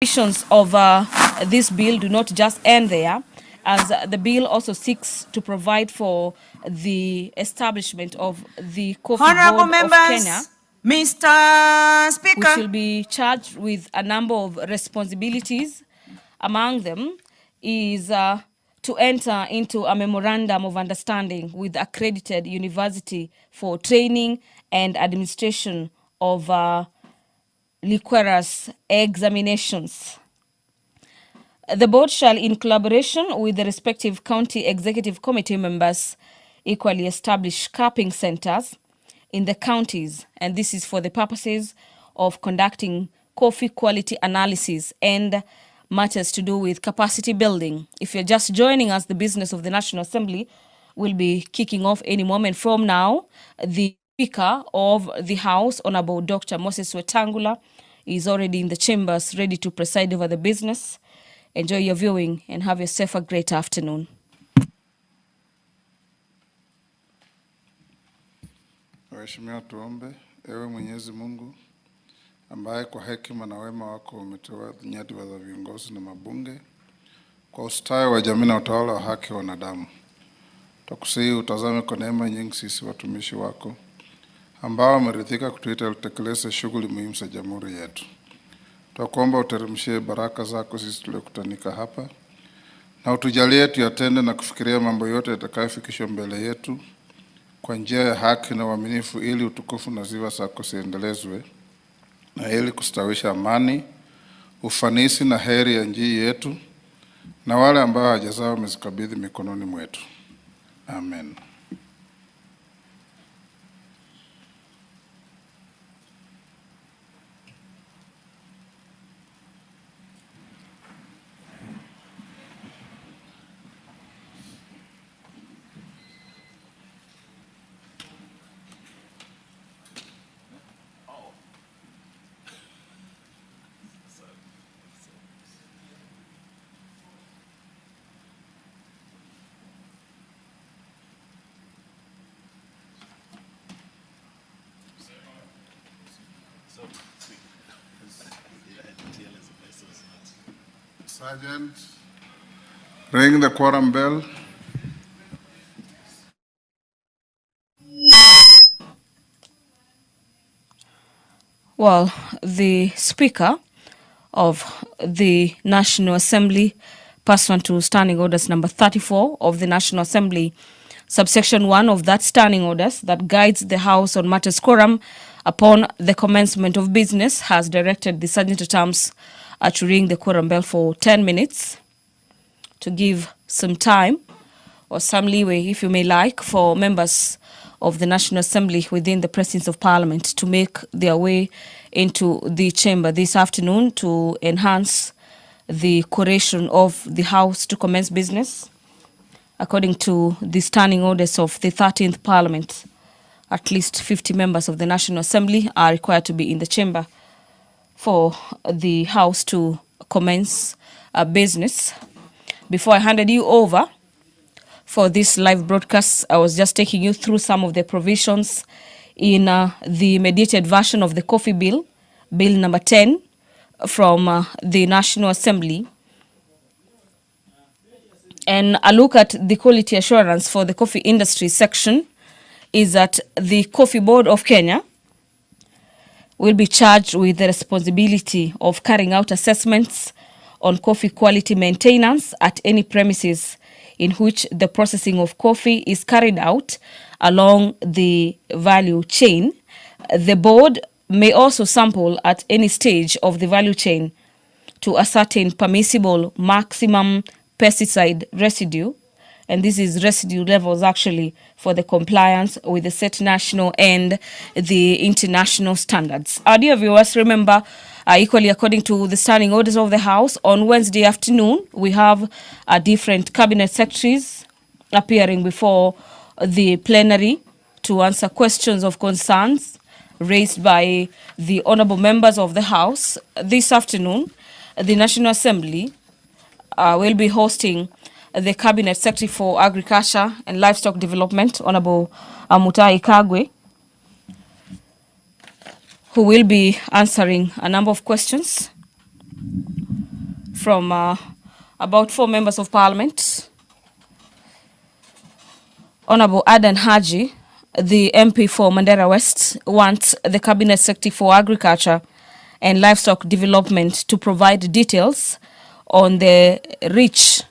Provisions of this bill do not just end there, as the bill also seeks to provide for the establishment of the Coffee Honorable Board members, of Kenya, Mr. Speaker, which will be charged with a number of responsibilities. Among them is to enter into a memorandum of understanding with accredited university for training and administration of liquorous examinations. The board shall, in collaboration with the respective county executive committee members, equally establish capping centers in the counties, and this is for the purposes of conducting coffee quality analysis and matters to do with capacity building. If you're just joining us, the business of the National Assembly will be kicking off any moment from now. The Speaker of the House, Honorable Dr. Moses Wetangula, is already in the chambers ready to preside over the business. Enjoy your viewing and have yourself a great afternoon. Waheshimiwa, tuombe. Ewe Mwenyezi Mungu ambaye kwa hekima na wema wako umetoa nyadhifa za viongozi na mabunge kwa ustawi wa jamii na utawala wa haki wa wanadamu, tukusihi utazame kwa neema nyingi sisi watumishi wako ambao wameridhika kutuita tutekeleze shughuli muhimu za jamhuri yetu. Tunakuomba uteremshie baraka zako sisi tuliokutanika hapa, na utujalie tuyatende na kufikiria mambo yote yatakayofikishwa mbele yetu kwa njia ya haki na uaminifu, ili utukufu na sifa zako ziendelezwe, na ili kustawisha amani, ufanisi na heri ya nchi yetu na wale ambao hawajazao wamezikabidhi mikononi mwetu. Amen. Sergeant, ring the quorum bell. Well, the Speaker of the National Assembly, pursuant to Standing Orders number 34 of the National Assembly, subsection 1 of that Standing Orders that guides the House on matters quorum upon the commencement of business, has directed the Sergeant-at-Arms to ring the quorum bell for 10 minutes to give some time or some leeway, if you may like, for members of the National Assembly within the presence of Parliament to make their way into the chamber this afternoon to enhance the quoration of the House to commence business. According to the standing orders of the 13th Parliament, at least 50 members of the National Assembly are required to be in the chamber for the House to commence business. Before I handed you over for this live broadcast, I was just taking you through some of the provisions in the mediated version of the Coffee Bill, Bill number 10 from the National Assembly. And a look at the quality assurance for the coffee industry section is that the Coffee Board of Kenya will be charged with the responsibility of carrying out assessments on coffee quality maintenance at any premises in which the processing of coffee is carried out along the value chain. The board may also sample at any stage of the value chain to ascertain permissible maximum pesticide residue, and this is residue levels actually for the compliance with the set national and the international standards. Our dear viewers, remember, equally according to the standing orders of the House, on Wednesday afternoon, we have different cabinet secretaries appearing before the plenary to answer questions of concerns raised by the honorable members of the House. This afternoon, the National Assembly will be hosting the Cabinet Secretary for Agriculture and Livestock Development, Honorable Mutahi Kagwe, who will be answering a number of questions from about 4 members of parliament. Honorable Adan Haji, the MP for Mandera West, wants the Cabinet Secretary for Agriculture and Livestock Development to provide details on the reach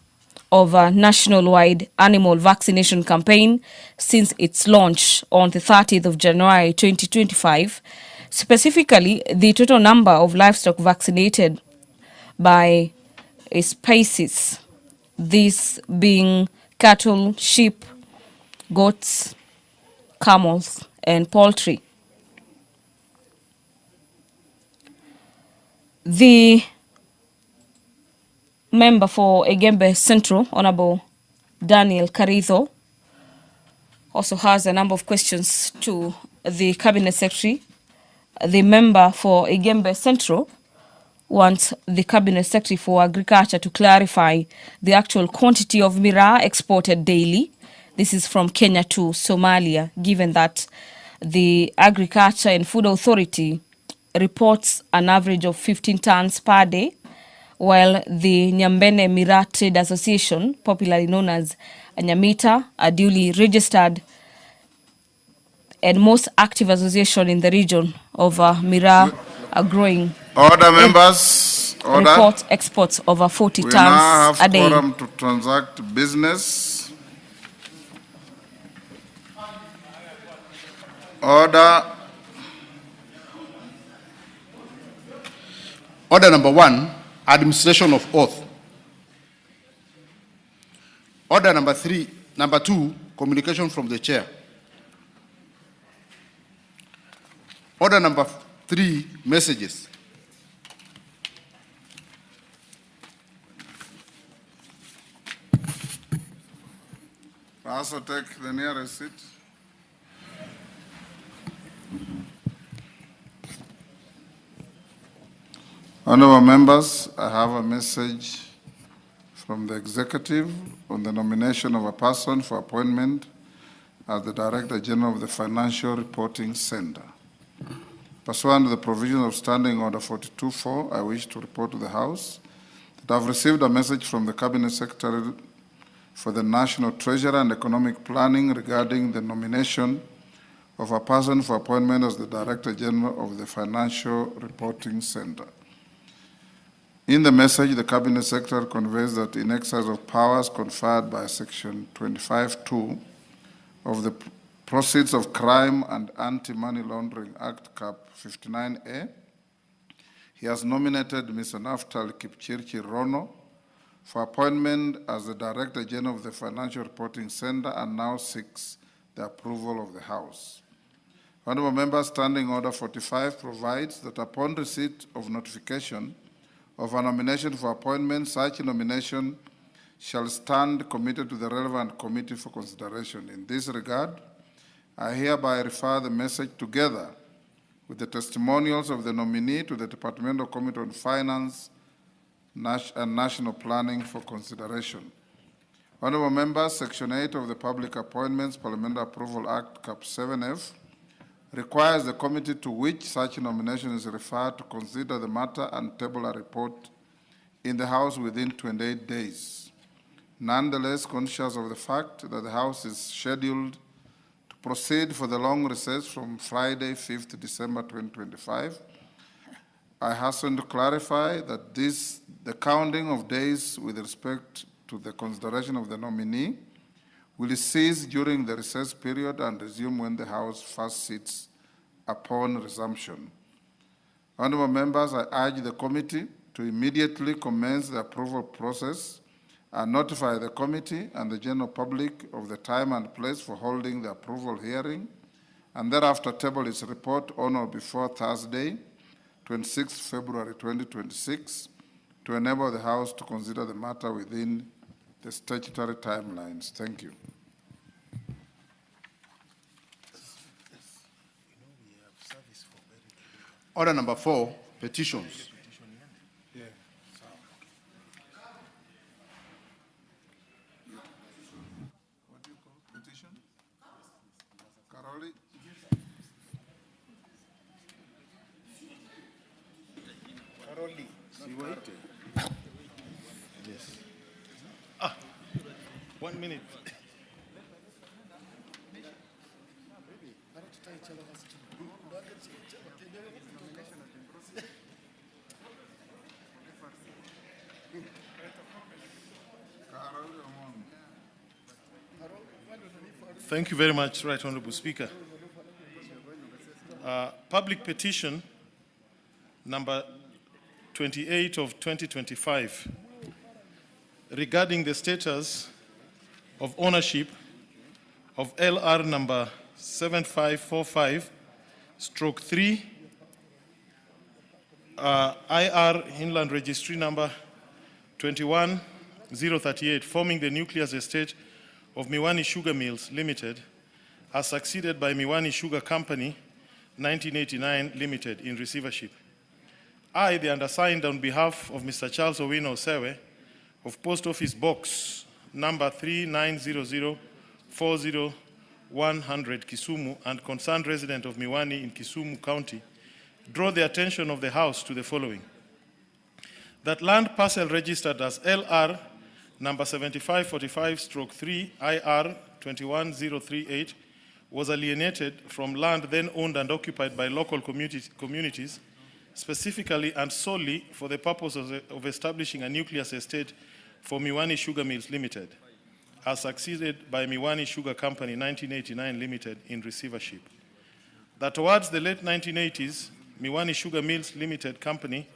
of a national-wide animal vaccination campaign since its launch on the 30th of January 2025. Specifically, the total number of livestock vaccinated by species, these being cattle, sheep, goats, camels, and poultry. The member for Egembe Central, Honorable Daniel Karitho, also has a number of questions to the Cabinet Secretary. The member for Egembe Central wants the Cabinet Secretary for Agriculture to clarify the actual quantity of miraa exported daily. This is from Kenya to Somalia, given that the Agriculture and Food Authority reports an average of 15 tons per day, while the Nyambene Miraa Trade Association, popularly known as Nyamita, a duly registered and most active association in the region of miraa growing. Order, members. Order. Report exports over 40 we tons now have a day. quorum to transact business. Order. Order number 1, administration of oath. Order number 2, communication from the chair. Order number 3, messages. I also take the nearest seat. Honorable members, I have a message from the executive on the nomination of a person for appointment as the Director General of the Financial Reporting Center. Pursuant to the provisions of Standing Order 42.4, I wish to report to the House that I've received a message from the Cabinet Secretary for the National Treasurer and Economic Planning regarding the nomination of a person for appointment as the Director General of the Financial Reporting Center. In the message, the Cabinet Secretary conveys that in exercise of powers conferred by Section 25(2) of the Proceeds of Crime and Anti-Money Laundering Act, Cap 59A, he has nominated Mr. Naftali Kipchirchir Rono for appointment as the Director General of the Financial Reporting Center and now seeks the approval of the House. Honorable Members, Standing Order 45 provides that upon receipt of notification of a nomination for appointment, such nomination shall stand committed to the relevant committee for consideration. In this regard, I hereby refer the message together with the testimonials of the nominee to the Departmental Committee on Finance and National Planning for consideration. Honorable Members, Section 8 of the Public Appointments Parliamentary Approval Act, Cap 7F, requires the committee to which such nomination is referred to consider the matter and table a report in the House within 28 days. Nonetheless, conscious of the fact that the House is scheduled to proceed for the long recess from Friday, 5th December 2025, I hasten to clarify that the counting of days with respect to the consideration of the nominee will cease during the recess period and resume when the House first sits upon resumption. Honorable members, I urge the committee to immediately commence the approval process and notify the committee and the general public of the time and place for holding the approval hearing, and thereafter table its report on or before Thursday, 26 February 2026, to enable the House to consider the matter within the statutory timelines. Thank you. Order number 4, petitions. What do you call petition? Caroli? Caroli. minute. Thank you very much, Right Honorable Speaker. Public petition number 28 of 2025 regarding the status of ownership of LR number 7545/3 IR Inland Registry number 21038, forming the nucleus estate of Miwani Sugar Mills Limited, as succeeded by Miwani Sugar Company 1989 Limited in receivership. I, the undersigned, on behalf of Mr. Charles Owino Sewe of Post Office Box number 390040-100 Kisumu and concerned resident of Miwani in Kisumu County, draw the attention of the House to the following. That land parcel registered as LR number 7545/3 IR 21038 was alienated from land then owned and occupied by local communities, specifically and solely for the purpose of establishing a nucleus estate for Miwani Sugar Mills Limited, as succeeded by Miwani Sugar Company 1989 Limited in receivership. That towards the late 1980s, Miwani Sugar Mills Limited Company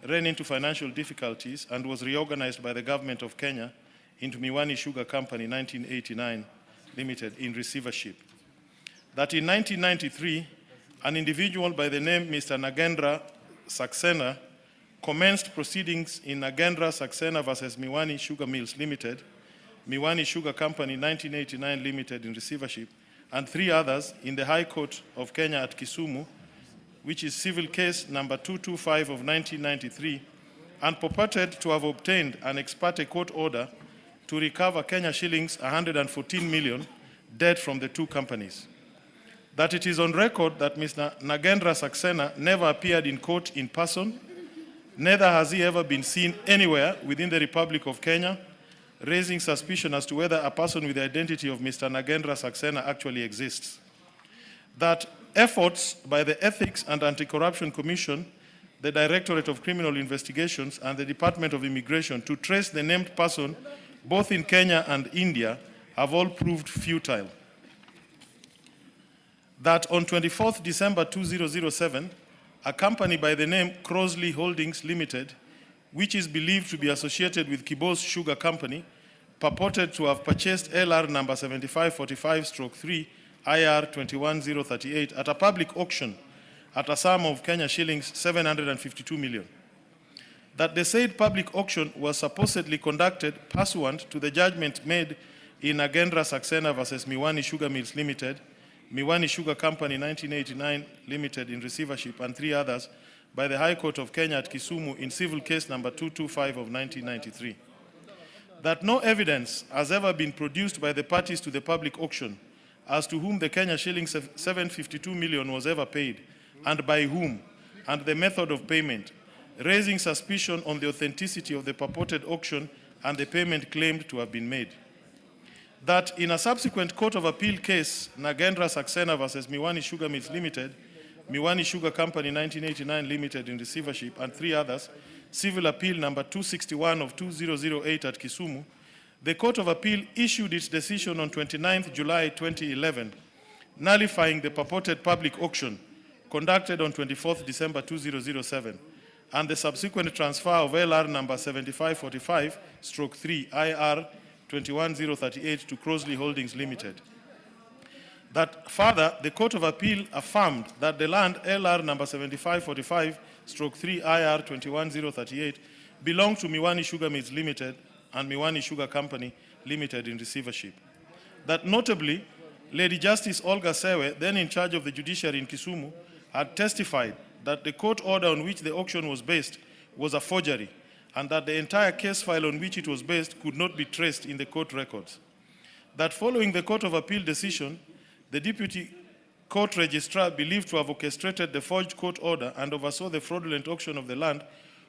ran into financial difficulties and was reorganized by the government of Kenya into Miwani Sugar Company 1989 Limited in receivership. That in 1993, an individual by the name Mr. Nagendra Saxena commenced proceedings in Nagendra Saxena versus Miwani Sugar Mills Limited, Miwani Sugar Company 1989 Limited in receivership, and 3 others in the High Court of Kenya at Kisumu, which is civil case number 225 of 1993, and purported to have obtained an ex parte court order to recover Kenya shillings 114 million debt from the 2 companies. That it is on record that Mr. Nagendra Saxena never appeared in court in person, neither has he ever been seen anywhere within the Republic of Kenya, raising suspicion as to whether a person with the identity of Mr. Nagendra Saxena actually exists. That efforts by the Ethics and Anti-Corruption Commission, the Directorate of Criminal Investigations, and the Department of Immigration to trace the named person both in Kenya and India have all proved futile. That on 24th December 2007, a company by the name Crosley Holdings Limited, which is believed to be associated with Kibos Sugar Company, purported to have purchased LR number 7545/3 IR 21038 at a public auction at a sum of Kenya shillings 752 million. That the said public auction was supposedly conducted pursuant to the judgment made in Nagendra Saxena versus Miwani Sugar Mills Limited, Miwani Sugar Company 1989 Limited in receivership, and 3 others by the High Court of Kenya at Kisumu in civil case number 225 of 1993. That no evidence has ever been produced by the parties to the public auction as to whom the Kenya shillings 752 million was ever paid, and by whom, and the method of payment, raising suspicion on the authenticity of the purported auction and the payment claimed to have been made. That in a subsequent Court of Appeal case, Nagendra Saxena versus Miwani Sugar Mills Limited, Miwani Sugar Company 1989 Limited in receivership, and 3 others, civil appeal number 261 of 2008 at Kisumu, the Court of Appeal issued its decision on 29th July 2011, nullifying the purported public auction conducted on 24th December 2007, and the subsequent transfer of LR number 7545/3 IR 21038 to Crosley Holdings Limited. That further, the Court of Appeal affirmed that the land LR number 7545/3 IR 21038 belonged to Miwani Sugar Mills Limited and Miwani Sugar Company Limited in receivership. That notably, Lady Justice Olga Sewe, then in charge of the judiciary in Kisumu, had testified that the court order on which the auction was based was a forgery, and that the entire case file on which it was based could not be traced in the court records. That following the Court of Appeal decision, the Deputy Court Registrar, believed to have orchestrated the forged court order and oversaw the fraudulent auction of the land,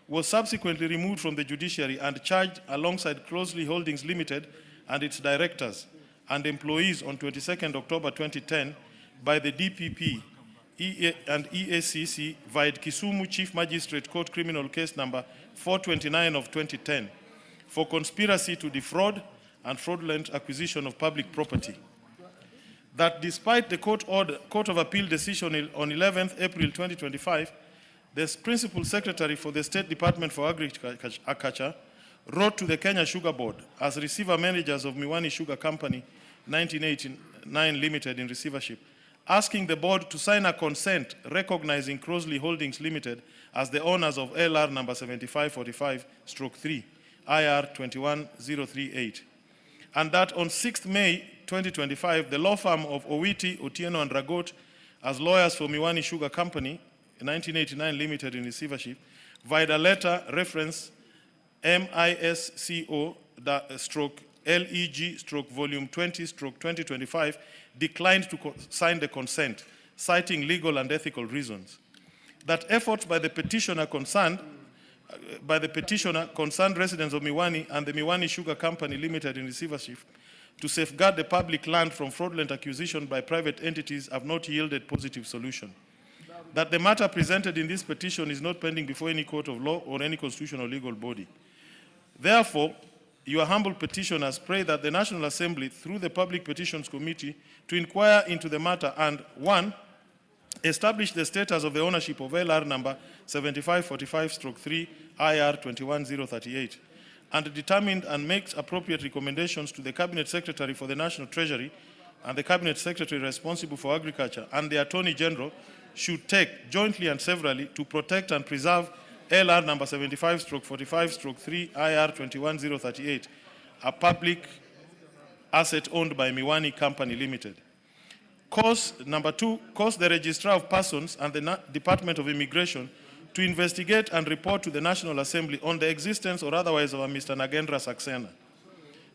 was subsequently removed from the judiciary and charged alongside Crosley Holdings Limited and its directors and employees on 22nd October 2010 by the DPP and EACC via Kisumu Chief Magistrate Court Criminal Case number 429 of 2010 for conspiracy to defraud and fraudulent acquisition of public property. That despite the Court of Appeal decision on 11th April 2025, the Principal Secretary for the State Department for Agriculture wrote to the Kenya Sugar Board as receiver managers of Miwani Sugar Company 1989 Limited in receivership, asking the board to sign a consent recognizing Crosley Holdings Limited as the owners of LR number 7545/3, IR 21038. And that on 6th May 2025, the law firm of Owiti, Otieno and Ragot as lawyers for Miwani Sugar Company 1989 Limited in receivership, via a letter reference MISCO/LEG/volume 20/2025 declined to sign the consent, citing legal and ethical reasons. That efforts by the petitioner concerned residents of Miwani and the Miwani Sugar Company Limited in receivership to safeguard the public land from fraudulent acquisition by private entities have not yielded positive solution. That the matter presented in this petition is not pending before any court of law or any constitutional legal body. Therefore, your humble petitioners pray that the National Assembly, through the Public Petitions Committee, to inquire into the matter and 1. Establish the status of the ownership of LR number 7545/3 IR 21038 and determined and makes appropriate recommendations to the Cabinet Secretary for the National Treasury and the Cabinet Secretary responsible for Agriculture and the Attorney General should take jointly and severally to protect and preserve LR number 75/45/3 IR 21038, a public asset owned by Miwani Company Limited. Number 2, cause the Registrar of Persons and the Department of Immigration to investigate and report to the National Assembly on the existence or otherwise of a Mr. Nagendra Saxena.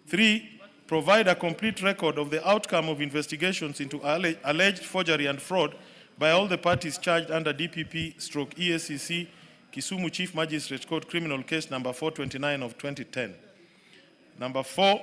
3, provide a complete record of the outcome of investigations into alleged forgery and fraud by all the parties charged under DPP/EACC Kisumu Chief Magistrate Court Criminal Case number 429 of 2010. Number 4,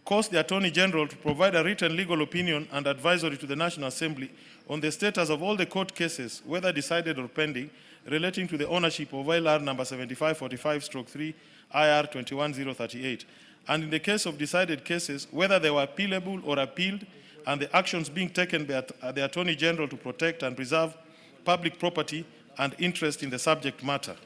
cause the Attorney General to provide a written legal opinion and advisory to the National Assembly on the status of all the court cases, whether decided or pending, relating to the ownership of LR number 7545/3 IR 21038, and in the case of decided cases, whether they were appealable or appealed, and the actions being taken by the Attorney General to protect and preserve public property and interest in the subject matter.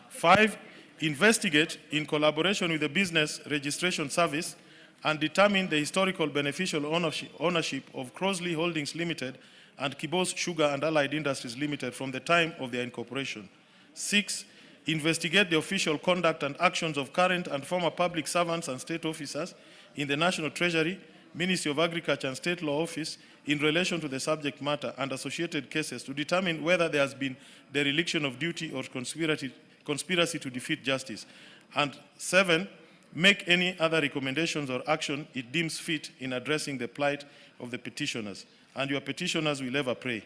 5, investigate in collaboration with the Business Registration Service and determine the historical beneficial ownership of Crosley Holdings Limited and Kibos Sugar and Allied Industries Limited from the time of their incorporation. 6, investigate the official conduct and actions of current and former public servants and state officers in the National Treasury, Ministry of Agriculture and State Law Office in relation to the subject matter and associated cases to determine whether there has been dereliction of duty or conspiracy to defeat justice. And 7, make any other recommendations or action it deems fit in addressing the plight of the petitioners. And your petitioners will ever pray.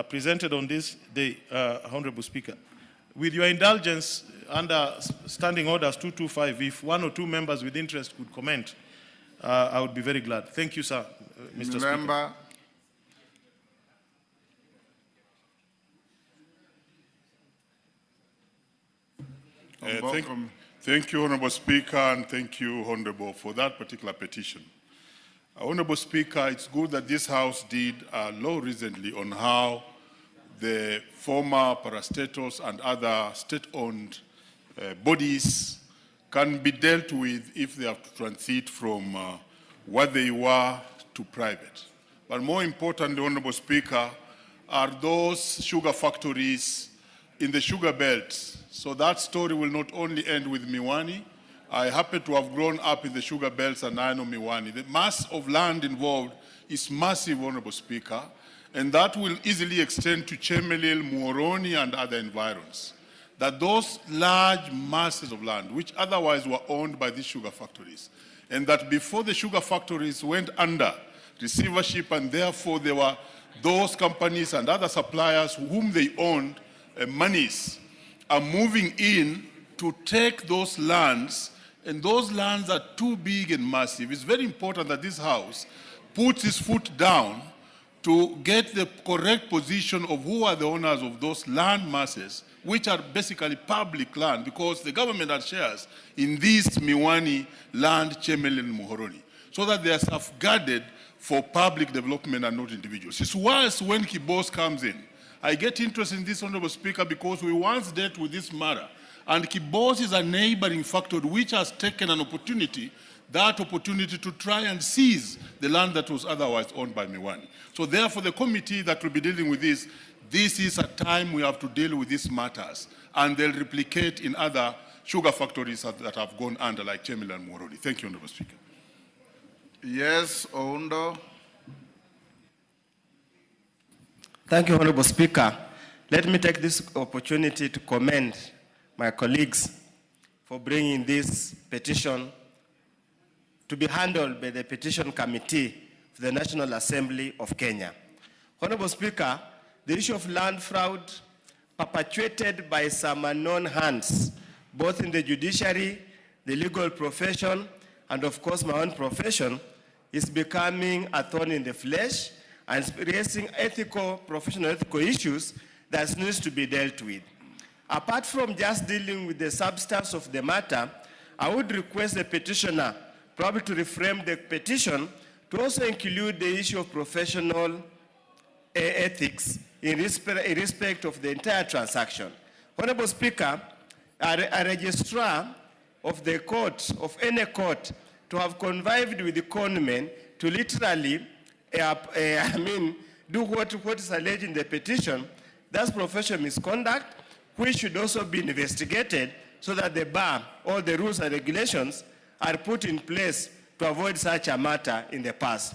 Presented on this day, Honorable Speaker. With your indulgence, under Standing Orders 225, if 1 or 2 members with interest could comment, I would be very glad. Thank you, sir, Mr. Speaker. Thank you, Honorable Speaker, and thank you, Honorable, for that particular petition. Honorable Speaker, it's good that this House did a law recently on how the former parastatals and other state-owned bodies can be dealt with if they have to transit from what they were to private. But more importantly, Honorable Speaker, are those sugar factories in the sugar belt. So that story will not only end with Miwani. I happen to have grown up in the sugar belts and I know Miwani. The mass of land involved is massive, Honorable Speaker, and that will easily extend to Chemelil, Muhoroni, and other environs. That those large masses of land, which otherwise were owned by these sugar factories, and that before the sugar factories went under receivership, and therefore there were those companies and other suppliers whom they owned monies, are moving in to take those lands and those lands are too big and massive. It's very important that this House puts its foot down to get the correct position of who are the owners of those land masses, which are basically public land, because the government has shares in this Miwani land, Chemel and Muhoroni, so that they are safeguarded for public development and not individuals. It's worse when Kibos comes in. I get interested in this, Honorable Speaker, because we once dealt with this matter, and Kibos is a neighboring factor which has taken an opportunity, that opportunity to try and seize the land that was otherwise owned by Miwani. So therefore, the committee that will be dealing with this is a time we have to deal with these matters, and they'll replicate in other sugar factories that have gone under, like Chemel and Muhoroni. Thank you, Honorable Speaker. Yes, Oundo. Thank you, Honorable Speaker. Let me take this opportunity to commend my colleagues for bringing this petition to be handled by the Petition Committee of the National Assembly of Kenya. Honorable Speaker, the issue of land fraud perpetuated by some unknown hands, both in the judiciary, the legal profession, and of course my own profession, is becoming a thorn in the flesh and raising professional ethical issues that needs to be dealt with. Apart from just dealing with the substance of the matter, I would request the petitioner probably to reframe the petition to also include the issue of professional ethics in respect of the entire transaction. Honorable Speaker, a registrar of the court, of any court, to have connived with the conmen to literally, do what is alleged in the petition, that's professional misconduct, which should also be investigated so that the bar, all the rules and regulations are put in place to avoid such a matter in the past.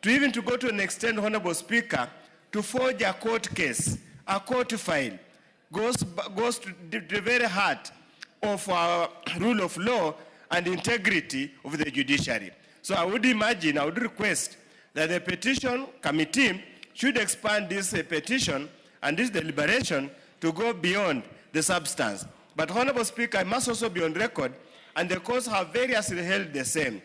To go to an extent, Honorable Speaker, to forge a court case, a court file, goes to the very heart of our rule of law and integrity of the judiciary. So I would request that the petition committee should expand this petition and this deliberation to go beyond the substance. But Honorable Speaker, I must also be on record, and the courts have variously held the same,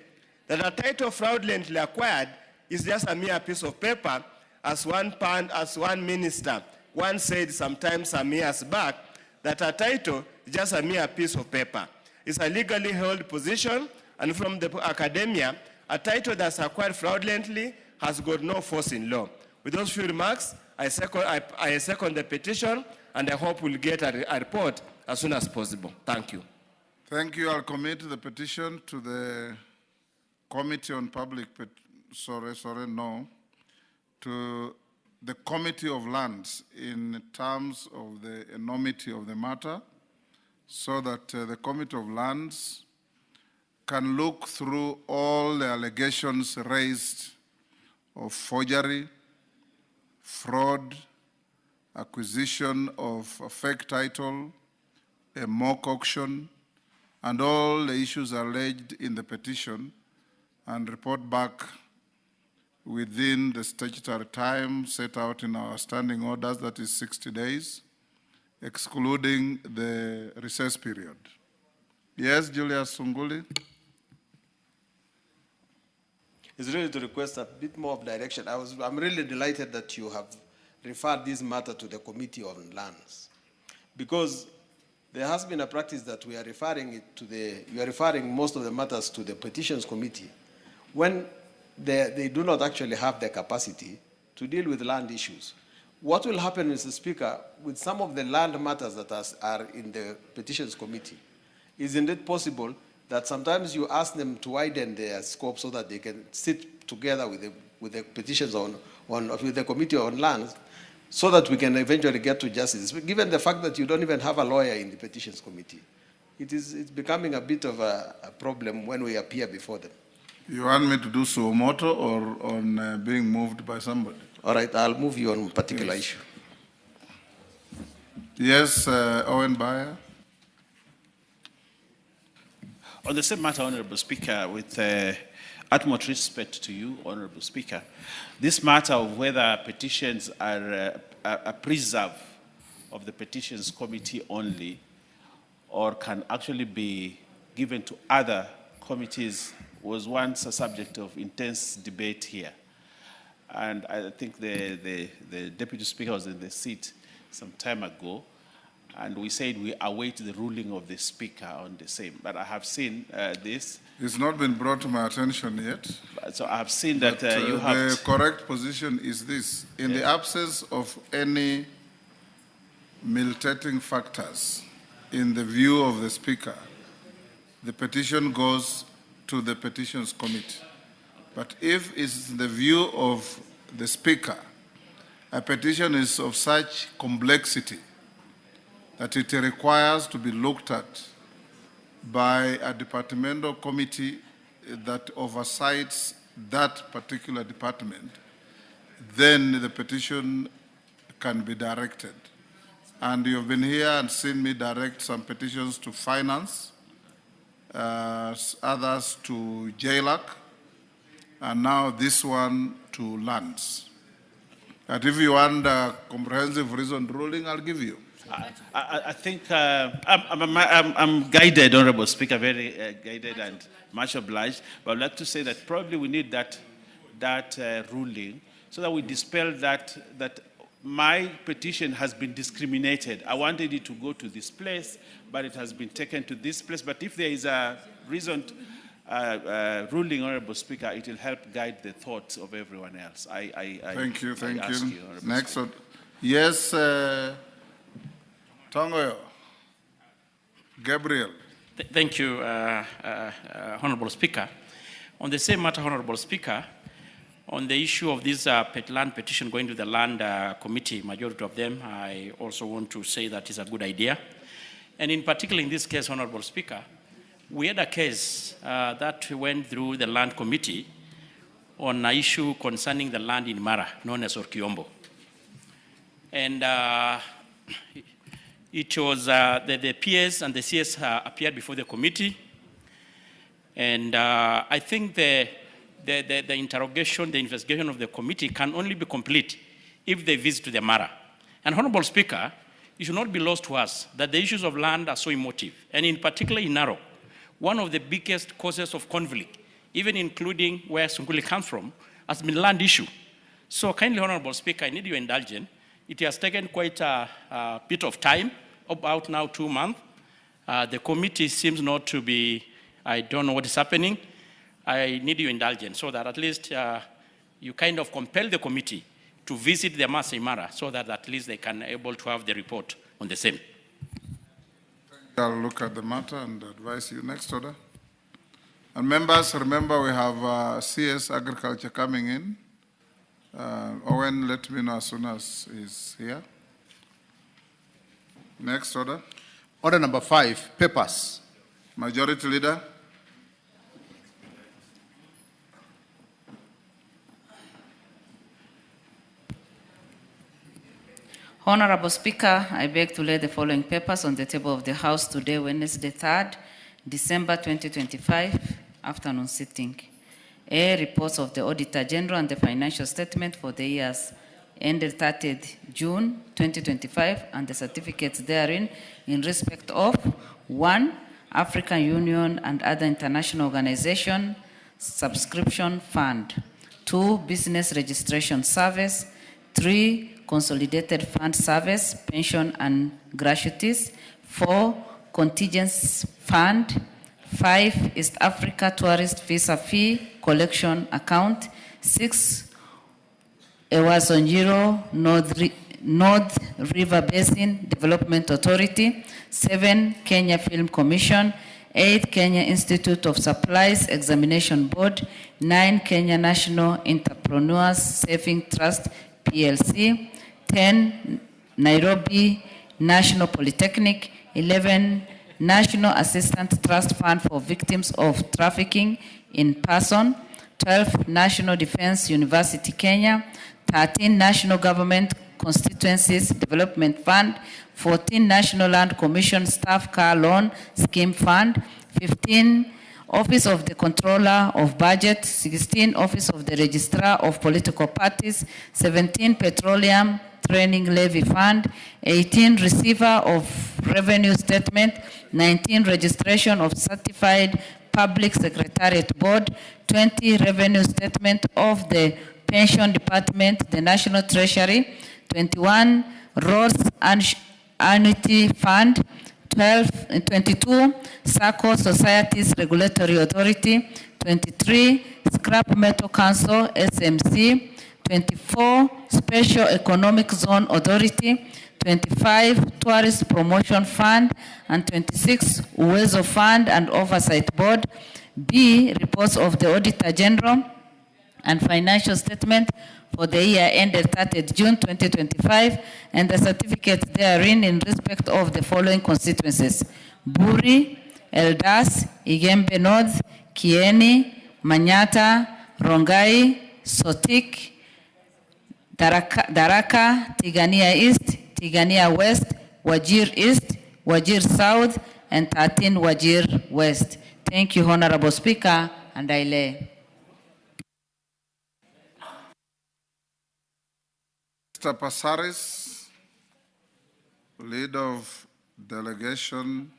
that a title fraudulently acquired is just a mere piece of paper, as one minister once said some years back, that a title is just a mere piece of paper. It's a legally held position, and from the academia, a title that's acquired fraudulently has got no force in law. With those few remarks, I second the petition, and I hope we'll get a report as soon as possible. Thank you. Thank you. I'll commit the petition to the Committee on Public, to the Committee of Lands in terms of the enormity of the matter, so that the Committee of Lands can look through all the allegations raised of forgery, fraud, acquisition of a fake title, a mock auction, and all the issues alleged in the petition, and report back within the statutory time set out in our standing orders, that is 60 days, excluding the recess period. Yes, Julius Sunguli? Is really to request a bit more of direction. I'm really delighted that you have referred this matter to the Committee on Lands, because there has been a practice that we are referring you are referring most of the matters to the Petitions Committee when they do not actually have the capacity to deal with land issues. What will happen, Mr. Speaker, with some of the land matters that are in the Petitions Committee? Isn't it possible that sometimes you ask them to widen their scope so that they can sit together with the petitions with the Committee on Lands, so that we can eventually get to justice? Given the fact that you don't even have a lawyer in the Petitions Committee, it's becoming a bit of a problem when we appear before them. You want me to do so moto or on being moved by somebody? All right, I'll move you on a particular issue. Yes, Owen Bayer. On the same matter, Honorable Speaker, with utmost respect to you, Honorable Speaker, this matter of whether petitions are a preserve of the Petitions Committee only, or can actually be given to other committees was once a subject of intense debate here. And I think the Deputy Speaker was in the seat some time ago, and we said we await the ruling of the Speaker on the same. But I have seen this. It's not been brought to my attention yet. So I have seen that you have... The correct position is this. In the absence of any militating factors, in the view of the Speaker, the petition goes to the Petitions Committee. But if it's the view of the Speaker, a petition is of such complexity that it requires to be looked at by a departmental committee that oversights that particular department, then the petition can be directed. And you've been here and seen me direct some petitions to finance, others to JLAC, and now this one to lands. And if you want a comprehensive reasoned ruling, I'll give you. I think I'm guided, Honorable Speaker, very guided and much obliged. But I'd like to say that probably we need that ruling so that we dispel that my petition has been discriminated. I wanted it to go to this place, but it has been taken to this place. But if there is a reasoned ruling, Honorable Speaker, it will help guide the thoughts of everyone else. Thank you. Next, Speaker. yes, Tongoyo, Gabriel. Thank you, Honorable Speaker. On the same matter, Honorable Speaker, on the issue of this land petition going to the land committee, majority of them, I also want to say that is a good idea. And in particular, in this case, Honorable Speaker, we had a case that went through the land committee on an issue concerning the land in Mara, known as Orkiombo. And it was the PS and the CS appeared before the committee. And I think the interrogation, the investigation of the committee can only be complete if they visit the Mara. And Honorable Speaker, it should not be lost to us that the issues of land are so emotive, and in particular in Narok, one of the biggest causes of conflict, even including where Sunguli comes from, has been land issue. So kindly, Honorable Speaker, I need your indulgence. It has taken quite a bit of time, about now 2 months. The committee seems not to be, I don't know what is happening. I need your indulgence so that at least you kind of compel the committee to visit the Masai Mara so that at least they can able to have the report on the same. I'll look at the matter and advise you. Next order. And members, remember we have CS Agriculture coming in. Owen, let me know as soon as he's here. Next order. Order number 5, papers. Majority Leader. Honorable Speaker, I beg to lay the following papers on the table of the House today, Wednesday, 3rd December 2025, afternoon sitting. A, reports of the Auditor General and the financial statement for the years ended 30th June 2025 and the certificates therein in respect of 1, African Union and other international organization subscription fund, 2, business registration service, 3, consolidated fund service, pension and gratuities, 4, contingents fund, 5, East Africa tourist visa fee collection account, 6, Ewazonjiro North River Basin Development Authority, 7, Kenya Film Commission, 8, Kenya Institute of Supplies Examination Board, 9, Kenya National Entrepreneurs Saving Trust PLC, 10, Nairobi National Polytechnic, 11, National Assistance Trust Fund for Victims of Trafficking in Person, 12, National Defense University Kenya, 13, National Government Constituencies Development Fund, 14, National Land Commission Staff Car Loan Scheme Fund, 15, Office of the Controller of Budget, 16, Office of the Registrar of Political Parties, 17, Petroleum Training Levy Fund, 18, Receiver of Revenue Statement 19, registration of certified public secretariat board. 20, revenue statement of the pension department, the National Treasury. 21, roads and annuity fund. 22, SACCO Societies Regulatory Authority. 23, Scrap Metal Council, SMC. 24, Special Economic Zone Authority. 25, Tourist Promotion Fund. And 26, Uwezo Fund and Oversight Board. B, reports of the Auditor General and financial statement for the year ended 30th June 2025, and the certificates therein in respect of the following constituencies: Buri, Eldas, Igembe North, Kieni, Manyata, Rongai, Sotik, Daraka, Tigania East, Tigania West, Wajir East, Wajir South, and 13 Wajir West. Thank you, Honorable Speaker, and I lay. Mr. Pasaris, leader of delegation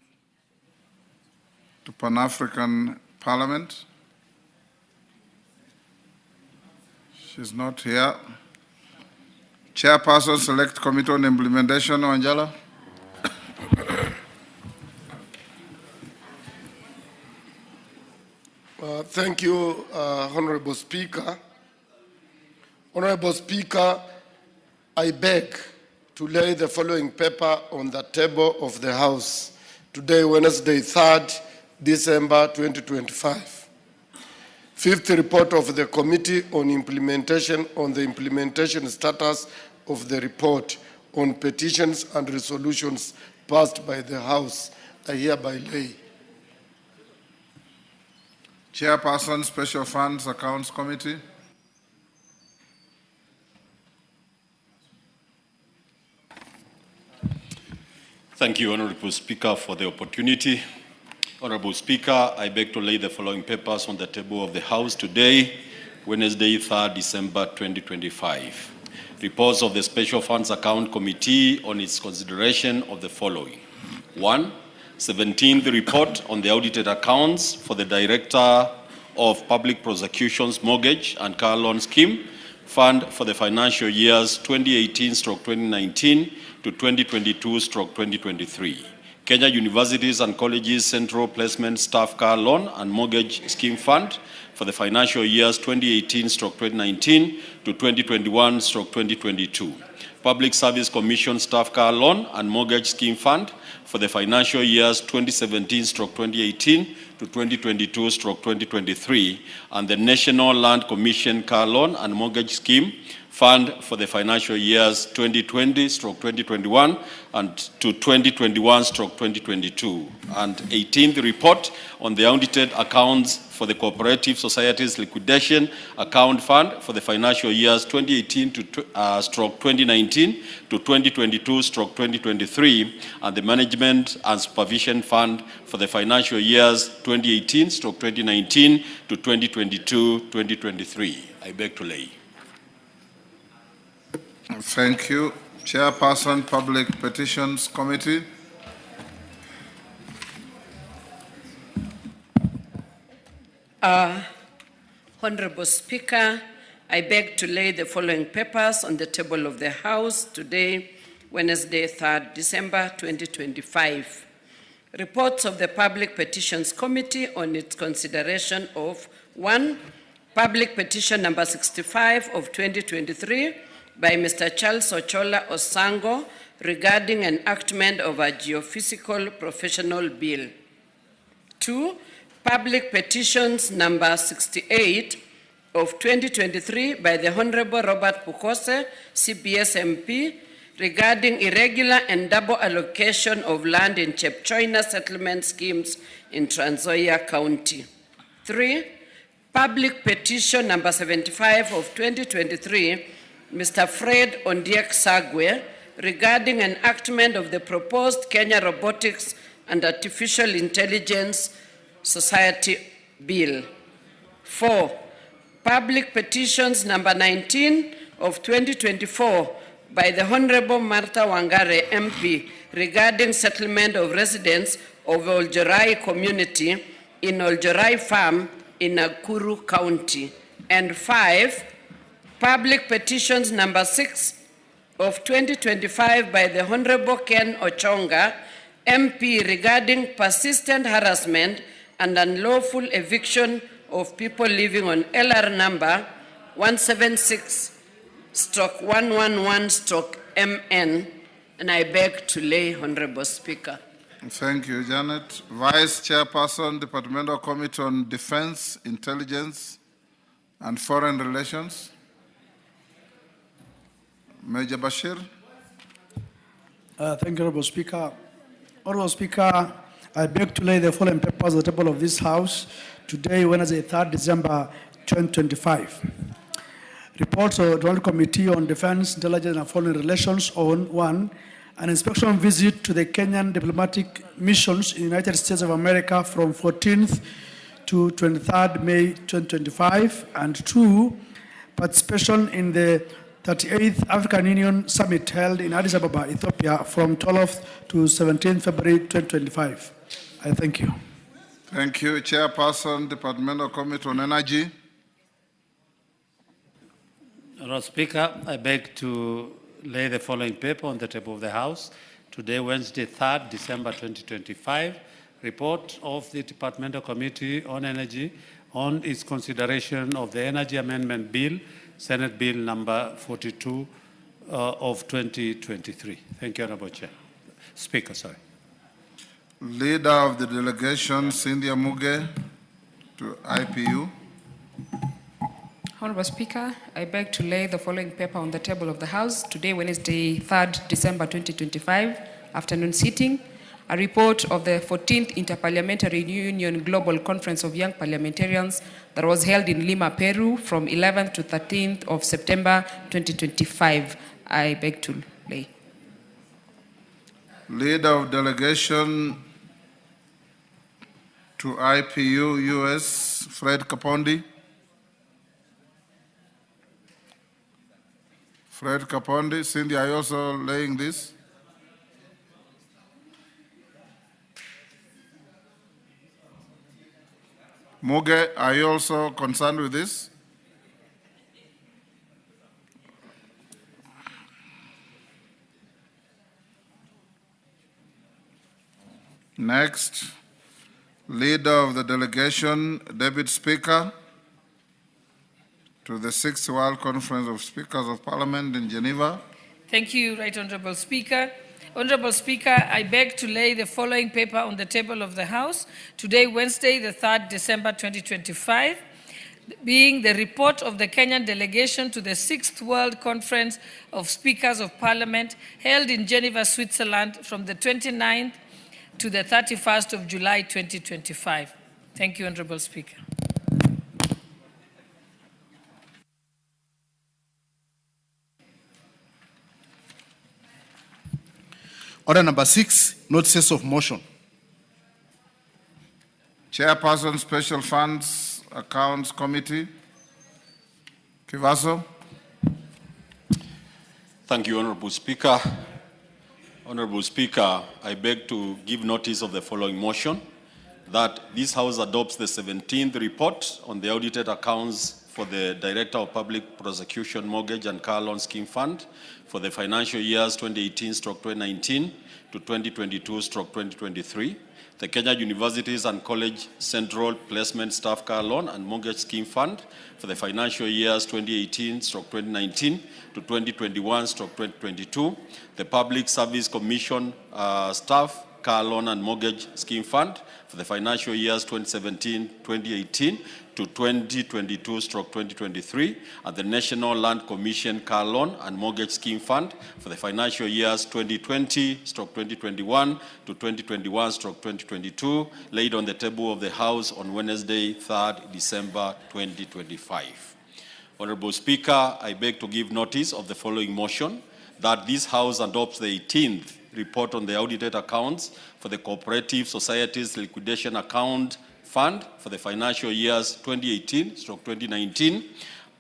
to Pan-African Parliament. She's not here. Chairperson, Select Committee on Implementation, Wanjala. Thank you, Honorable Speaker. Honorable Speaker, I beg to lay the following paper on the table of the House today, Wednesday, 3rd December 2025. Fifth report of the Committee on Implementation on the implementation status of the report on petitions and resolutions passed by the House. I hereby lay. Chairperson, Special Funds Accounts Committee. Thank you, Honorable Speaker, for the opportunity. Honorable Speaker, I beg to lay the following papers on the table of the House today, Wednesday, 3rd December 2025. Reports of the Special Funds Account Committee on its consideration of the following. 1. 17th report on the audited accounts for the Director of Public Prosecutions Mortgage and Car Loan Scheme Fund for the financial years 2018-2019 to 2022-2023. Kenya Universities and Colleges Central Placement Staff Car Loan and Mortgage Scheme Fund for the financial years 2018-2019 to 2021-2022. Public Service Commission Staff Car Loan and Mortgage Scheme Fund for the financial years 2017-2018 to 2022-2023, and the National Land Commission Car Loan and Mortgage Scheme Fund for the financial years 2020-2021 and to 2021-2022. And 18th report on the audited accounts for the Cooperative Societies Liquidation Account Fund for the financial years 2018-2019 to 2022-2023, and the Management and Supervision Fund for the financial years 2018-2019 to 2022-2023. I beg to lay. Thank you. Chairperson, Public Petitions Committee. Honorable Speaker, I beg to lay the following papers on the table of the House today, Wednesday, 3rd December 2025. Reports of the Public Petitions Committee on its consideration of 1. Public Petition number 65 of 2023 by Mr. Charles Ochola Osango regarding enactment of a geophysical professional bill. 2. Public Petitions number 68 of 2023 by the Honorable Robert Pukose, CBS MP, regarding irregular and double allocation of land in Chepchoina settlement schemes in Trans Nzoia County. 3. Public Petition number 75 of 2023, Mr. Fred Ondiek Kagwe, regarding enactment of the proposed Kenya Robotics and Artificial Intelligence Society Bill. 4. Public Petitions number 19 of 2024 by the Honorable Martha Wangare MP regarding settlement of residents of Oljerai community in Oljerai Farm in Nakuru County. And 5, public petitions number 6 of 2025 by the Honorable Ken Ochonga, MP, regarding persistent harassment and unlawful eviction of people living on LR number 176/111/MN, and I beg to lay, Honorable Speaker. Thank you, Janet. Vice Chairperson, Departmental Committee on Defense, Intelligence, and Foreign Relations. Major Bashir. Thank you, Honorable Speaker. Honorable Speaker, I beg to lay the following papers on the table of this House today, Wednesday, 3rd December 2025. Reports of the Joint Committee on Defense, Intelligence, and Foreign Relations on 1, an inspection visit to the Kenyan diplomatic missions in the United States of America from 14th to 23rd May 2025, and 2, participation in the 38th African Union Summit held in Addis Ababa, Ethiopia from 12th to 17th February 2025. I thank you. Thank you. Chairperson, Departmental Committee on Energy. Honorable Speaker, I beg to lay the following paper on the table of the House. Today, Wednesday, 3rd December 2025, report of the Departmental Committee on Energy on its consideration of the Energy Amendment Bill, Senate Bill number 42 of 2023. Thank you, Honorable Chair. Speaker, sorry. Leader of the delegation, Cynthia Muge, to IPU. Honorable Speaker, I beg to lay the following paper on the table of the House today, Wednesday, 3rd December 2025, afternoon sitting. A report of the 14th Interparliamentary Union Global Conference of Young Parliamentarians that was held in Lima, Peru from 11th to 13th of September 2025. I beg to lay. Leader of delegation to IPU US, Fred Kapondi. Fred Kapondi. Cindy, are you also laying this? Muge, are you also concerned with this? Next, leader of the delegation, Deputy Speaker, to the 6th World Conference of Speakers of Parliament in Geneva. Thank you, Right Honorable Speaker. Honorable Speaker, I beg to lay the following paper on the table of the House today, Wednesday, the 3rd December 2025, being the report of the Kenyan delegation to the 6th World Conference of Speakers of Parliament held in Geneva, Switzerland from the 29th to the 31st of July 2025. Thank you, Honorable Speaker. Order number 6, notices of motion. Chairperson, Special Funds Accounts Committee, Kivaso. Thank you, Honorable Speaker. Honorable Speaker, I beg to give notice of the following motion, that this House adopts the 17th report on the audited accounts for the Director of Public Prosecution Mortgage and Car Loan Scheme Fund for the financial years 2018-2019 to 2022-2023, the Kenya Universities and College Central Placement Staff Car Loan and Mortgage Scheme Fund for the financial years 2018-2019 to 2021-2022, the Public Service Commission Staff Car Loan and Mortgage Scheme Fund for the financial years 2017-2018 to 2022-2023, and the National Land Commission Car Loan and Mortgage Scheme Fund for the financial years 2020-2021 to 2021-2022, laid on the table of the House on Wednesday, 3rd December 2025. Honorable Speaker, I beg to give notice of the following motion, that this House adopts the 18th report on the audited accounts for the Cooperative Societies Liquidation Account Fund for the financial years 2018-2019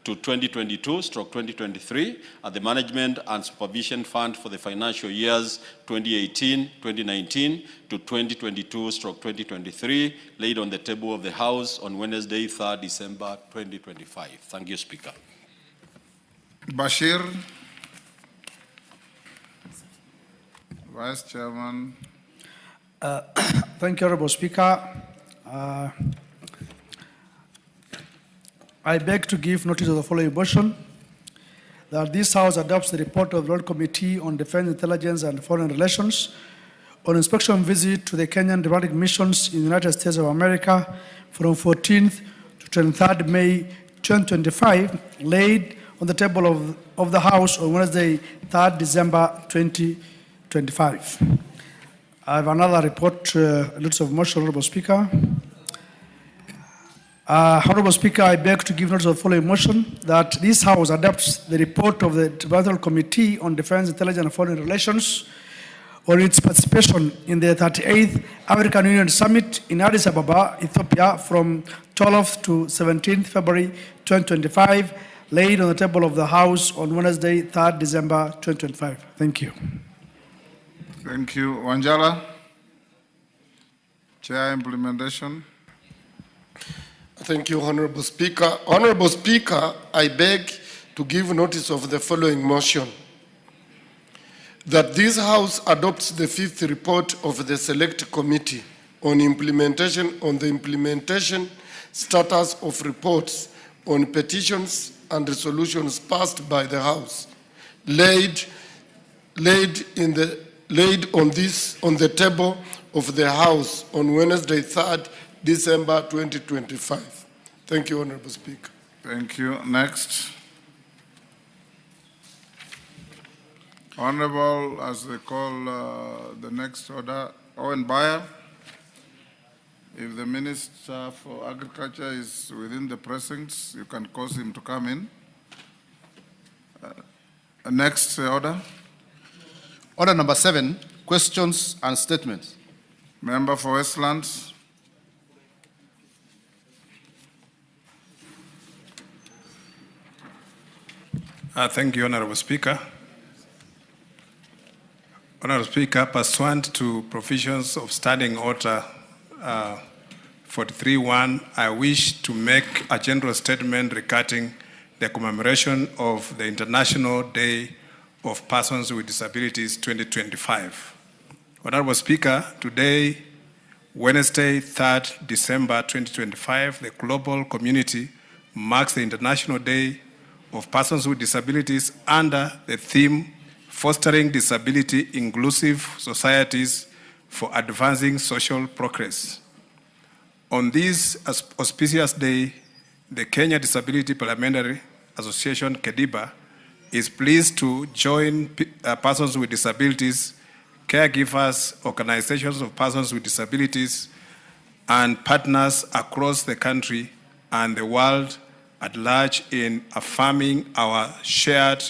to 2022/2023 and the Management and Supervision Fund for the financial years 2018-2019 to 2022/2023, laid on the table of the House on Wednesday, 3rd December 2025. Thank you, Speaker. Bashir, Vice Chairman. Thank you, Honorable Speaker. I beg to give notice of the following motion, that this House adopts the report of the Royal Committee on Defense, Intelligence and Foreign Relations on inspection visit to the Kenyan diplomatic missions in the United States of America from 14th to 23rd May 2025, laid on the table of the House on Wednesday, 3rd December 2025. I have another report, notice of motion, Honorable Speaker. Honorable Speaker, I beg to give notice of the following motion, that this House adopts the report of the Departmental Committee on Defense, Intelligence and Foreign Relations on its participation in the 38th African Union Summit in Addis Ababa, Ethiopia, from 12th to 17th February 2025, laid on the table of the House on Wednesday, 3rd December 2025. Thank you. Thank you. Wanjala, Chair, Implementation. Thank you, Honorable Speaker. Honorable Speaker, I beg to give notice of the following motion, that this House adopts the 5th report of the Select Committee on the implementation status of reports on petitions and resolutions passed by the House, laid on the table of the House on Wednesday, 3rd December 2025. Thank you, Honorable Speaker. Thank you. Next. Honorable, as they call the next order, Owen Bayer. If the Minister for Agriculture is within the precincts, you can cause him to come in. Next order. Order number 7, questions and statements. Member for Westlands. Thank you, Honorable Speaker. Honorable Speaker, pursuant to provisions of Standing Order 43.1, I wish to make a general statement regarding the commemoration of the International Day of Persons with Disabilities 2025. Honorable Speaker, today, Wednesday, 3rd December 2025, the global community marks the International Day of Persons with Disabilities under the theme, Fostering Disability Inclusive Societies for Advancing Social Progress. On this auspicious day, the Kenya Disability Parliamentary Association, KEDIPA, is pleased to join persons with disabilities, caregivers, organizations of persons with disabilities, and partners across the country and the world at large in affirming our shared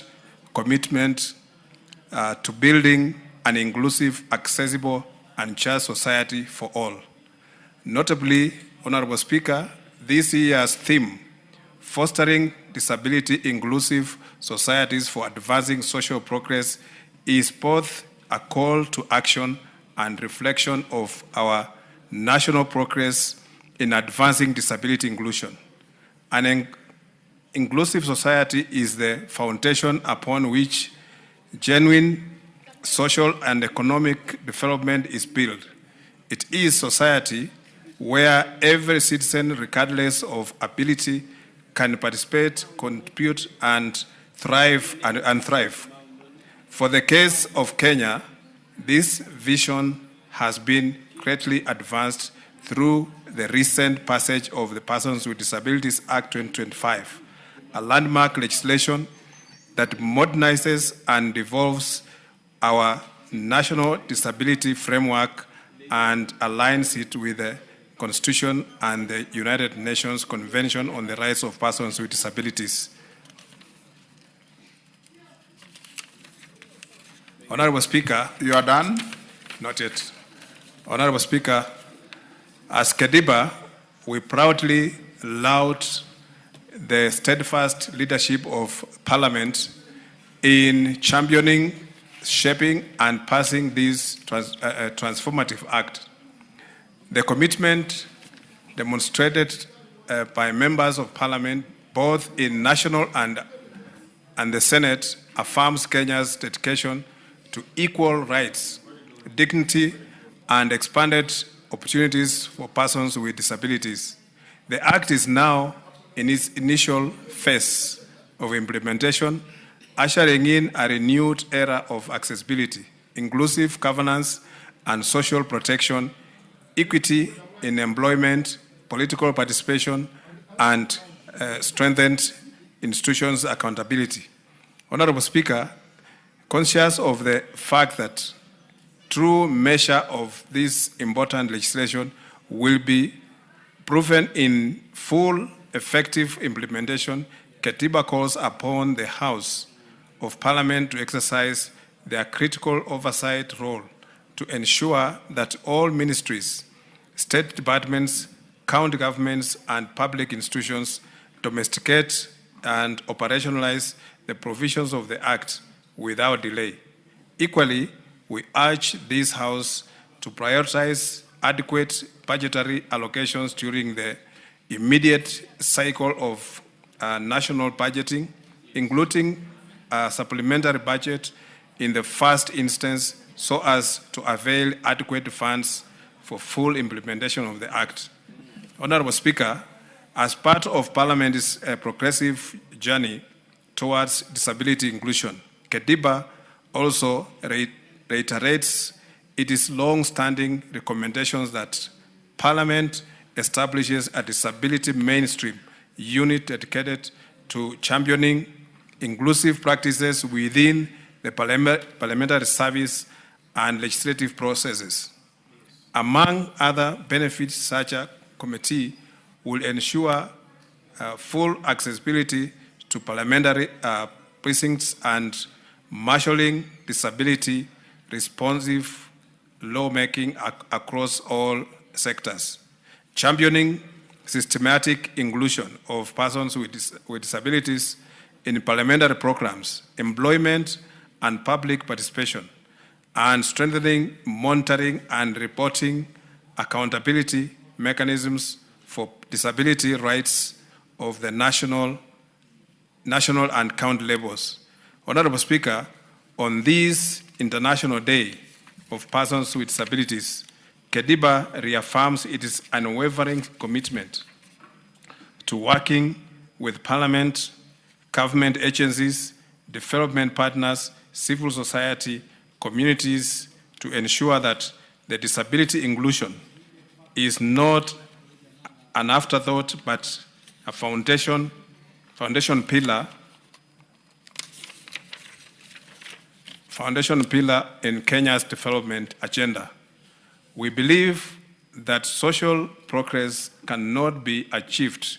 commitment to building an inclusive, accessible, and just society for all. Notably, Honorable Speaker, this year's theme, Fostering Disability Inclusive Societies for Advancing Social Progress, is both a call to action and reflection of our national progress in advancing disability inclusion. An inclusive society is the foundation upon which genuine social and economic development is built. It is society where every citizen, regardless of ability, can participate, contribute, and thrive. For the case of Kenya, this vision has been greatly advanced through the recent passage of the Persons with Disabilities Act 2025, a landmark legislation that modernizes and evolves our national disability framework and aligns it with the Constitution and the United Nations Convention on the Rights of Persons with Disabilities. Honorable Speaker. You are done? Not yet. Honorable Speaker, as KEDIPA, we proudly laud the steadfast leadership of Parliament in championing, shaping, and passing this transformative act. The commitment demonstrated by members of Parliament, both in national and the Senate, affirms Kenya's dedication to equal rights, dignity, and expanded opportunities for persons with disabilities. The Act is now in its initial phase of implementation, ushering in a renewed era of accessibility, inclusive governance and social protection, equity in employment, political participation, and strengthened institutions' accountability. Honorable Speaker, conscious of the fact that true measure of this important legislation will be proven in full effective implementation, Katiba calls upon the House of Parliament to exercise their critical oversight role to ensure that all ministries, state departments, county governments, and public institutions domesticate and operationalize the provisions of the Act without delay. Equally, we urge this House to prioritize adequate budgetary allocations during the immediate cycle of national budgeting, including a supplementary budget in the first instance, so as to avail adequate funds for full implementation of the Act. Honorable Speaker, as part of Parliament's progressive journey towards disability inclusion, Katiba also reiterates its long-standing recommendations that Parliament establishes a disability mainstream unit dedicated to championing inclusive practices within the parliamentary service and legislative processes. Among other benefits, such a committee will ensure full accessibility to parliamentary precincts and marshalling disability responsive lawmaking across all sectors, championing systematic inclusion of persons with disabilities in parliamentary programs, employment, and public participation, and strengthening monitoring and reporting accountability mechanisms for disability rights of the national and county levels. Honorable Speaker, on this International Day of Persons with Disabilities, Katiba reaffirms its unwavering commitment to working with Parliament, government agencies, development partners, civil society, communities to ensure that the disability inclusion is not an afterthought but a foundation pillar in Kenya's development agenda. We believe that social progress cannot be achieved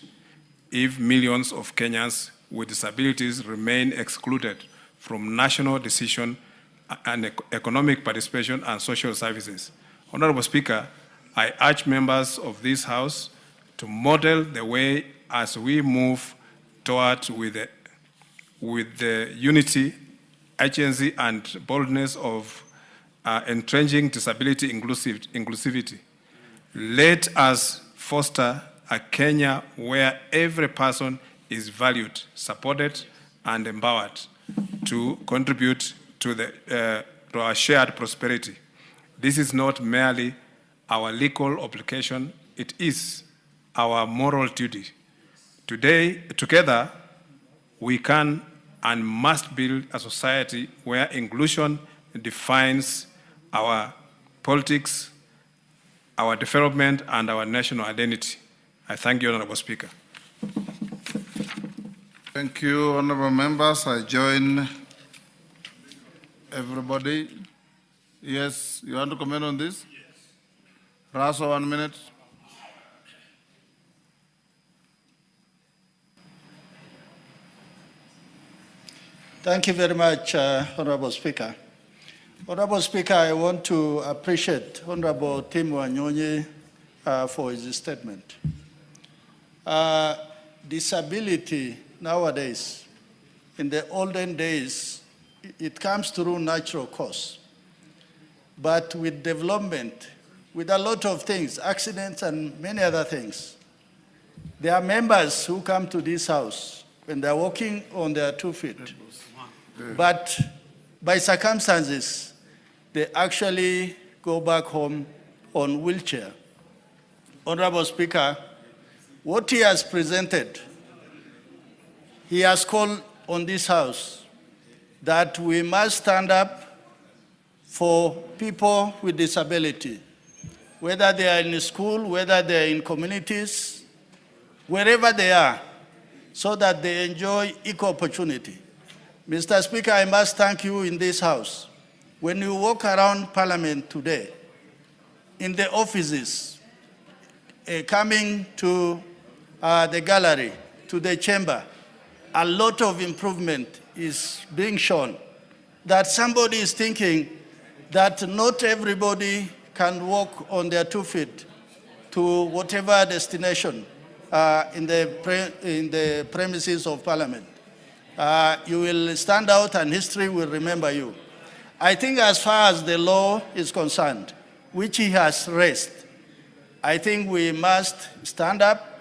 if millions of Kenyans with disabilities remain excluded from national decision and economic participation and social services. Honorable Speaker, I urge members of this House to model the way as we move toward with the unity, agency, and boldness of entrenching disability inclusivity. Let us foster a Kenya where every person is valued, supported, and empowered to contribute to our shared prosperity. This is not merely our legal obligation, it is our moral duty. Today, together, we can and must build a society where inclusion defines our politics, our development, and our national identity. I thank you, Honorable Speaker. Thank you, honorable members. I join everybody. Yes, you want to comment on this? Yes. Raso, 1 minute. Thank you very much, Honorable Speaker. Honorable Speaker, I want to appreciate Honorable Tim Wanyonyi for his statement. disability nowadays, in the olden days, it comes through natural cause. But with development, with a lot of things, accidents and many other things, there are members who come to this house when they're walking on their 2 feet. But by circumstances, they actually go back home on wheelchair. Honorable Speaker, what he has presented, he has called on this house that we must stand up for people with disability, whether they are in school, whether they are in communities, wherever they are, so that they enjoy equal opportunity. Mr. Speaker, I must thank you in this house. When you walk around Parliament today, in the offices, coming to the gallery, to the chamber, a lot of improvement is being shown. That somebody is thinking that not everybody can walk on their 2 feet to whatever destination in the premises of Parliament. You will stand out and history will remember you. I think as far as the law is concerned, which he has raised, I think we must stand up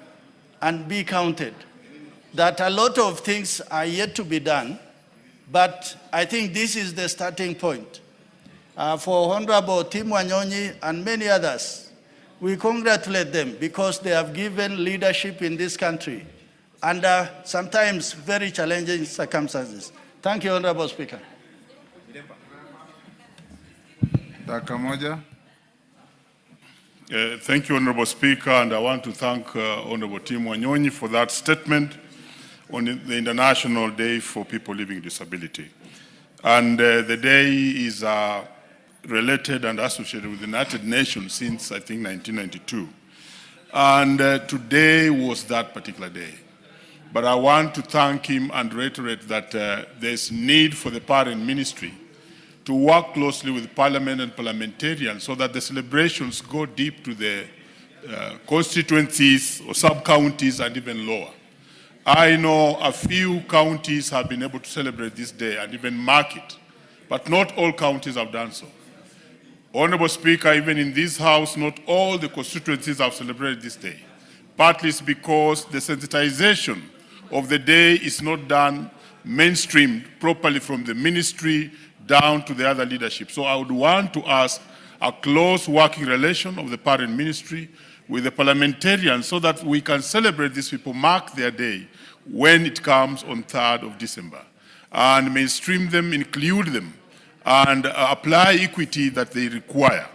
and be counted. That a lot of things are yet to be done, but I think this is the starting point. For Honorable Tim Wanyonyi and many others, we congratulate them because they have given leadership in this country under sometimes very challenging circumstances. Thank you, Honorable Speaker. Dakika moja. Thank you, Honorable Speaker, and I want to thank Honorable Tim Wanyonyi for that statement on the International Day for People Living with Disability. And the day is related and associated with the United Nations since, I think, 1992. And today was that particular day. But I want to thank him and reiterate that there's need for the parent ministry to work closely with Parliament and parliamentarians so that the celebrations go deep to the constituencies or sub-counties and even lower. I know a few counties have been able to celebrate this day and even mark it, but not all counties have done so. Honorable Speaker, even in this House, not all the constituencies have celebrated this day. Partly it's because the sensitization of the day is not done mainstreamed properly from the ministry down to the other leadership. So I would want to ask a close working relation of the parent ministry with the parliamentarians so that we can celebrate these people, mark their day when it comes on 3rd of December, and mainstream them, include them, and apply equity that they require.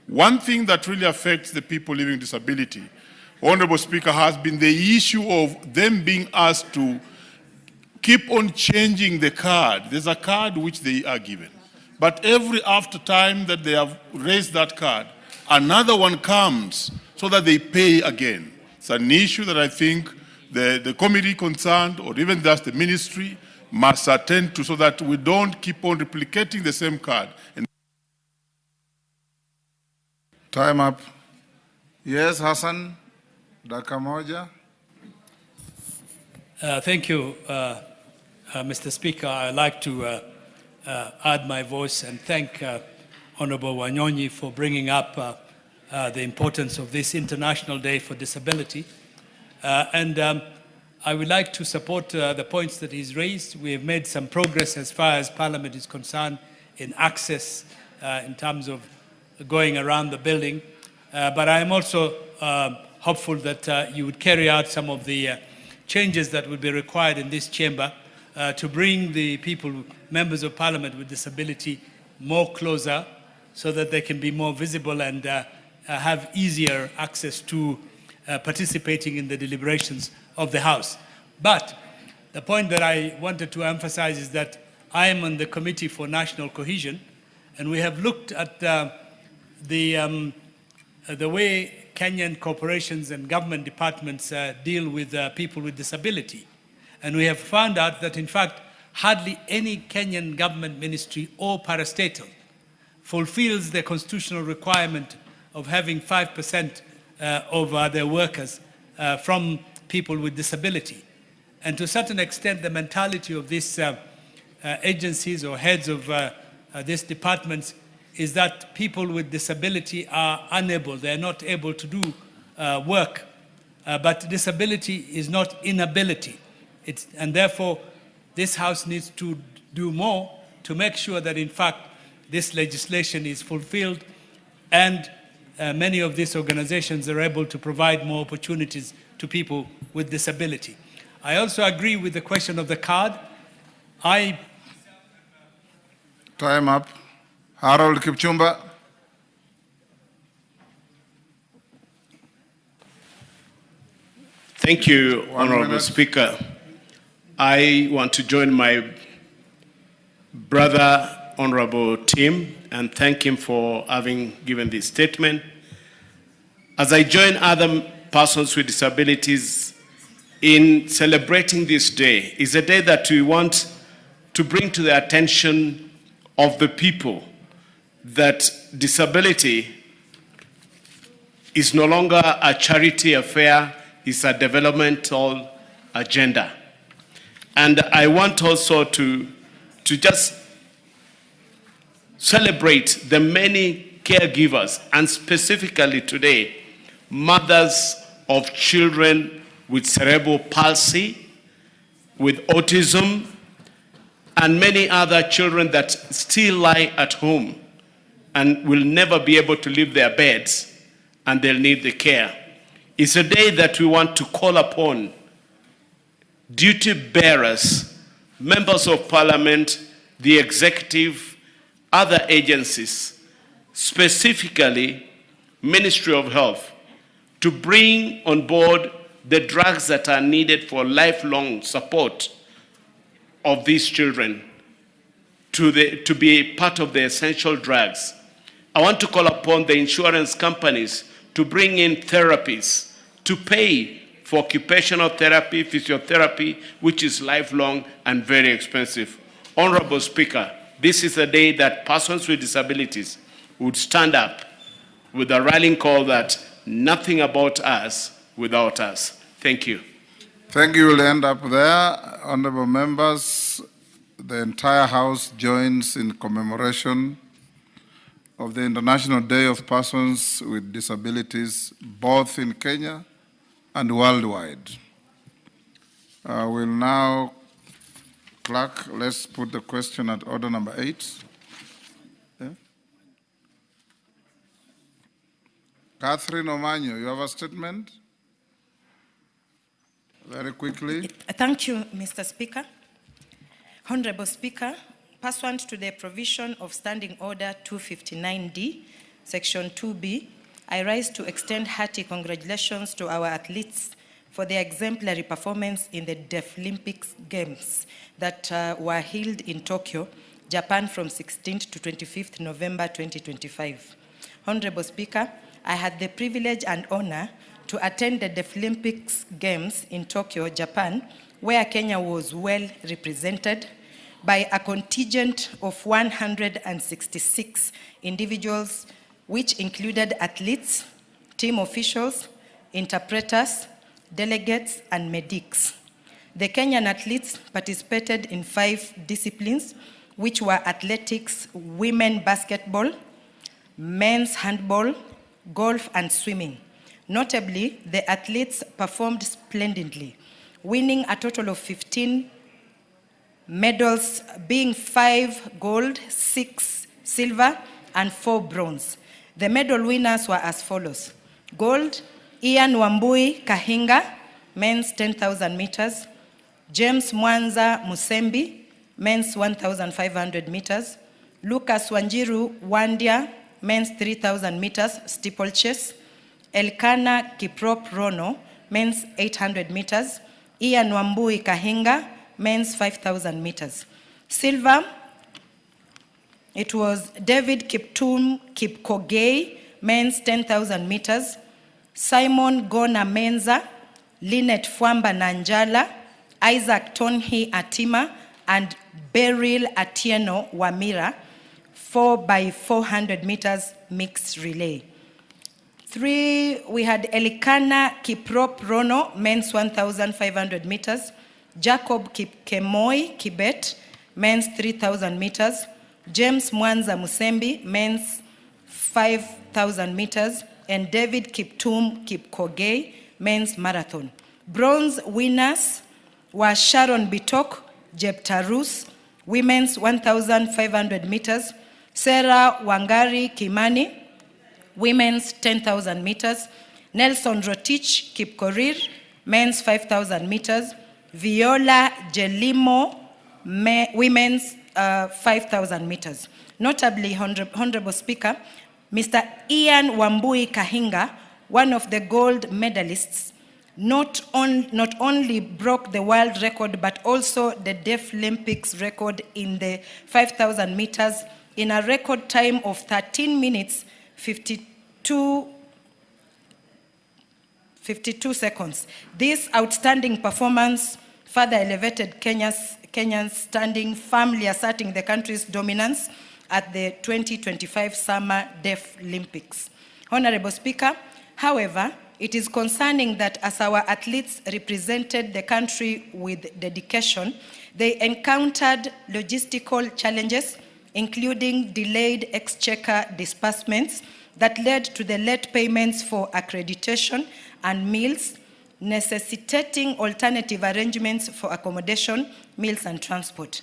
One thing that really affects the people living with disability, Honorable Speaker, has been the issue of them being asked to keep on changing the card. There's a card which they are given. But every after time that they have raised that card, another one comes so that they pay again. It's an issue that I think the committee concerned, or even just the ministry, must attend to so that we don't keep on replicating the same card. And Time up. Yes, Hassan. Dakika moja. Thank you, Mr. Speaker. I'd like to add my voice and thank Honorable Wanyonyi for bringing up the importance of this International Day for Disability. I would like to support the points that he's raised. We have made some progress as far as Parliament is concerned in access in terms of going around the building. But I am also hopeful that you would carry out some of the changes that would be required in this chamber to bring the people, members of Parliament with disability, more closer so that they can be more visible and have easier access to participating in the deliberations of the House. But the point that I wanted to emphasize is that I am on the Committee for National Cohesion, and we have looked at the way Kenyan corporations and government departments deal with people with disability. And we have found out that, in fact, hardly any Kenyan government ministry or parastatal fulfills the constitutional requirement of having 5% of their workers from people with disability. And to a certain extent, the mentality of these agencies or heads of these departments is that people with disability are unable, they're not able to do work. But disability is not inability. And therefore, this House needs to do more to make sure that, in fact, this legislation is fulfilled and many of these organizations are able to provide more opportunities to people with disability. I also agree with the question of the card. Time up. Harold Kipchumba. Thank you, Honorable Speaker. I want to join my brother, Honorable Tim, and thank him for having given this statement. As I join other persons with disabilities in celebrating this day, is a day that we want to bring to the attention of the people that disability is no longer a charity affair, it's a developmental agenda. And I want also to just celebrate the many caregivers, and specifically today, mothers of children with cerebral palsy, with autism, and many other children that still lie at home and will never be able to leave their beds, and they'll need the care. It's a day that we want to call upon duty bearers, members of parliament, the executive, other agencies, specifically Ministry of Health, to bring on board the drugs that are needed for lifelong support of these children to be part of the essential drugs. I want to call upon the insurance companies to bring in therapies, to pay for occupational therapy, physiotherapy, which is lifelong and very expensive. Honorable Speaker, this is a day that persons with disabilities would stand up with a rallying call that nothing about us without us. Thank you. Thank you. We'll end up there. Honorable members, the entire House joins in commemoration of the International Day of Persons with Disabilities, both in Kenya and worldwide. We'll now, clerk, let's put the question at order number 8. Yeah. Catherine Omanyo, you have a statement? Very quickly. Thank you, Mr. Speaker. Honorable Speaker, pursuant to the provision of Standing Order 259D, Section 2B, I rise to extend hearty congratulations to our athletes for their exemplary performance in the Deaflympics Games that were held in Tokyo, Japan from 16th to 25th November 2025. Honorable Speaker, I had the privilege and honor to attend the Deaflympics Games in Tokyo, Japan, where Kenya was well represented by a contingent of 166 individuals, which included athletes, team officials, interpreters, delegates, and medics. The Kenyan athletes participated in 5 disciplines, which were athletics, women basketball, men's handball, golf, and swimming. Notably, the athletes performed splendidly, winning a total of 15 medals, being 5 gold, 6 silver, and 4 bronze. The medal winners were as follows. Gold, Ian Wambui Kahinga, men's 10,000 meters. James Mwanza Musembi, men's 1,500 meters. Lucas Wanjiru Wandia, men's 3,000 meters steeplechase. Elkana Kiprop Rono, men's 800 meters. Ian Wambui Kahinga, men's 5,000 meters. Silver, it was David Kiptum Kipkogei, men's 10,000 meters. Simon Gona Menza, Lynette Fwamba Nanjala, Isaac Tonhi Atima, and Beryl Atieno Wamira, 4x400 meters mixed relay. 3, we had Elikana Kiprop Rono, men's 1,500 meters. Jacob Kemoi Kibet, men's 3,000 meters. James Mwanza Musembi, men's 5,000 meters. And David Kiptum Kipkogei, men's marathon. Bronze winners were Sharon Bitok, Jeptarus, women's 1,500 meters. Sarah Wangari Kimani, women's 10,000 meters. Nelson Rotich Kipkorir, men's 5,000 meters. Viola Jelimo, women's 5,000 meters. Notably, Honorable Speaker, Mr. Ian Wambui Kahinga, one of the gold medalists, not only broke the world record, but also the Deaflympics record in the 5,000 meters in a record time of 13 minutes, 52 seconds. This outstanding performance further elevated Kenya's standing, firmly asserting the country's dominance at the 2025 Summer Deaflympics. Honorable Speaker, however, it is concerning that as our athletes represented the country with dedication, they encountered logistical challenges, including delayed exchequer disbursements that led to the late payments for accreditation and meals, necessitating alternative arrangements for accommodation, meals, and transport.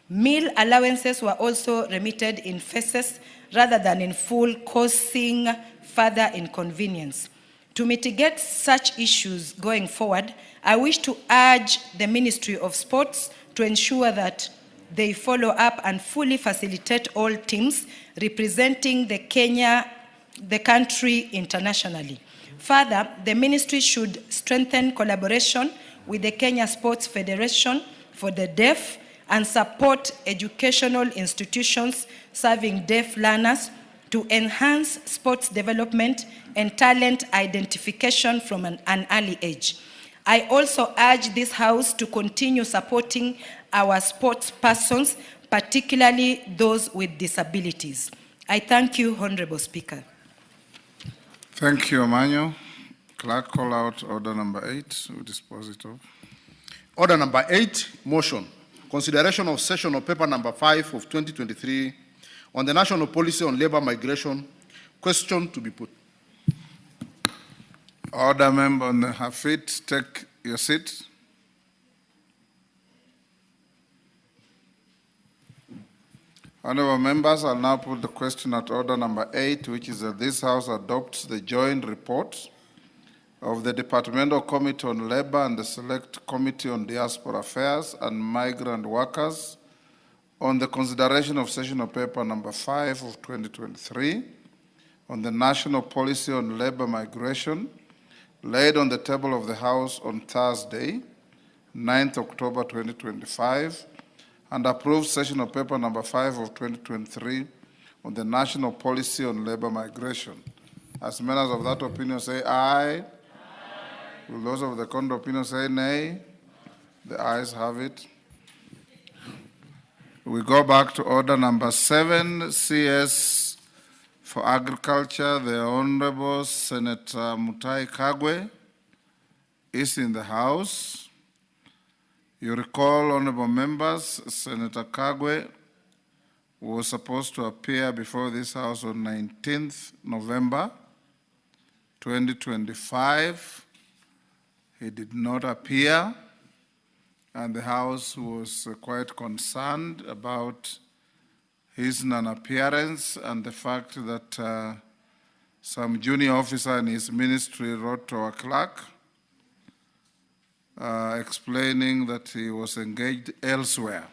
Meal allowances were also remitted in phases rather than in full, causing further inconvenience. To mitigate such issues going forward, I wish to urge the Ministry of Sports to ensure that they follow up and fully facilitate all teams representing the country internationally. Further, the ministry should strengthen collaboration with the Kenya Sports Federation for the Deaf and support educational institutions serving deaf learners to enhance sports development and talent identification from an early age. I also urge this House to continue supporting our sports persons, particularly those with disabilities. I thank you, Honorable Speaker. Thank you, Omanyo. Clerk, call out order number 8. We dispose it of. Order number 8, motion. Consideration of session of paper number 5 of 2023 on the national policy on labor migration. Question to be put. Order, member on her feet. Take your seat. Honorable members, I'll now put the question at order number 8, which is that this House adopts the joint report of the Departmental Committee on Labor and the Select Committee on Diaspora Affairs and Migrant Workers on the consideration of session of paper number 5 of 2023 on the national policy on labor migration, laid on the table of the House on Thursday, 9th October 2025, and approved session of paper number 5 of 2023 on the national policy on labor migration. As members of that opinion say aye. Aye. Will those of the contrary opinion say nay? The ayes have it. We go back to order number 7, CS for Agriculture. The Honorable Senator Mutahi Kagwe is in the House. You recall, honorable members, Senator Kagwe was supposed to appear before this House on 19th November 2025. He did not appear, and the House was quite concerned about his non-appearance and the fact that some junior officer in his ministry wrote to our clerk explaining that he was engaged elsewhere.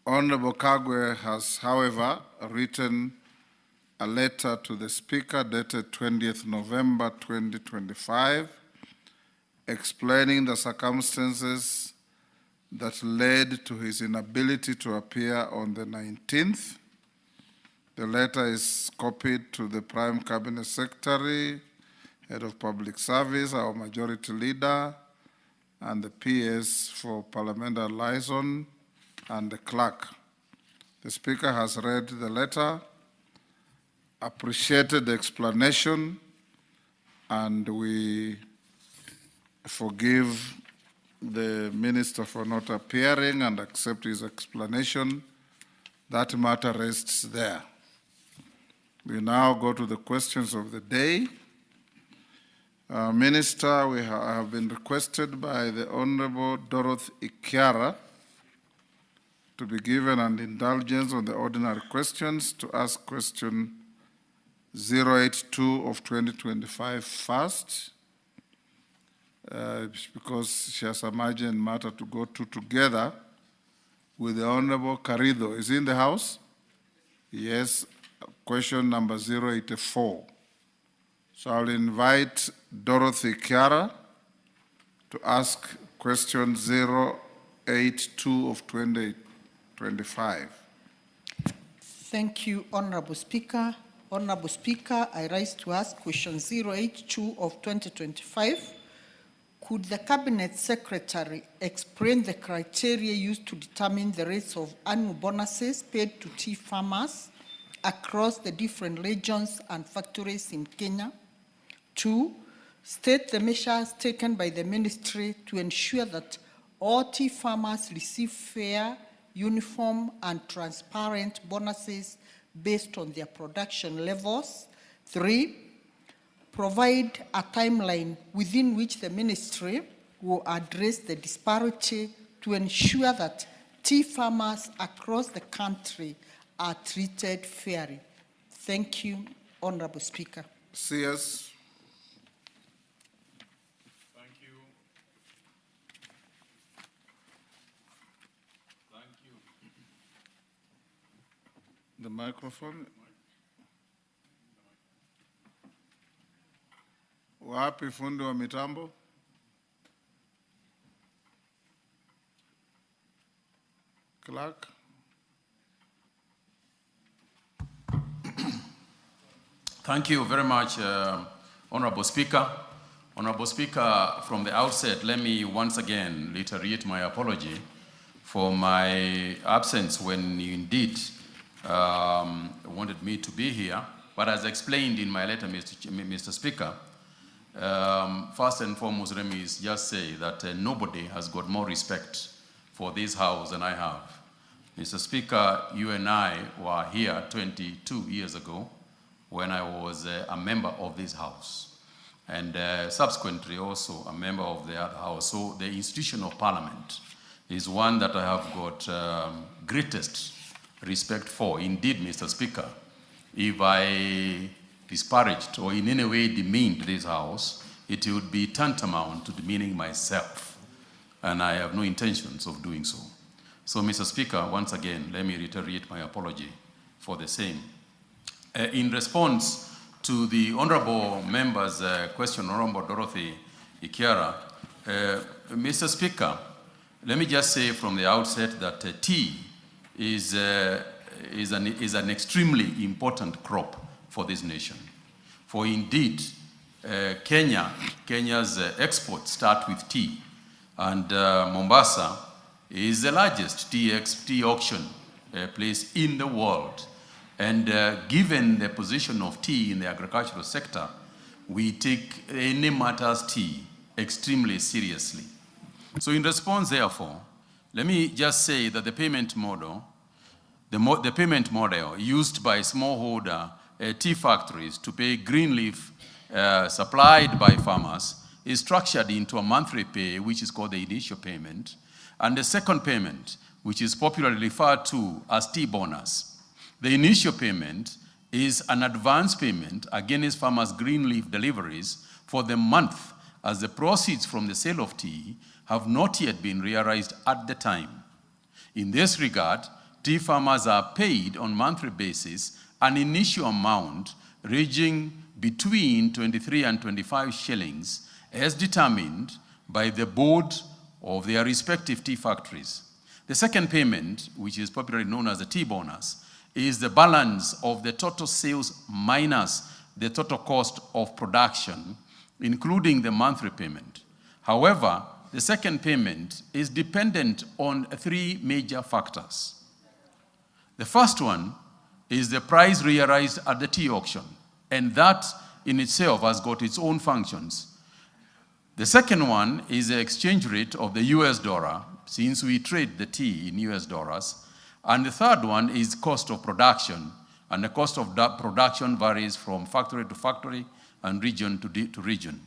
Honorable Kagwe has, however, written a letter to the Speaker dated 20th November 2025, explaining the circumstances that led to his inability to appear on the 19th. The letter is copied to the Prime Cabinet Secretary, Head of Public Service, our Majority Leader, and the PS for Parliamentary Liaison, and the Clerk. The Speaker has read the letter appreciated the explanation, and we forgive the minister for not appearing and accept his explanation. That matter rests there. We now go to the questions of the day. Minister, we have been requested by the Honorable Dorothy Ikiara to be given an indulgence on the ordinary questions to ask question 082 of 2025 first, because she has some urgent matter to go to together with the Honorable Carrido. Is he in the house? Yes, question number 084. So I'll invite Dorothy Kiara to ask question 082 of 2025. Thank you, Honorable Speaker. Honorable Speaker, I rise to ask question 082 of 2025. Could the Cabinet Secretary explain the criteria used to determine the rates of annual bonuses paid to tea farmers across the different regions and factories in Kenya? 2, state the measures taken by the ministry to ensure that all tea farmers receive fair, uniform, and transparent bonuses based on their production levels. 3, provide a timeline within which the ministry will address the disparity to ensure that tea farmers across the country are treated fairly. Thank you, Honorable Speaker. CS. Thank you. Thank you. The microphone. Wapi fundi wa mitambo? Clerk. Thank you very much, Honorable Speaker. Honorable Speaker, from the outset, let me once again reiterate my apology for my absence when you indeed wanted me to be here. But as explained in my letter, Mr. Speaker, first and foremost, let me just say that nobody has got more respect for this House than I have. Mr. Speaker, you and I were here 22 years ago when I was a member of this House, and subsequently also a member of the other House. So the institution of Parliament is one that I have got greatest respect for. Indeed, Mr. Speaker, if I disparaged or in any way demeaned this House, it would be tantamount to demeaning myself, and I have no intentions of doing so. So, Mr. Speaker, once again, let me reiterate my apology for the same. In response to the honorable member's question, Honorable Dorothy Ikiara, Mr. Speaker, let me just say from the outset that tea is an extremely important crop for this nation. For indeed, Kenya's exports start with tea, and Mombasa is the largest tea auction place in the world. And given the position of tea in the agricultural sector, we take any matters tea extremely seriously. So in response, therefore, let me just say that the payment model, the payment model used by smallholder tea factories to pay green leaf supplied by farmers is structured into a monthly pay, which is called the initial payment, and the second payment, which is popularly referred to as tea bonus. The initial payment is an advance payment against farmers' green leaf deliveries for the month, as the proceeds from the sale of tea have not yet been realized at the time. In this regard, tea farmers are paid on a monthly basis an initial amount ranging between 23 and 25 shillings as determined by the board of their respective tea factories. The second payment, which is popularly known as the tea bonus, is the balance of the total sales minus the total cost of production, including the monthly payment. However, the second payment is dependent on 3 major factors. The first one is the price realized at the tea auction, and that in itself has got its own functions. The second one is the exchange rate of the US dollar, since we trade the tea in US dollars. And the third one is cost of production, and the cost of that production varies from factory to factory and region to region.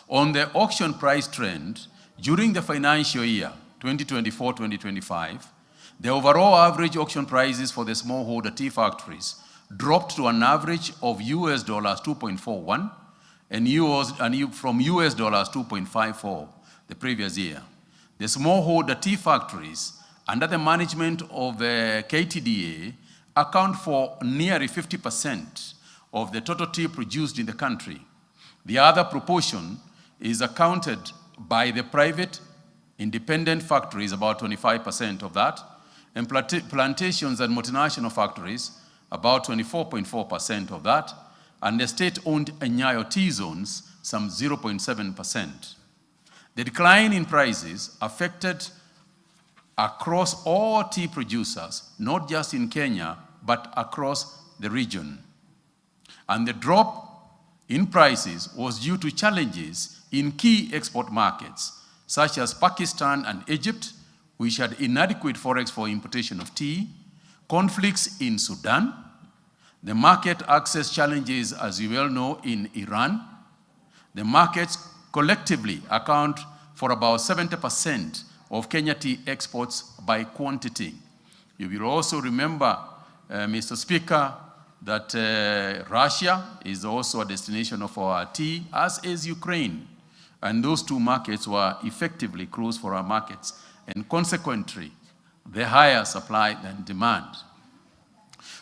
On the auction price trend, during the financial year 2024-2025, the overall average auction prices for the smallholder tea factories dropped to an average of US dollars 2.41 and from US dollars 2.54 the previous year. The smallholder tea factories under the management of KTDA account for nearly 50% of the total tea produced in the country. The other proportion is accounted by the private independent factories, about 25% of that, and plantations and multinational factories, about 24.4% of that, and the state-owned Nyayo tea zones, some 0.7%. The decline in prices affected across all tea producers, not just in Kenya, but across the region. And the drop in prices was due to challenges in key export markets, such as Pakistan and Egypt, which had inadequate forex for importation of tea, conflicts in Sudan, the market access challenges, as you well know, in Iran. The markets collectively account for about 70% of Kenya tea exports by quantity. You will also remember, Mr. Speaker, that Russia is also a destination of our tea, as is Ukraine. And those two markets were effectively closed for our markets, and consequently, the higher supply than demand.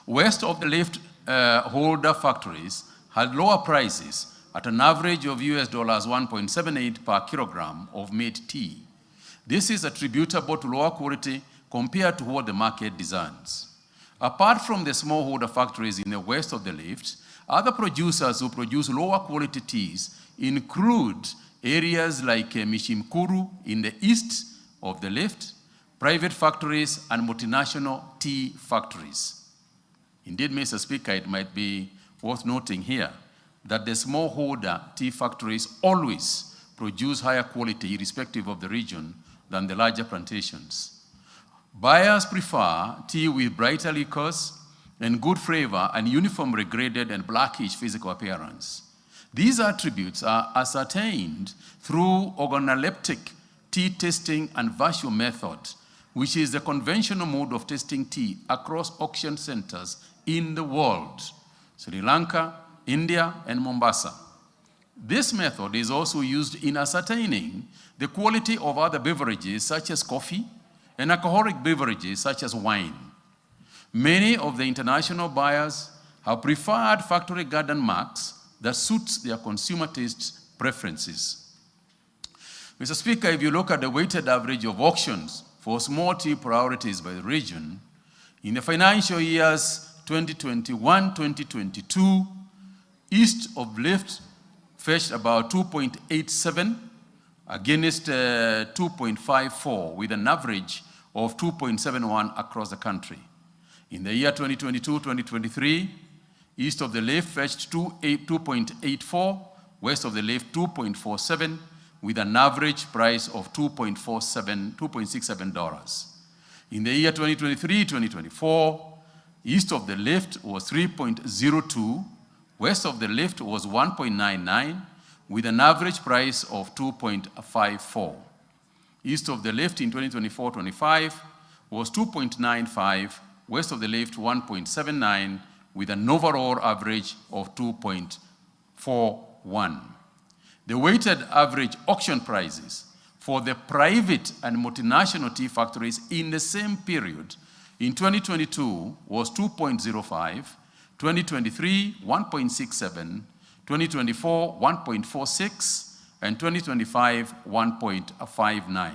West of the lift holder factories had lower prices at an average of US dollars 1.78 per kilogram of made tea. This is attributable to lower quality compared to what the market demands. Apart from the smallholder factories in the west of the lift, other producers who produce lower quality teas include areas like Mishimkuru in the east of the lift, private factories, and multinational tea factories. Indeed, Mr. Speaker, it might be worth noting here that the smallholder tea factories always produce higher quality, irrespective of the region, than the larger plantations. Buyers prefer tea with brighter liquors and good flavor and uniformly graded and blackish physical appearance. These attributes are ascertained through organoleptic tea testing and virtual method, which is the conventional mode of testing tea across auction centers in the world, Sri Lanka, India, and Mombasa. This method is also used in ascertaining the quality of other beverages such as coffee and alcoholic beverages such as wine. Many of the international buyers have preferred factory garden marks that suits their consumer taste preferences. Mr. Speaker, if you look at the weighted average of auctions for small tea priorities by the region, in the financial years 2021-2022, east of lift fetched about 2.87 against 2.54, with an average of 2.71 across the country. In the year 2022-2023, east of the lift fetched 2.84, west of the lift 2.47, with an average price of $2.67. In the year 2023-2024, east of the lift was 3.02, west of the lift was 1.99, with an average price of 2.54. East of the lift in 2024-25 was 2.95, west of the lift 1.79, with an overall average of 2.41. The weighted average auction prices for the private and multinational tea factories in the same period in 2022 was 2.05, 2023 1.67, 2024 1.46, and 2025 1.59.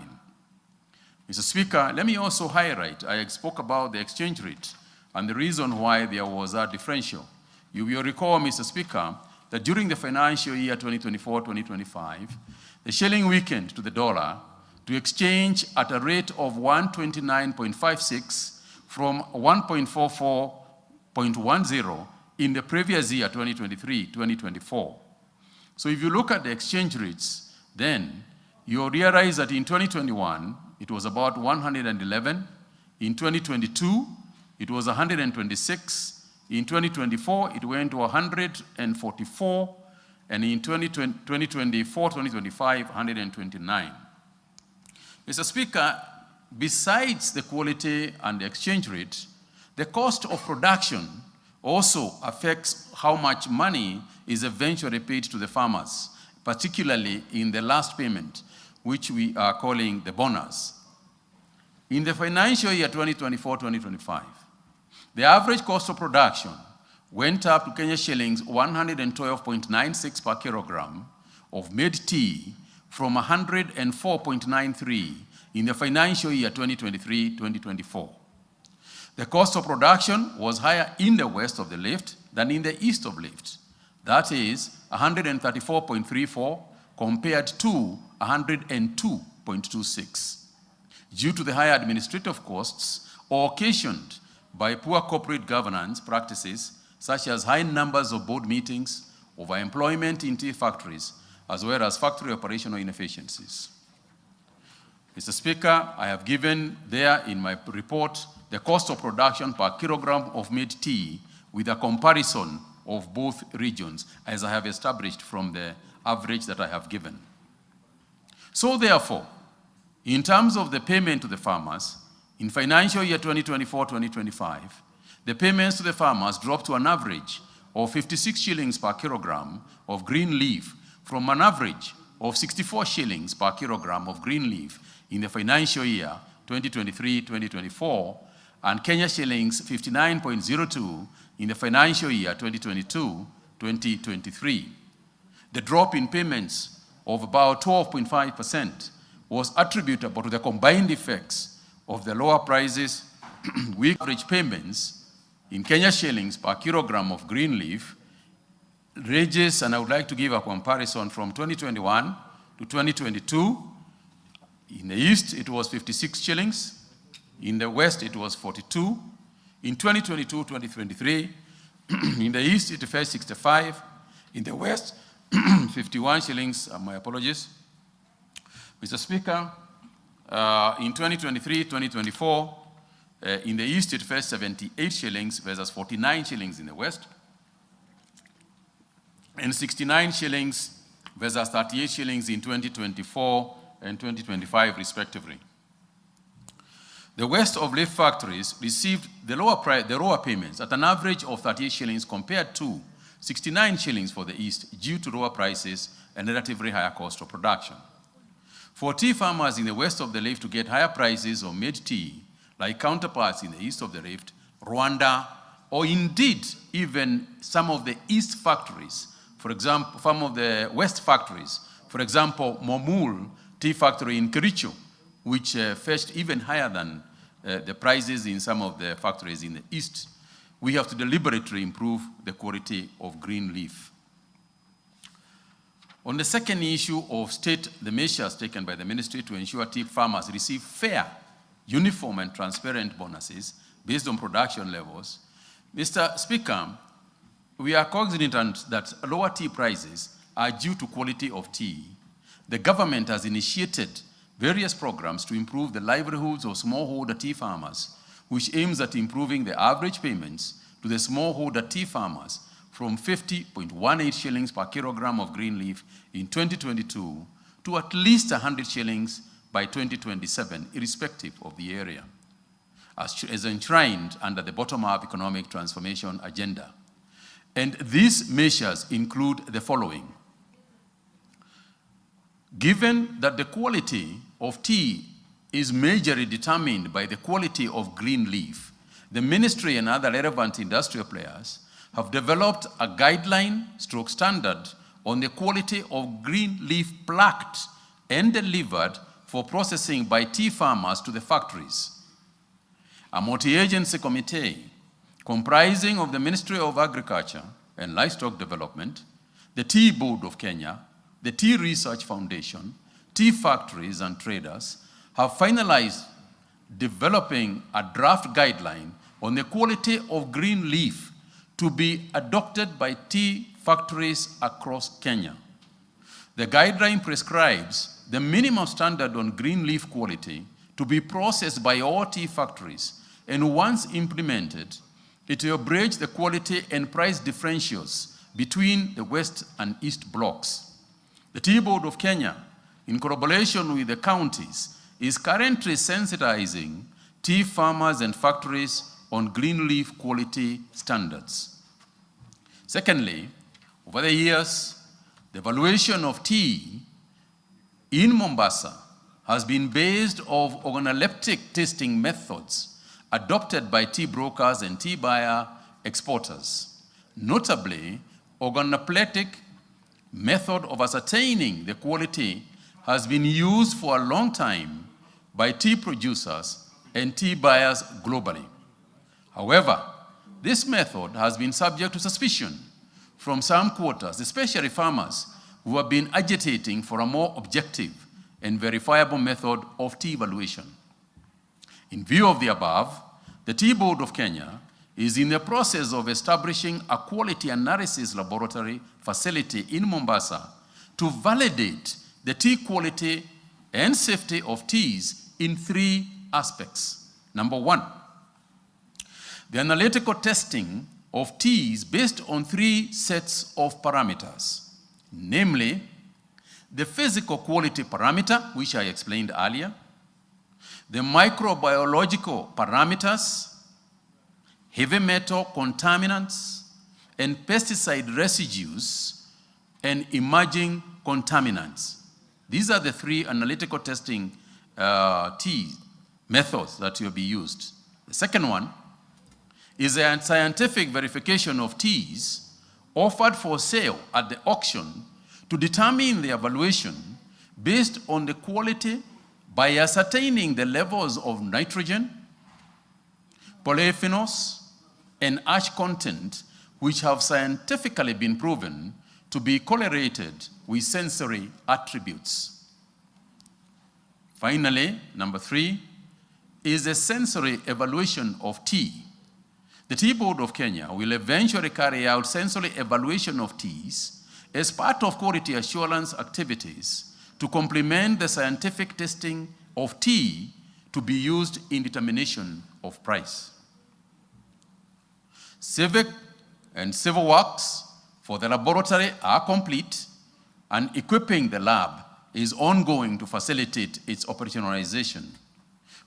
Mr. Speaker, let me also highlight, I spoke about the exchange rate and the reason why there was a differential. You will recall, Mr. Speaker, that during the financial year 2024-2025, the shilling weakened to the dollar to exchange at a rate of 129.56 from 1.44 0.10 in the previous year, 2023-2024. So if you look at the exchange rates, then you'll realize that in 2021, it was about 111. In 2022, it was 126. In 2024, it went to 144. And in 2024-2025, 129. Mr. Speaker, besides the quality and the exchange rate, the cost of production also affects how much money is eventually paid to the farmers, particularly in the last payment, which we are calling the bonus. In the financial year 2024-2025, the average cost of production went up to Kenya shillings 112.96 per kilogram of made tea from 104.93 in the financial year 2023-2024. The cost of production was higher in the west of the lift than in the east of lift. That is 134.34 compared to 102.26. Due to the higher administrative costs occasioned by poor corporate governance practices, such as high numbers of board meetings, overemployment in tea factories, as well as factory operational inefficiencies. Mr. Speaker, I have given there in my report the cost of production per kilogram of made tea with a comparison of both regions, as I have established from the average that I have given. So therefore, in terms of the payment to the farmers, in financial year 2024-2025, the payments to the farmers dropped to an average of 56 shillings per kilogram of green leaf from an average of 64 shillings per kilogram of green leaf in the financial year 2023-2024 and Kenya shillings 59.02 in the financial year 2022-2023. The drop in payments of about 12.5% was attributable to the combined effects of the lower prices, weak average payments in Kenya shillings per kilogram of green leaf ranges, and I would like to give a comparison from 2021 to 2022. In the east, it was 56 shillings. In the west, it was 42. In 2022-2023, in the east, it fell 65. In the west, 51 shillings. My apologies. Mr. Speaker, in 2023-2024, in the east, it fell 78 shillings versus 49 shillings in the west, and 69 shillings versus 38 shillings in 2024 and 2025, respectively. The west of leaf factories received the lower payments at an average of 38 shillings compared to 69 shillings for the east due to lower prices and relatively higher cost of production. For tea farmers in the west of the rift to get higher prices of made tea, like counterparts in the east of the rift, Rwanda, or indeed even some of the east factories, for example, some of the west factories, for example, Momul tea factory in Kericho, which fetched even higher than the prices in some of the factories in the east. We have to deliberately improve the quality of green leaf. On the second issue of the measures taken by the ministry to ensure tea farmers receive fair, uniform and transparent bonuses based on production levels, Mr. Speaker, we are cognizant that lower tea prices are due to quality of tea. The government has initiated various programs to improve the livelihoods of smallholder tea farmers, which aims at improving the average payments to the smallholder tea farmers from 50.18 shillings per kilogram of green leaf in 2022 to at least 100 shillings by 2027, irrespective of the area, as enshrined under the bottom-up economic transformation agenda. And these measures include the following. Given that the quality of tea is majorly determined by the quality of green leaf, the ministry and other relevant industrial players have developed a guideline/standard on the quality of green leaf plucked and delivered for processing by tea farmers to the factories. A multi-agency committee comprising of the Ministry of Agriculture and Livestock Development, the Tea Board of Kenya, the Tea Research Foundation, tea factories and traders have finalized developing a draft guideline on the quality of green leaf to be adopted by tea factories across Kenya. The guideline prescribes the minimum standard on green leaf quality to be processed by all tea factories, and once implemented, it will bridge the quality and price differentials between the West and East blocks. The Tea Board of Kenya, in collaboration with the counties, is currently sensitizing tea farmers and factories on green leaf quality standards. Secondly, over the years, the evaluation of tea in Mombasa has been based on organoleptic testing methods adopted by tea brokers and tea buyer exporters. Notably, organoleptic method of ascertaining the quality has been used for a long time by tea producers and tea buyers globally. However, this method has been subject to suspicion from some quarters, especially farmers who have been agitating for a more objective and verifiable method of tea evaluation. In view of the above, the Tea Board of Kenya is in the process of establishing a quality analysis laboratory facility in Mombasa to validate the tea quality and safety of teas in 3 aspects. Number 1, the analytical testing of teas based on 3 sets of parameters, namely the physical quality parameter, which I explained earlier, the microbiological parameters, heavy metal contaminants, and pesticide residues, and emerging contaminants. These are the 3 analytical testing tea methods that will be used. The second one is a scientific verification of teas offered for sale at the auction to determine the evaluation based on the quality by ascertaining the levels of nitrogen, polyphenols, and ash content, which have scientifically been proven to be correlated with sensory attributes. Finally, number 3 is a sensory evaluation of tea. The Tea Board of Kenya will eventually carry out sensory evaluation of teas as part of quality assurance activities to complement the scientific testing of tea to be used in determination of price. Civic and civil works for the laboratory are complete, and equipping the lab is ongoing to facilitate its operationalization.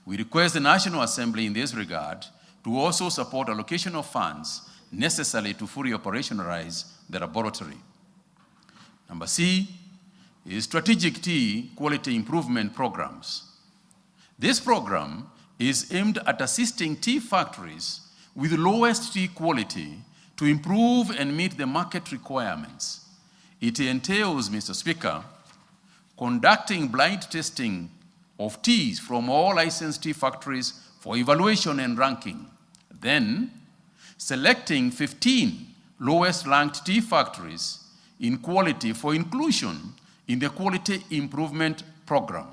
We request the National Assembly in this regard to also support allocation of funds necessary to fully operationalize the laboratory. Number C is strategic tea quality improvement programs. This program is aimed at assisting tea factories with lowest tea quality to improve and meet the market requirements. It entails, Mr. Speaker, conducting blind testing of teas from all licensed tea factories for evaluation and ranking. Then, selecting 15 lowest ranked tea factories in quality for inclusion in the quality improvement program.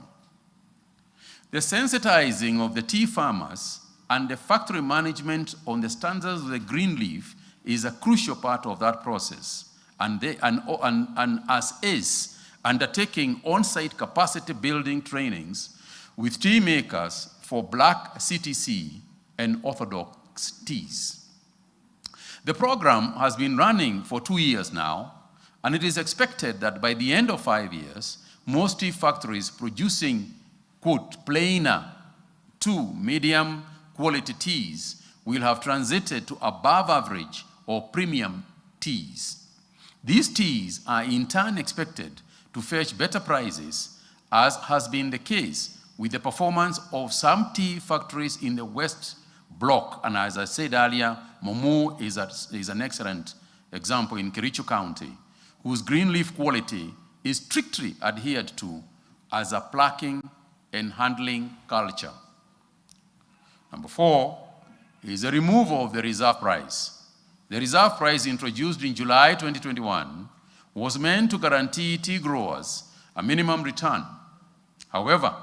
The sensitizing of the tea farmers and the factory management on the standards of the green leaf is a crucial part of that process, and as is undertaking on-site capacity building trainings with tea makers for black CTC and orthodox teas. The program has been running for 2 years now, and it is expected that by the end of 5 years, most tea factories producing, quote, plainer to medium quality teas will have transited to above average or premium teas. These teas are in turn expected to fetch better prices, as has been the case with the performance of some tea factories in the West Block. And as I said earlier, Momu is an excellent example in Kericho County, whose green leaf quality is strictly adhered to as a plucking and handling culture. Number 4 is the removal of the reserve price. The reserve price, introduced in July 2021, was meant to guarantee tea growers a minimum return. However,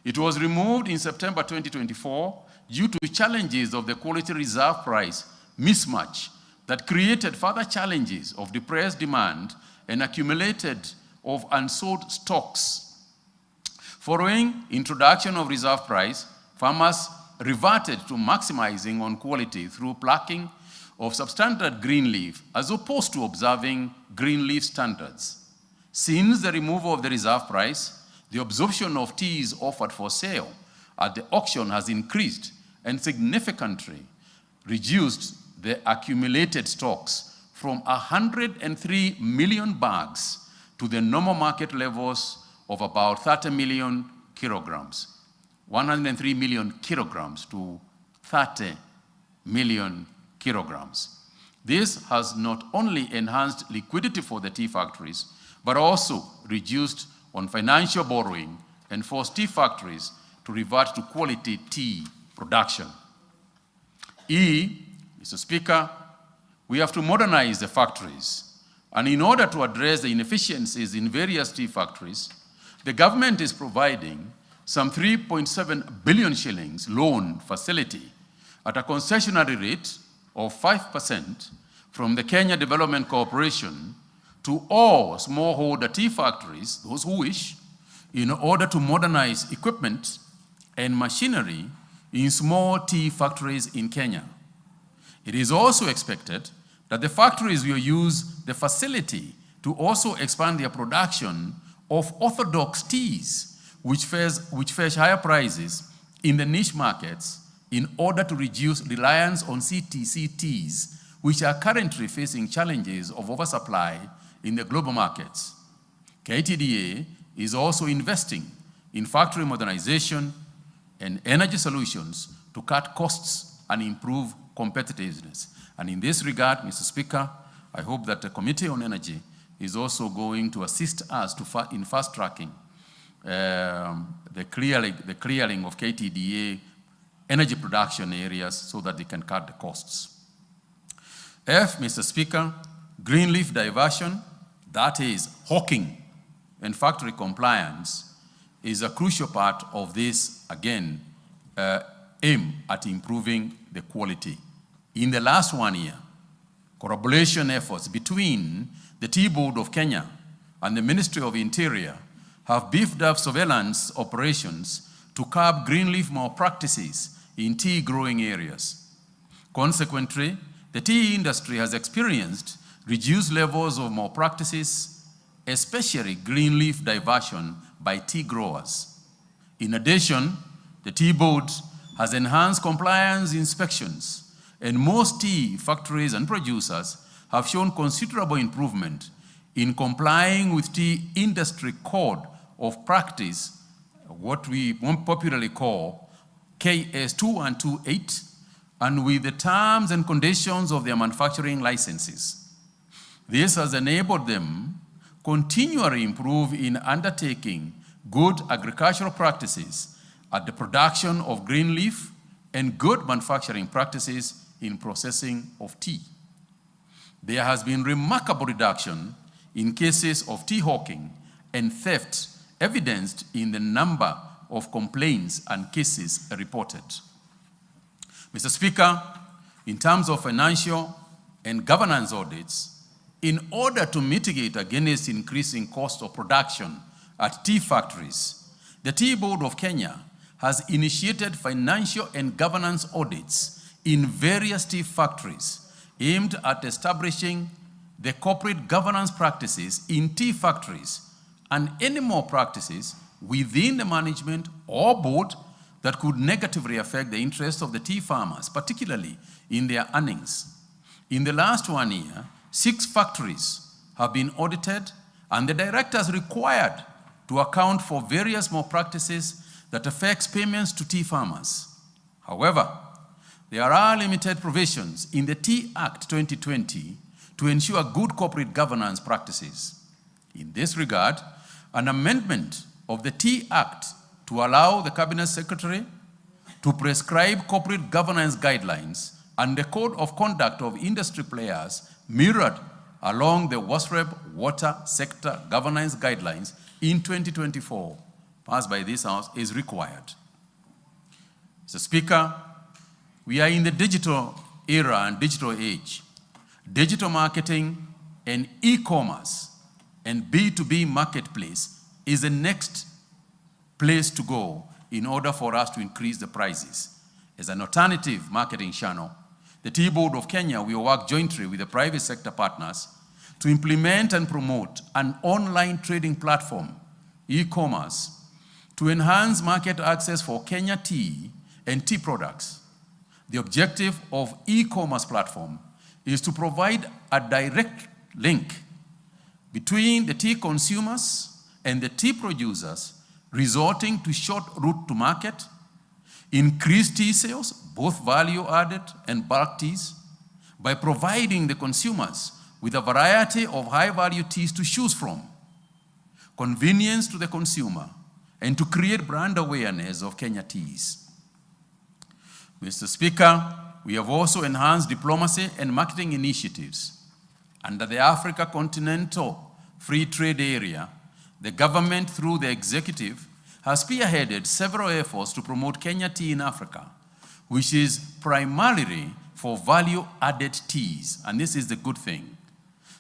it was removed in September 2024 due to challenges of the quality reserve price mismatch that created further challenges of depressed demand and accumulated of unsold stocks. Following introduction of reserve price, farmers reverted to maximizing on quality through plucking of substandard green leaf as opposed to observing green leaf standards. Since the removal of the reserve price, the absorption of teas offered for sale at the auction has increased and significantly reduced the accumulated stocks from 103 million bags to the normal market levels of about 30 million kilograms. 103 million kilograms to 30 million kilograms. This has not only enhanced liquidity for the tea factories, but also reduced on financial borrowing and forced tea factories to revert to quality tea production. Mr. Speaker, we have to modernize the factories. And in order to address the inefficiencies in various tea factories, the government is providing some 3.7 billion shillings loan facility at a concessionary rate of 5% from the Kenya Development Corporation to all smallholder tea factories, those who wish, in order to modernize equipment and machinery in small tea factories in Kenya. It is also expected that the factories will use the facility to also expand their production of orthodox teas, which fetch higher prices in the niche markets in order to reduce reliance on CTC teas, which are currently facing challenges of oversupply in the global markets. KTDA is also investing in factory modernization and energy solutions to cut costs and improve competitiveness. And in this regard, Mr. Speaker, I hope that the Committee on Energy is also going to assist us in fast-tracking the clearing of KTDA energy production areas so that they can cut the costs. Mr. Speaker, green leaf diversion, that is hawking and factory compliance, is a crucial part of this, again, aim at improving the quality. In the last 1 year, collaboration efforts between the Tea Board of Kenya and the Ministry of Interior have beefed up surveillance operations to curb green leaf malpractices in tea growing areas. Consequently, the tea industry has experienced reduced levels of malpractices, especially green leaf diversion by tea growers. In addition, the Tea Board has enhanced compliance inspections, and most tea factories and producers have shown considerable improvement in complying with tea industry code of practice, what we popularly call KS 2128, and with the terms and conditions of their manufacturing licenses. This has enabled them continually improve in undertaking good agricultural practices at the production of green leaf and good manufacturing practices in processing of tea. There has been remarkable reduction in cases of tea hawking and theft evidenced in the number of complaints and cases reported. Mr. Speaker, in terms of financial and governance audits, in order to mitigate against increasing cost of production at tea factories, the Tea Board of Kenya has initiated financial and governance audits in various tea factories aimed at establishing the corporate governance practices in tea factories and any more practices within the management or board that could negatively affect the interests of the tea farmers, particularly in their earnings. In the last 1 year, 6 factories have been audited, and the directors required to account for various malpractices that affects payments to tea farmers. However, there are limited provisions in the Tea Act 2020 to ensure good corporate governance practices. In this regard, an amendment of the Tea Act to allow the Cabinet Secretary to prescribe corporate governance guidelines and the code of conduct of industry players mirrored along the WASREB water sector governance guidelines in 2024, passed by this House, is required. Mr. Speaker, we are in the digital era and digital age, digital marketing, and e-commerce and B2B marketplace is the next place to go in order for us to increase the prices. As an alternative marketing channel, the Tea Board of Kenya will work jointly with the private sector partners to implement and promote an online trading platform, e-commerce, to enhance market access for Kenya tea and tea products. The objective of e-commerce platform is to provide a direct link between the tea consumers and the tea producers, resulting to short route to market, increased tea sales, both value-added and bulk teas, by providing the consumers with a variety of high-value teas to choose from, convenience to the consumer, and to create brand awareness of Kenya teas. Mr. Speaker, we have also enhanced diplomacy and marketing initiatives. Under the Africa Continental Free Trade Area, the government, through the executive, has spearheaded several efforts to promote Kenya tea in Africa, which is primarily for value-added teas, and this is the good thing.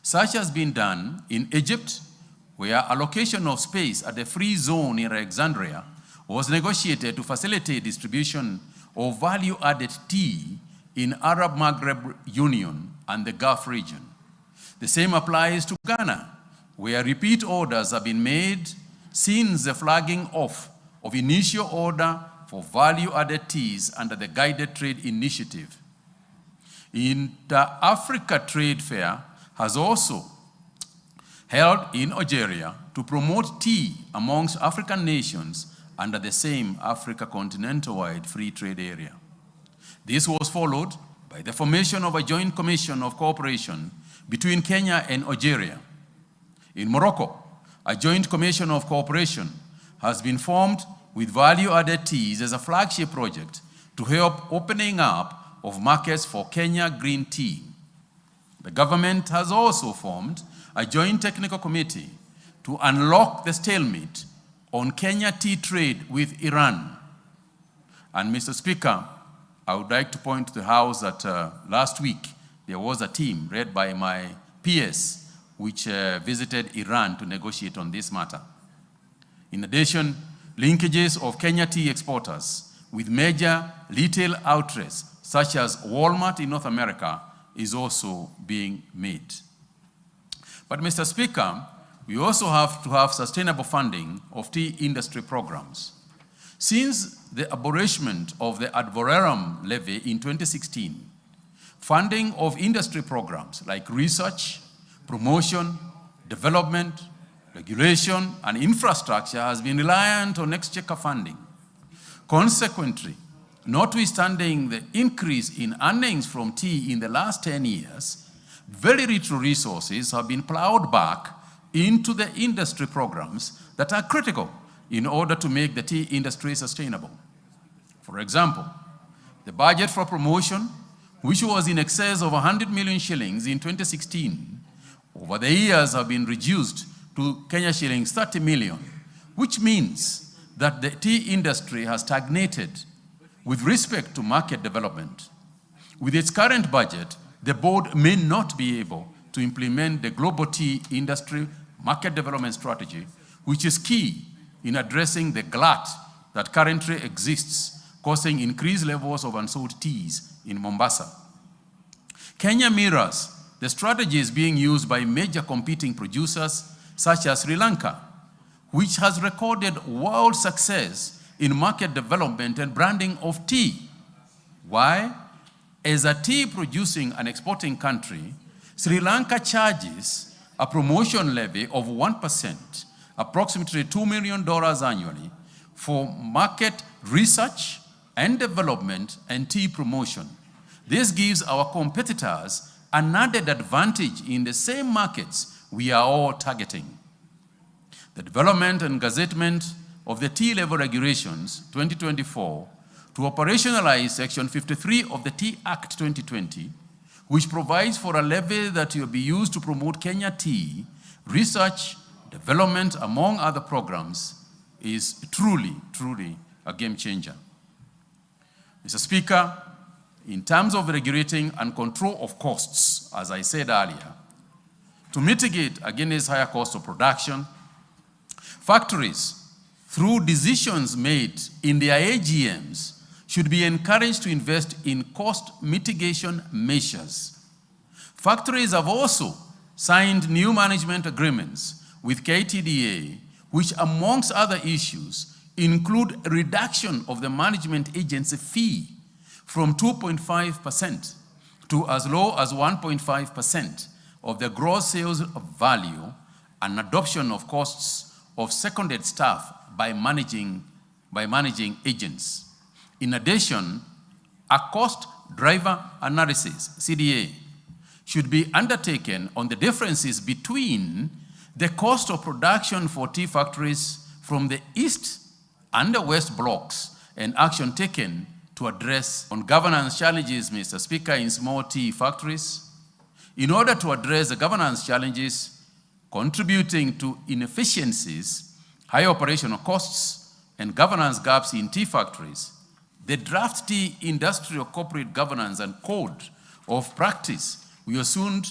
Such has been done in Egypt, where allocation of space at the free zone in Alexandria was negotiated to facilitate distribution of value-added tea in Arab Maghreb Union and the Gulf region. The same applies to Ghana, where repeat orders have been made since the flagging off of initial order for value-added teas under the Guided Trade Initiative. The Africa Trade Fair has also held in Algeria to promote tea amongst African nations under the same Africa continental-wide free trade area. This was followed by the formation of a joint commission of cooperation between Kenya and Algeria. In Morocco, a joint commission of cooperation has been formed with value-added teas as a flagship project to help opening up of markets for Kenya green tea. The government has also formed a joint technical committee to unlock the stalemate on Kenya tea trade with Iran. And Mr. Speaker, I would like to point to the House that last week there was a team led by my PS which visited Iran to negotiate on this matter. In addition, linkages of Kenya tea exporters with major retail outlets such as Walmart in North America is also being made. But Mr. Speaker, we also have to have sustainable funding of tea industry programs. Since the abolishment of the ad valorem levy in 2016, funding of industry programs like research, promotion, development, regulation, and infrastructure has been reliant on exchequer funding. Consequently, notwithstanding the increase in earnings from tea in the last 10 years, very little resources have been plowed back into the industry programs that are critical in order to make the tea industry sustainable. For example, the budget for promotion, which was in excess of 100 million shillings in 2016, over the years have been reduced to Kenya shillings 30 million, which means that the tea industry has stagnated with respect to market development. With its current budget, the board may not be able to implement the global tea industry market development strategy, which is key in addressing the glut that currently exists, causing increased levels of unsold teas in Mombasa. Kenya mirrors the strategies being used by major competing producers such as Sri Lanka, which has recorded world success in market development and branding of tea. Why? As a tea producing and exporting country, Sri Lanka charges a promotion levy of 1%, approximately $2 million annually, for market research and development and tea promotion. This gives our competitors an added advantage in the same markets we are all targeting. The development and gazettement of the Tea Level Regulations 2024 to operationalize Section 53 of the Tea Act 2020, which provides for a levy that will be used to promote Kenya tea, research, development, among other programs, is truly, truly a game changer. Mr. Speaker, in terms of regulating and control of costs, as I said earlier, to mitigate against higher cost of production, factories, through decisions made in their AGMs, should be encouraged to invest in cost mitigation measures. Factories have also signed new management agreements with KTDA, which amongst other issues include a reduction of the management agency fee from 2.5% to as low as 1.5% of the gross sales value, and adoption of costs of seconded staff by managing agents. In addition, a cost driver analysis, CDA, should be undertaken on the differences between the cost of production for tea factories from the East and the West blocks, and action taken to address on governance challenges, Mr. Speaker, in small tea factories. In order to address the governance challenges contributing to inefficiencies, high operational costs, and governance gaps in tea factories, the draft Tea Industrial Corporate Governance and Code of Practice will soon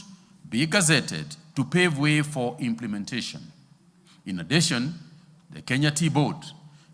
be gazetted to pave way for implementation. In addition, the Kenya Tea Board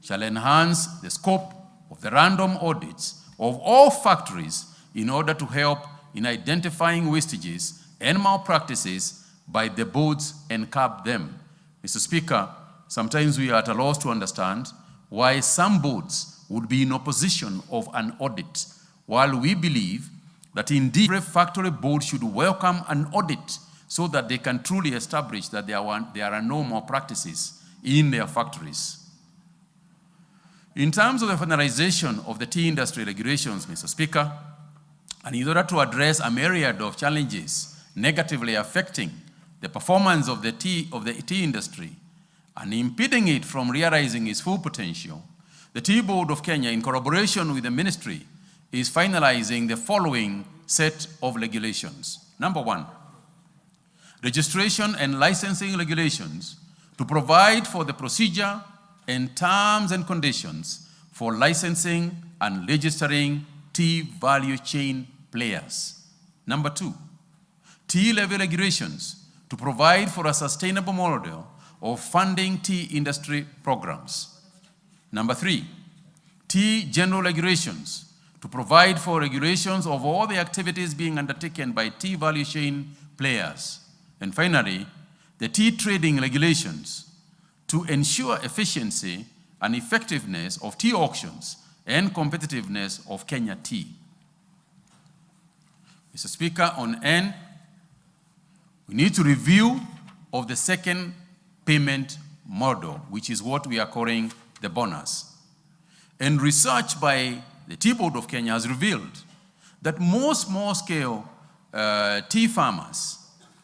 shall enhance the scope of the random audits of all factories in order to help in identifying wastages and malpractices by the boards and curb them. Mr. Speaker, sometimes we are at a loss to understand why some boards would be in opposition of an audit, while we believe that indeed every factory board should welcome an audit so that they can truly establish that there are no malpractices in their factories. In terms of the finalization of the tea industry regulations, Mr. Speaker, and in order to address a myriad of challenges negatively affecting the performance of the tea industry and impeding it from realizing its full potential, the Tea Board of Kenya, in collaboration with the ministry, is finalizing the following set of regulations. Number one, registration and licensing regulations to provide for the procedure and terms and conditions for licensing and registering tea value chain players. Number two, tea levy regulations to provide for a sustainable model of funding tea industry programs. Number three, tea general regulations to provide for regulations of all the activities being undertaken by tea value chain players. And finally, the tea trading regulations to ensure efficiency and effectiveness of tea auctions and competitiveness of Kenya tea. Mr. Speaker, on N, we need to review of the second payment model, which is what we are calling the bonus. And research by the Tea Board of Kenya has revealed that most small-scale tea farmers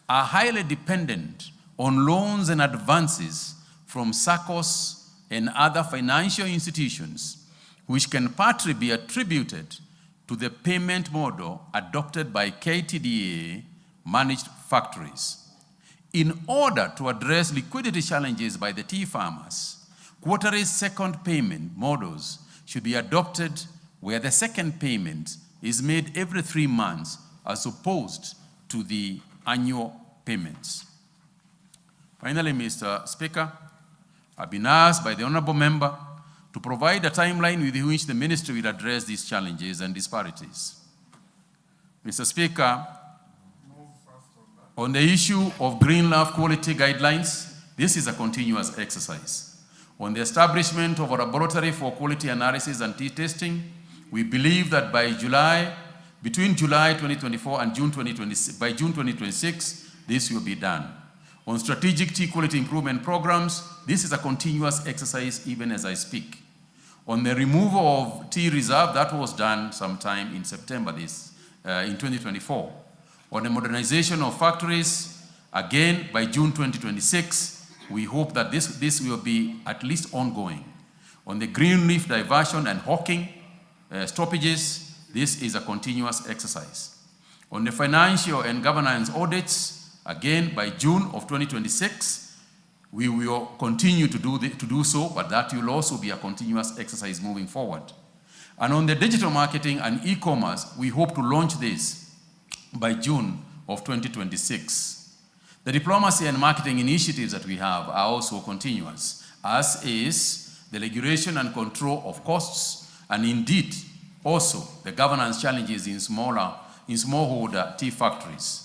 are highly dependent on loans and advances from SACCOs and other financial institutions, which can partly be attributed to the payment model adopted by KTDA managed factories. In order to address liquidity challenges by the tea farmers, quarterly second payment models should be adopted where the second payment is made every 3 months as opposed to the annual payments. Finally, Mr. Speaker, I've been asked by the honorable member to provide a timeline with which the ministry will address these challenges and disparities. Mr. Speaker, on the issue of green leaf quality guidelines, this is a continuous exercise. On the establishment of a laboratory for quality analysis and tea testing, we believe that between July 2024 and by June 2026, this will be done. On strategic tea quality improvement programs, this is a continuous exercise even as I speak. On the removal of tea reserve, that was done sometime in September in 2024. On the modernization of factories, again by June 2026, we hope that this will be at least ongoing. On the green leaf diversion and hawking stoppages, this is a continuous exercise. On the financial and governance audits, again, by June of 2026, we will continue to do so, but that will also be a continuous exercise moving forward. And on the digital marketing and e-commerce, we hope to launch this by June of 2026. The diplomacy and marketing initiatives that we have are also continuous, as is the regulation and control of costs, and indeed also the governance challenges in smallholder tea factories.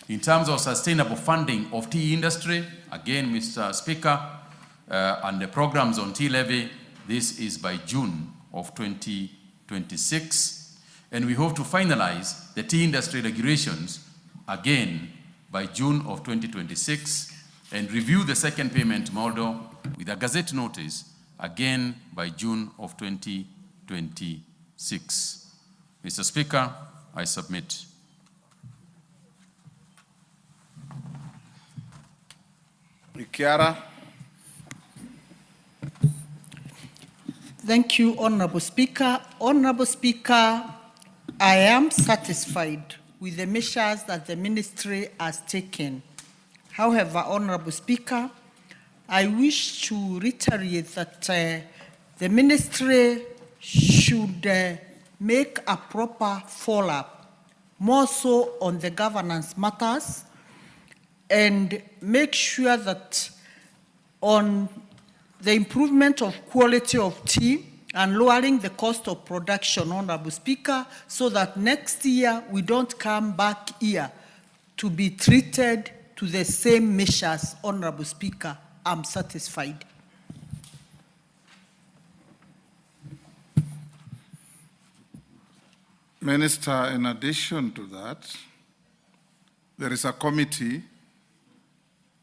In terms of sustainable funding of tea industry, again, Mr. Speaker, and the programs on tea levy, this is by June of 2026. And we hope to finalize the tea industry regulations again by June of 2026 and review the second payment model with a gazette notice again by June of 2026. Mr. Speaker, I submit. Kiara. Thank you, Honorable Speaker. Honorable Speaker, I am satisfied with the measures that the ministry has taken. However, Honorable Speaker, I wish to reiterate that the ministry should make a proper follow-up, more so on the governance matters, and make sure that on the improvement of quality of tea and lowering the cost of production, Honorable Speaker, so that next year we don't come back here to be treated to the same measures, Honorable Speaker. I'm satisfied. Minister, in addition to that, there is a committee.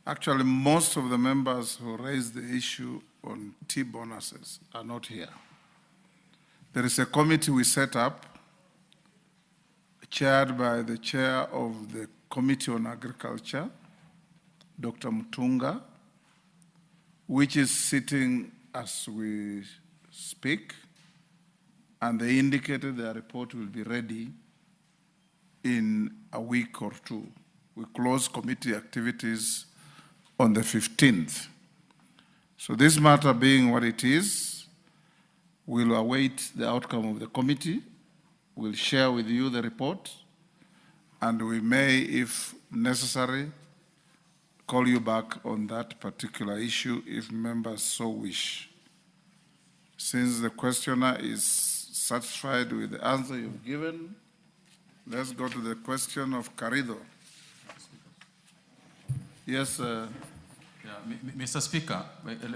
Actually, most of the members who raised the issue on tea bonuses are not here. There is a committee we set up, chaired by the chair of the Committee on Agriculture, Dr. Mutunga, which is sitting as we speak, and they indicated their report will be ready in a week or two. We close committee activities on the 15th. So this matter being what it is, we'll await the outcome of the committee. We'll share with you the report, and we may, if necessary, call you back on that particular issue if members so wish. Since the questioner is satisfied with the answer you've given, let's go to the question of Carrido. Yes, Mr. Speaker,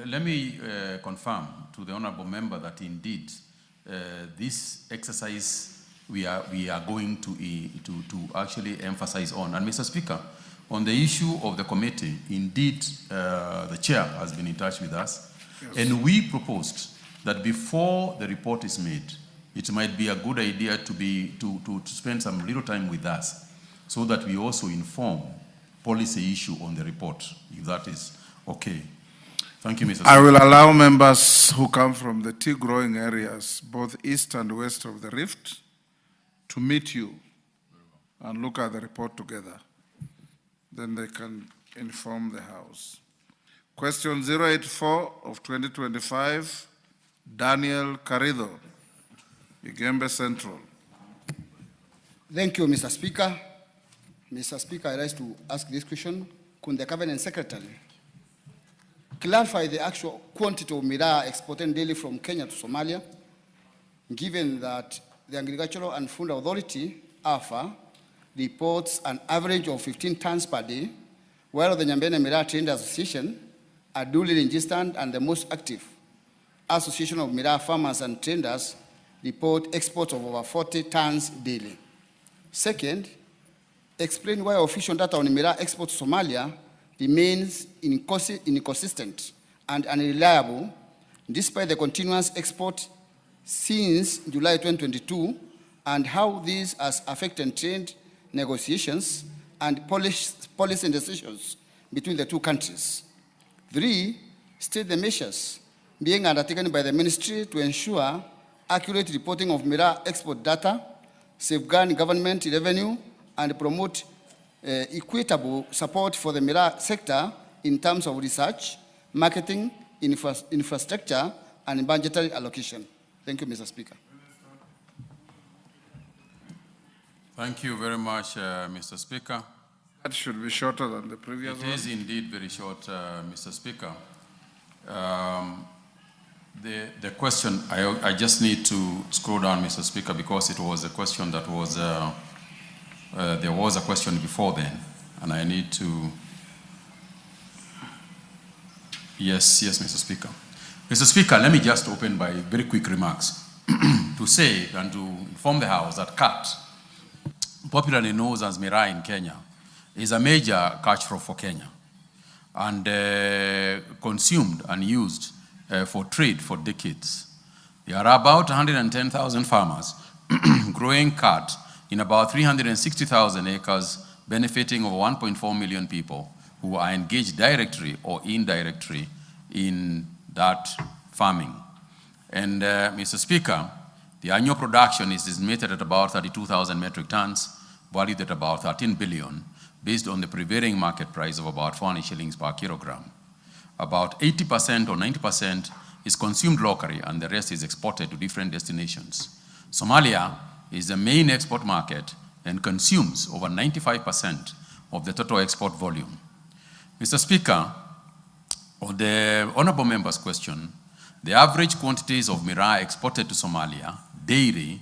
let me confirm to the honorable member that indeed this exercise we are going to actually emphasize on. And Mr. Speaker, on the issue of the committee, indeed the chair has been in touch with us, yes. And we proposed that before the report is made, it might be a good idea to spend some little time with us so that we also inform policy issue on the report, if that is okay. Thank you, Mr. I will allow members who come from the tea growing areas, both east and west of the Rift, to meet you and look at the report together. Then they can inform the House. Question 084 of 2025, Daniel Carrido, Igembe Central. Thank you, Mr. Speaker. Mr. Speaker, I rise to ask this question. Could the Cabinet Secretary clarify the actual quantity of miraa exported daily from Kenya to Somalia, given that the Agricultural and Food Authority, AFA, reports an average of 15 tons per day, while the Nyambene Miraa Trade Association, a duly registered and the most active association of miraa farmers and traders, report exports of over 40 tons daily. Second, explain why official data on miraa exports to Somalia remains inconsistent and unreliable despite the continuous export since July 2022, and how this has affected trade negotiations and policy decisions between the two countries. 3, state the measures being undertaken by the ministry to ensure accurate reporting of miraa export data, safeguard government revenue, and promote equitable support for the miraa sector in terms of research, marketing, infrastructure, and budgetary allocation. Thank you, Mr. Speaker. Thank you very much, Mr. Speaker. That should be shorter than the previous one. It is indeed very short, Mr. Speaker. The question, I just need to scroll down, Mr. Speaker, because it was a question that was, there was a question before then, and I need to, yes, Mr. Speaker. Mr. Speaker, let me just open by very quick remarks to say and to inform the House that cat, popularly known as miraa in Kenya, is a major cash crop for Kenya and consumed and used for trade for decades. There are about 110,000 farmers growing cat in about 360,000 acres, benefiting over 1.4 million people who are engaged directly or indirectly in that farming. And Mr. Speaker, the annual production is estimated at about 32,000 metric tons, valued at about 13 billion, based on the prevailing market price of about 400 shillings per kilogram. About 80% or 90% is consumed locally and the rest is exported to different destinations. Somalia is the main export market and consumes over 95% of the total export volume. Mr. Speaker, on the honorable member's question, the average quantities of miraa exported to Somalia daily,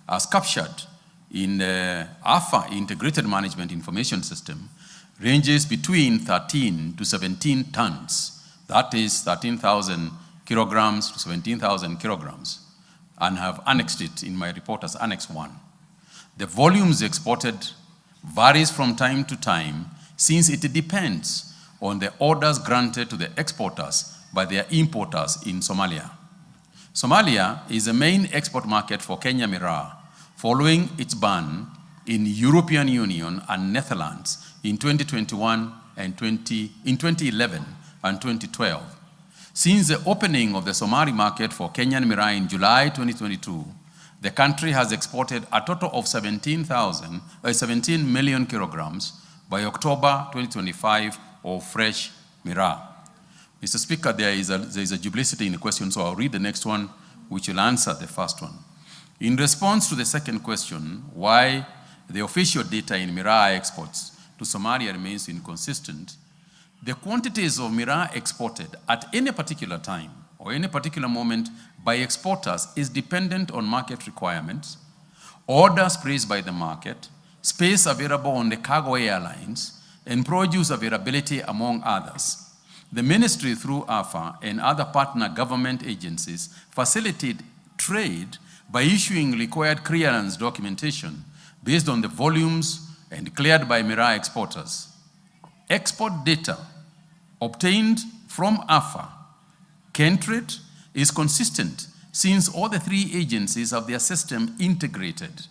as captured in the AFA Integrated Management Information System, ranges between 13 to 17 tons. That is 13,000 kilograms to 17,000 kilograms, and have annexed it in my report as Annex 1. The volumes exported varies from time to time, since it depends on the orders granted to the exporters by their importers in Somalia. Somalia is the main export market for Kenya miraa, following its ban in European Union and Netherlands in 2021 and 2011 and 2012. Since the opening of the Somali market for Kenyan miraa in July 2022, the country has exported a total of 17 million kilograms by October 2025 of fresh miraa. Mr. Speaker, there is a duplicity in the question, so I'll read the next one, which will answer the first one. In response to the second question, why the official data in miraa exports to Somalia remains inconsistent, the quantities of miraa exported at any particular time or any particular moment by exporters is dependent on market requirements, orders placed by the market, space available on the Kagwe airlines, and produce availability, among others. The ministry, through AFA and other partner government agencies, facilitate trade by issuing required clearance documentation based on the volumes and cleared by miraa exporters. Export data obtained from AFA, Kentrade, is consistent since all the three agencies have their system integrated.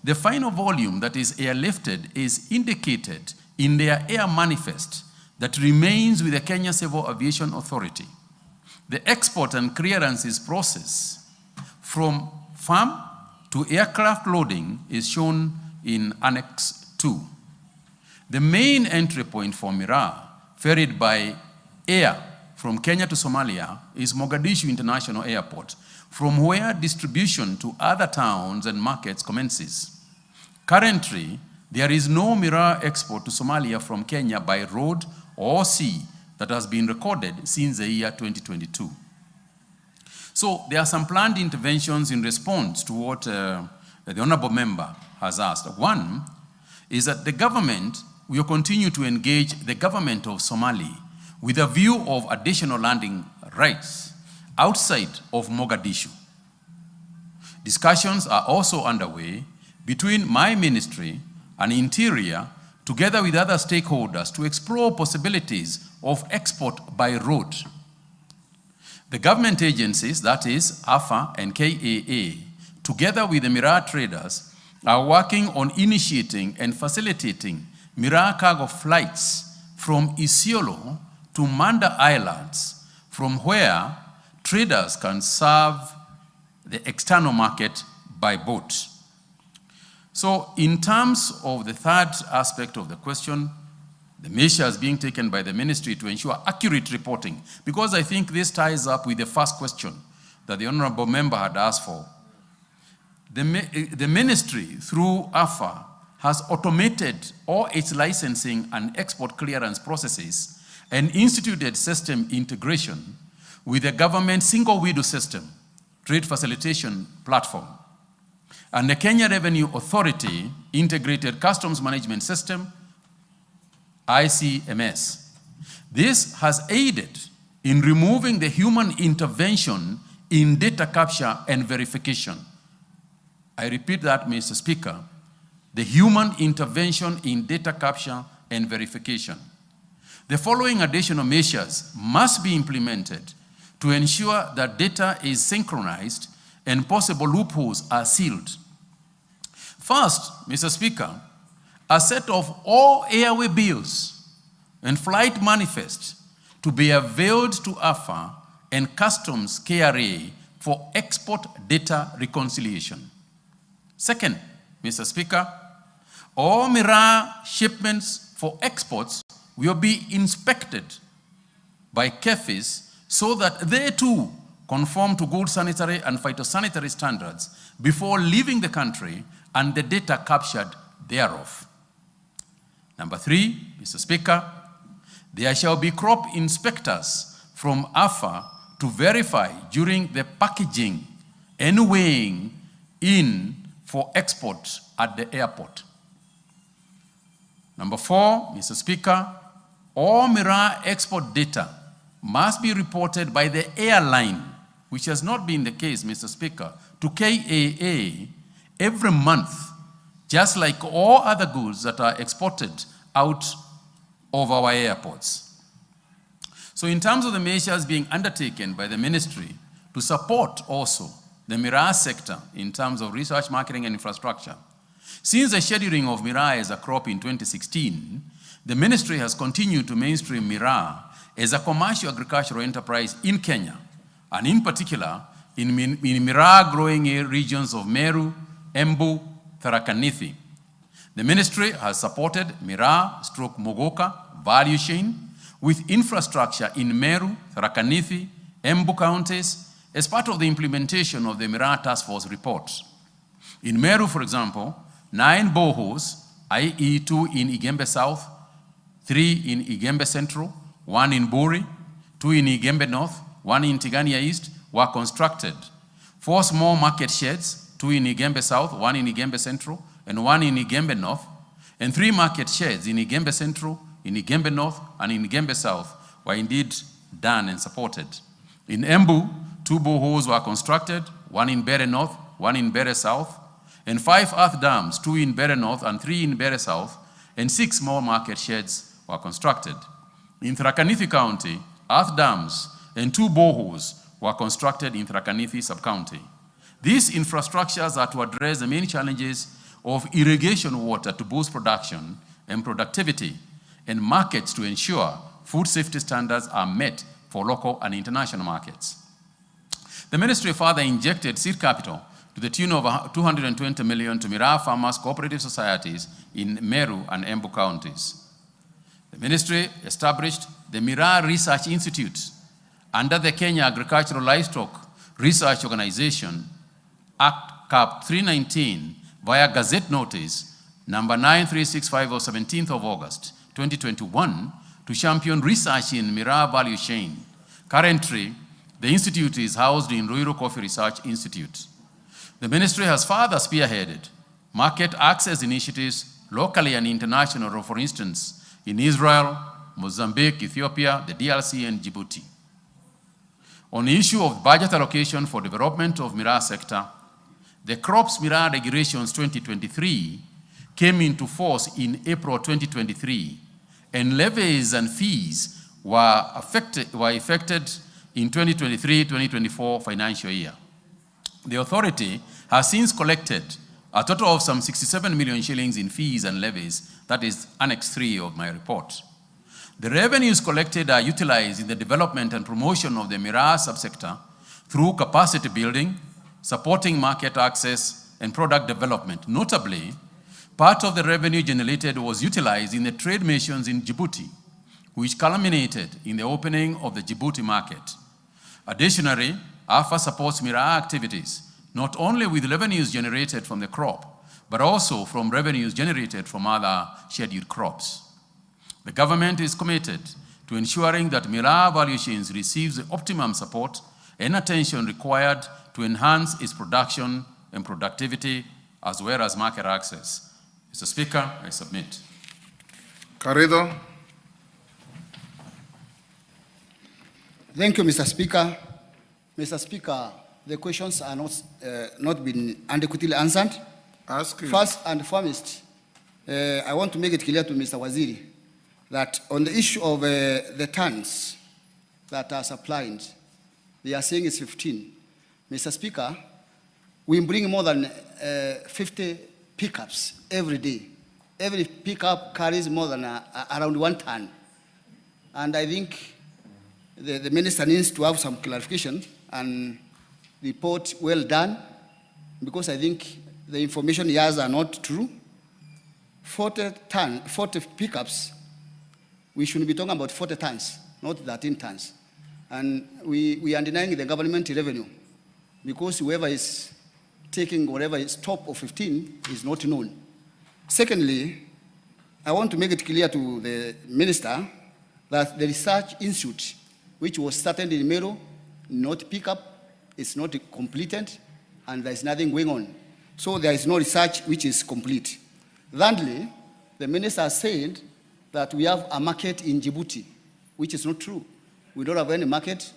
The final volume that is airlifted is indicated in their air manifest that remains with the Kenya Civil Aviation Authority. The export and clearances process from farm to aircraft loading is shown in Annex 2. The main entry point for miraa, ferried by air from Kenya to Somalia, is Mogadishu International Airport, from where distribution to other towns and markets commences. Currently, there is no miraa export to Somalia from Kenya by road or sea that has been recorded since the year 2022. So there are some planned interventions in response to what the honorable member has asked. One is that the government will continue to engage the government of Somalia with a view of additional landing rights outside of Mogadishu. Discussions are also underway between my ministry and Interior, together with other stakeholders, to explore possibilities of export by road. The government agencies, that is AFA and KAA, together with the miraa traders, are working on initiating and facilitating miraa cargo flights from Isiolo to Manda Islands, from where traders can serve the external market by boat. So in terms of the third aspect of the question, the measures being taken by the ministry to ensure accurate reporting, because I think this ties up with the first question that the honorable member had asked for. The ministry, through AFA has automated all its licensing and export clearance processes and instituted system integration with the government single window system, trade facilitation platform, and the Kenya Revenue Authority Integrated Customs Management System, ICMS. This has aided in removing the human intervention in data capture and verification. I repeat that, Mr. Speaker, the human intervention in data capture and verification. The following additional measures must be implemented to ensure that data is synchronized and possible loopholes are sealed. First, Mr. Speaker, a set of all airway bills and flight manifests to be availed to AFA and Customs KRA for export data reconciliation. Second, Mr. Speaker, all Miraa shipments for exports will be inspected by KEFIS so that they too conform to good sanitary and phytosanitary standards before leaving the country and the data captured thereof. Number 3, Mr. Speaker, there shall be crop inspectors from AFA to verify during the packaging and weighing in for export at the airport. Number 4, Mr. Speaker, all Miraa export data must be reported by the airline, which has not been the case, Mr. Speaker, to KAA every month, just like all other goods that are exported out of our airports. So in terms of the measures being undertaken by the ministry to support also the Miraa sector in terms of research, marketing, and infrastructure, since the scheduling of Miraa as a crop in 2016, the ministry has continued to mainstream Miraa as a commercial agricultural enterprise in Kenya, and in particular in Miraa growing regions of Meru, Embu, Tharaka Nithi. The ministry has supported Miraa/Mogoka value chain with infrastructure in Meru, Tharaka Nithi, Embu counties as part of the implementation of the Miraa Task Force report. In Meru, for example, 9 boreholes, i.e. 2 in Igembe South, 3 in Igembe Central, 1 in Buri, 2 in Igembe North, 1 in Tigania East, were constructed. 4 small market sheds, 2 in Igembe South, 1 in Igembe Central, and 1 in Igembe North, and 3 market sheds in Igembe Central, in Igembe North, and in Igembe South were indeed done and supported. In Embu, 2 boreholes were constructed, 1 in Bere North, 1 in Bere South, and 5 earth dams, 2 in Bere North and 3 in Bere South, and 6 small market sheds were constructed. In Tharaka Nithi County, earth dams and 2 boreholes were constructed in Tharaka Nithi sub-county. These infrastructures are to address the main challenges of irrigation water to boost production and productivity, and markets to ensure food safety standards are met for local and international markets. The ministry further injected seed capital to the tune of 220 million to Miraa farmers cooperative societies in Meru and Embu counties. The ministry established the Miraa Research Institute under the Kenya Agricultural Livestock Research Organization, Act Cap 319, via Gazette Notice number 9365 of 17th of August 2021 to champion research in Miraa value chain. Currently, the institute is housed in Ruiru Coffee Research Institute. The ministry has further spearheaded market access initiatives locally and internationally, for instance, in Israel, Mozambique, Ethiopia, the DRC, and Djibouti. On the issue of budget allocation for development of Miraa sector, the Crops Miraa Regulations 2023 came into force in April 2023, and levies and fees were effected in 2023-2024 financial year. The authority has since collected a total of some 67 million shillings in fees and levies. That is Annex 3 of my report. The revenues collected are utilized in the development and promotion of the Miraa subsector through capacity building, supporting market access, and product development. Notably, part of the revenue generated was utilized in the trade missions in Djibouti, which culminated in the opening of the Djibouti market. Additionally, AFA supports Miraa activities, not only with revenues generated from the crop, but also from revenues generated from other scheduled crops. The government is committed to ensuring that miraa value chains receives the optimum support and attention required to enhance its production and productivity, as well as market access. Mr. Speaker, I submit. Carrido. Thank you, Mr. Speaker. Mr. Speaker, the questions are not been adequately answered. Ask you. First and foremost, I want to make it clear to Mr. Waziri that on the issue of the tons that are supplied, they are saying it's 15. Mr. Speaker, we bring more than 50 pickups every day. Every pickup carries more than around 1 ton. And I think the minister needs to have some clarification and report well done, because I think the information he has are not true. 40 pickups, we should be talking about 40 tons, not 13 tons. And we are denying the government revenue, because whoever is taking whatever is top of 15 is not known. Secondly, I want to make it clear to the minister that the research institute, which was started in Meru, not pick up, it's not completed, and there's nothing going on. So there is no research which is complete. Thirdly, the minister said that we have a market in Djibouti, which is not true. We don't have any market.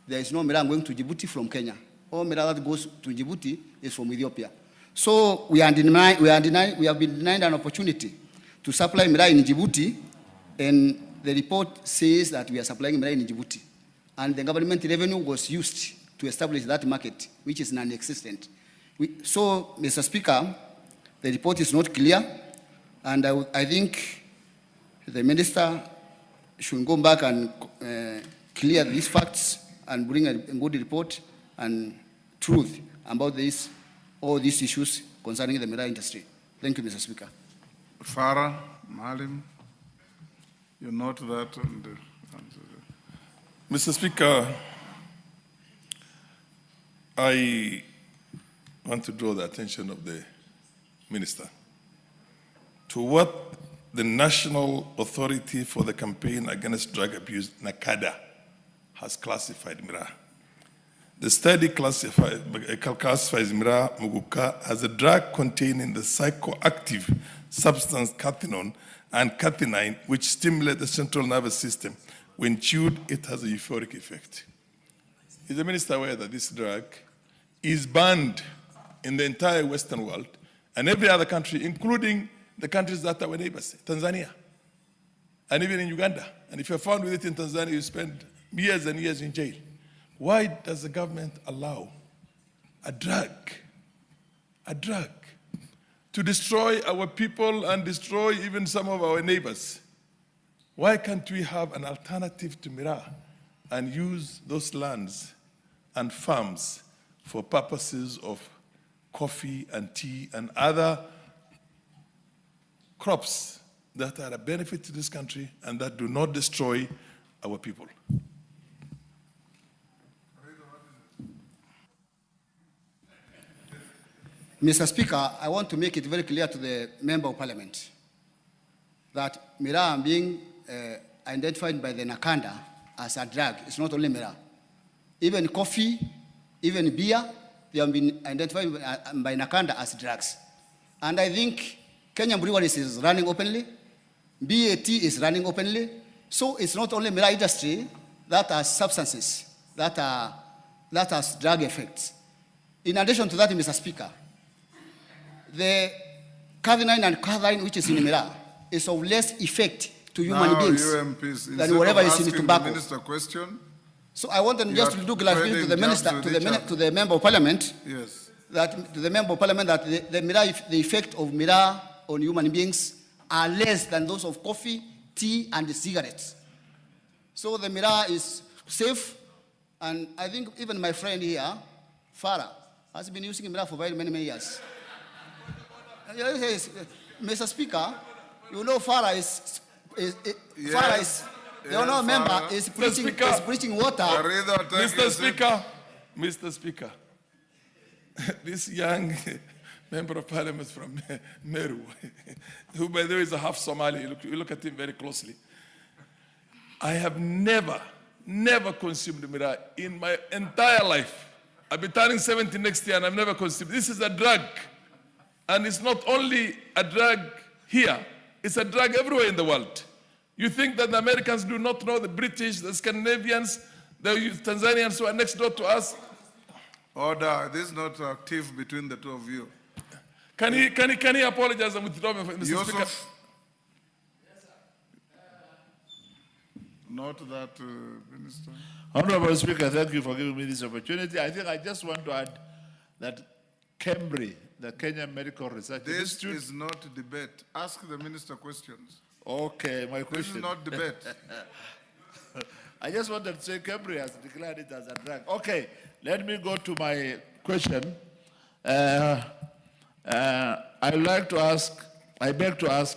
There is no miraa going to Djibouti from Kenya. All miraa that goes to Djibouti is from Ethiopia. So we have been denied an opportunity to supply miraa in Djibouti, and the report says that we are supplying miraa in Djibouti. And the government revenue was used to establish that market, which is non-existent. So, Mr. Speaker, the report is not clear, and I think the minister should go back and clear these facts and bring a good report and truth about all these issues concerning the miraa industry. Thank you, Mr. Speaker. Farah, Malim, you note that. Mr. Speaker, I want to draw the attention of the minister to what the National Authority for the Campaign Against Drug Abuse, NACADA, has classified miraa. The study classifies miraa muguka as a drug containing the psychoactive substance cathinone and cathepine, which stimulate the central nervous system. When chewed, it has a euphoric effect. Is the minister aware that this drug is banned in the entire Western world and every other country, including the countries that are our neighbors, Tanzania, and even in Uganda? And if you're found with it in Tanzania, you spend years and years in jail. Why does the government allow a drug to destroy our people and destroy even some of our neighbors? Why can't we have an alternative to miraa and use those lands and farms for purposes of coffee and tea and other crops that are a benefit to this country and that do not destroy our people? Mr. Speaker, I want to make it very clear to the Member of Parliament that miraa being identified by the NACADA as a drug. It's not only miraa. Even coffee, even beer, they have been identified by NACADA as drugs. And I think Kenyan Breweries is running openly, BAT is running openly. So it's not only miraa industry that has substances that has drug effects. In addition to that, Mr. Speaker, the cathepine and cathepine, which is in miraa, is of less effect to human beings than whatever is in tobacco. The minister question, so I want them just to do clarification to the minister, to the Member of Parliament, yes, that to the Member of Parliament that the effect of miraa on human beings are less than those of coffee, tea, and cigarettes. So the miraa is safe, and I think even my friend here, Farah, has been using miraa for very many years. Mr. Speaker, you know Farah is the honourable member is preaching water. Mr. Speaker, this young member of parliament from Meru, who by the way is a half Somali. You look at him very closely. I have never consumed miraa in my entire life. I'll be turning 70 next year and I've never consumed. This is a drug. And it's not only a drug here, it's a drug everywhere in the world. You think that the Americans do not know, the British, the Scandinavians, the Tanzanians who are next door to us? Order, this is not active between the two of you. Can he apologize and withdraw, Mr. Speaker? Not that, Minister. Honorable Speaker, thank you for giving me this opportunity. I think I just want to add that KEMRI, the Kenya Medical Research Institute... This is not debate. Ask the minister questions. Okay, my question... This is not debate. I just wanted to say KEMRI has declared it as a drug. Okay, let me go to my question. I beg to ask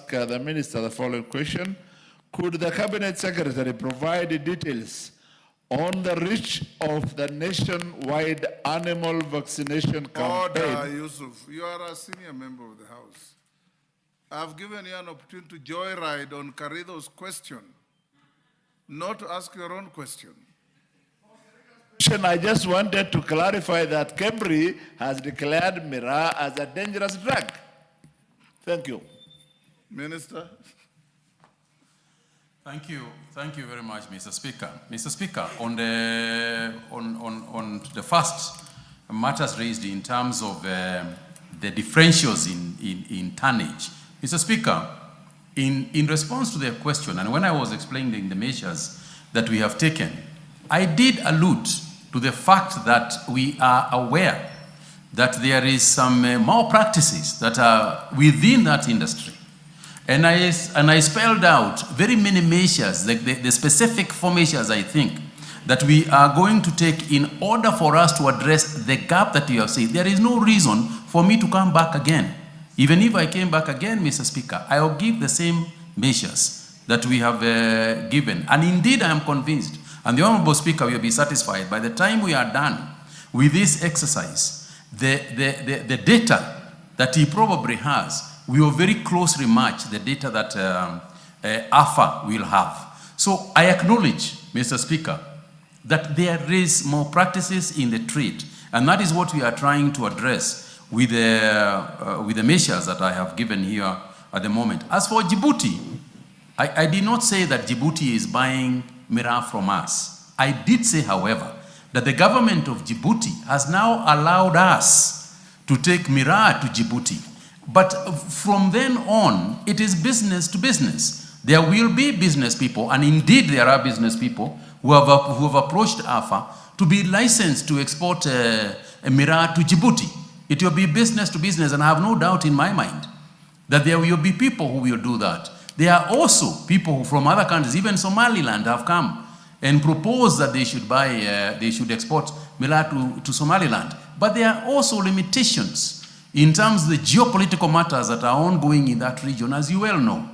the minister the following question. Could the Cabinet Secretary provide details on the reach of the nationwide animal vaccination campaign? Order, Yusuf. You are a senior member of the House. I've given you an opportunity to joyride on Karido's question, not to ask your own question. I just wanted to clarify that KEMRI has declared miraa as a dangerous drug. Thank you. Minister. Thank you very much, Mr. Speaker. Mr. Speaker, on the first matters raised in terms of the differentials in tonnage, Mr. Speaker, in response to their question, and when I was explaining the measures that we have taken, I did allude to the fact that we are aware that there is some malpractices that are within that industry. And I spelled out very many measures, the specific 4 measures, I think, that we are going to take in order for us to address the gap that you have said. There is no reason for me to come back again. Even if I came back again, Mr. Speaker, I will give the same measures that we have given. And indeed, I am convinced, and the Honorable Speaker will be satisfied, by the time we are done with this exercise, the data that he probably has, we will very closely match the data that AFA will have. So I acknowledge, Mr. Speaker, that there is more practices in the trade, and that is what we are trying to address with the measures that I have given here at the moment. As for Djibouti, I did not say that Djibouti is buying miraa from us. I did say, however, that the government of Djibouti has now allowed us to take miraa to Djibouti. But from then on, it is business to business. There will be business people, and indeed there are business people who have approached AFA to be licensed to export a miraa to Djibouti. It will be business to business, and I have no doubt in my mind that there will be people who will do that. There are also people who from other countries, even Somaliland, have come and proposed that they should export miraa to Somaliland. But there are also limitations in terms of the geopolitical matters that are ongoing in that region, as you well know.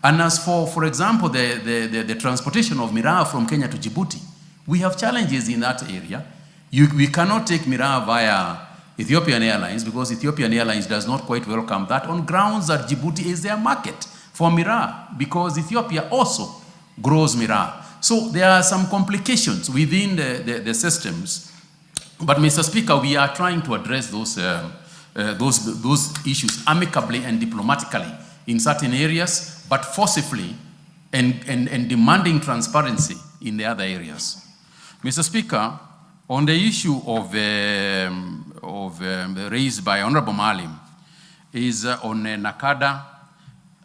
And as for example, the transportation of miraa from Kenya to Djibouti, we have challenges in that area. We cannot take miraa via Ethiopian Airlines because Ethiopian Airlines does not quite welcome that on grounds that Djibouti is their market for miraa because Ethiopia also grows miraa. So there are some complications within the systems. But Mr. Speaker, we are trying to address those issues amicably and diplomatically in certain areas, but forcefully and demanding transparency in the other areas. Mr. Speaker, on the issue of raised by Honorable Malim is on Nakada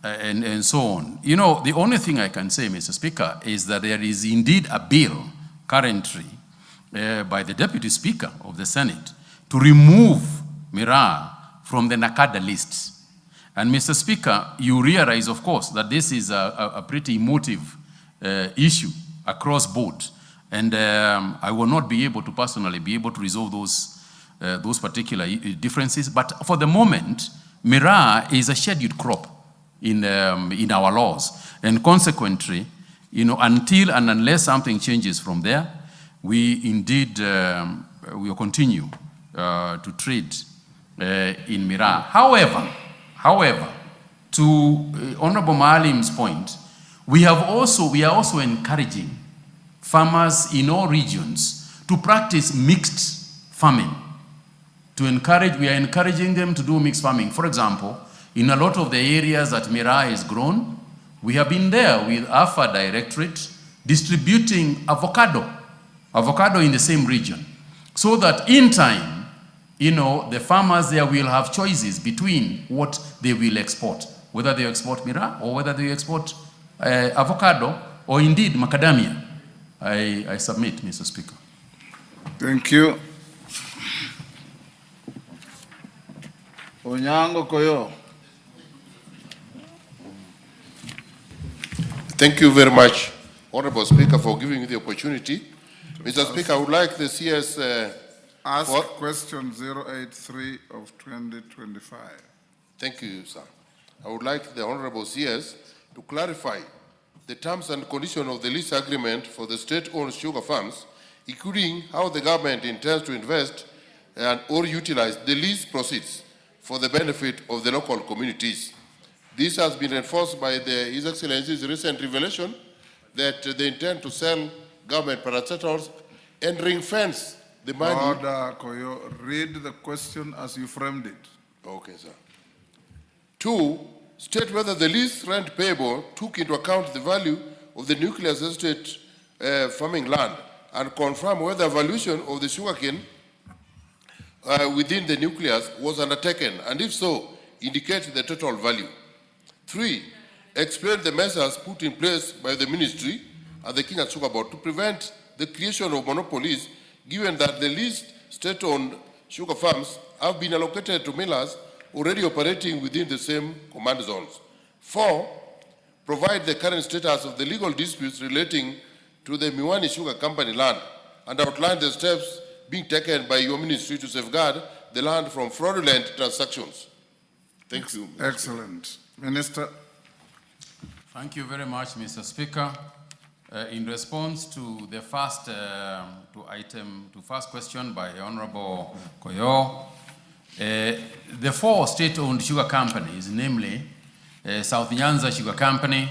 and so on. You know, the only thing I can say, Mr. Speaker, is that there is indeed a bill currently by the Deputy Speaker of the Senate to remove miraa from the Nakada lists. And Mr. Speaker, you realize, of course, that this is a pretty emotive issue across board. And I will not be able to personally be able to resolve those particular differences. But for the moment, miraa is a scheduled crop in our laws. And consequently, you know, until and unless something changes from there, we indeed will continue to trade in Miraa. However, to Honorable Maalim's point, we are also encouraging farmers in all regions to practice mixed farming. We are encouraging them to do mixed farming. For example, in a lot of the areas that Miraa is grown, we have been there with AFA Directorate distributing avocado in the same region, so that in time, the farmers there will have choices between what they will export, whether they export Miraa or whether they export avocado or indeed macadamia. I submit, Mr. Speaker. Thank you. Onyango Koyo. Thank you very much, Honorable Speaker, for giving me the opportunity. Mr. Speaker, I would like the CS... ask question 083 of 2025. Thank you, sir. I would like the Honorable CS to clarify the terms and conditions of the lease agreement for the state-owned sugar farms, including how the government intends to invest or utilize the lease proceeds for the benefit of the local communities. This has been enforced by His Excellency's recent revelation that they intend to sell government parastatals and ring-fence the money. Order, Koyo. Read the question as you framed it. Okay, sir. 2, state whether the lease rent payable took into account the value of the nucleus estate farming land and confirm whether valuation of the sugarcane within the nucleus was undertaken, and if so, indicate the total value. 3, explain the measures put in place by the ministry and the Kenya Sugar Board to prevent the creation of monopolies, given that the leased state-owned sugar farms have been allocated to millers already operating within the same command zones. 4, provide the current status of the legal disputes relating to the Miwani Sugar Company land and outline the steps being taken by your ministry to safeguard the land from fraudulent transactions. Thank you. Excellent. Minister. Thank you very much, Mr. Speaker. In response to the first question by Honorable Koyo, the 4 state-owned sugar companies, namely South Nyanza Sugar Company,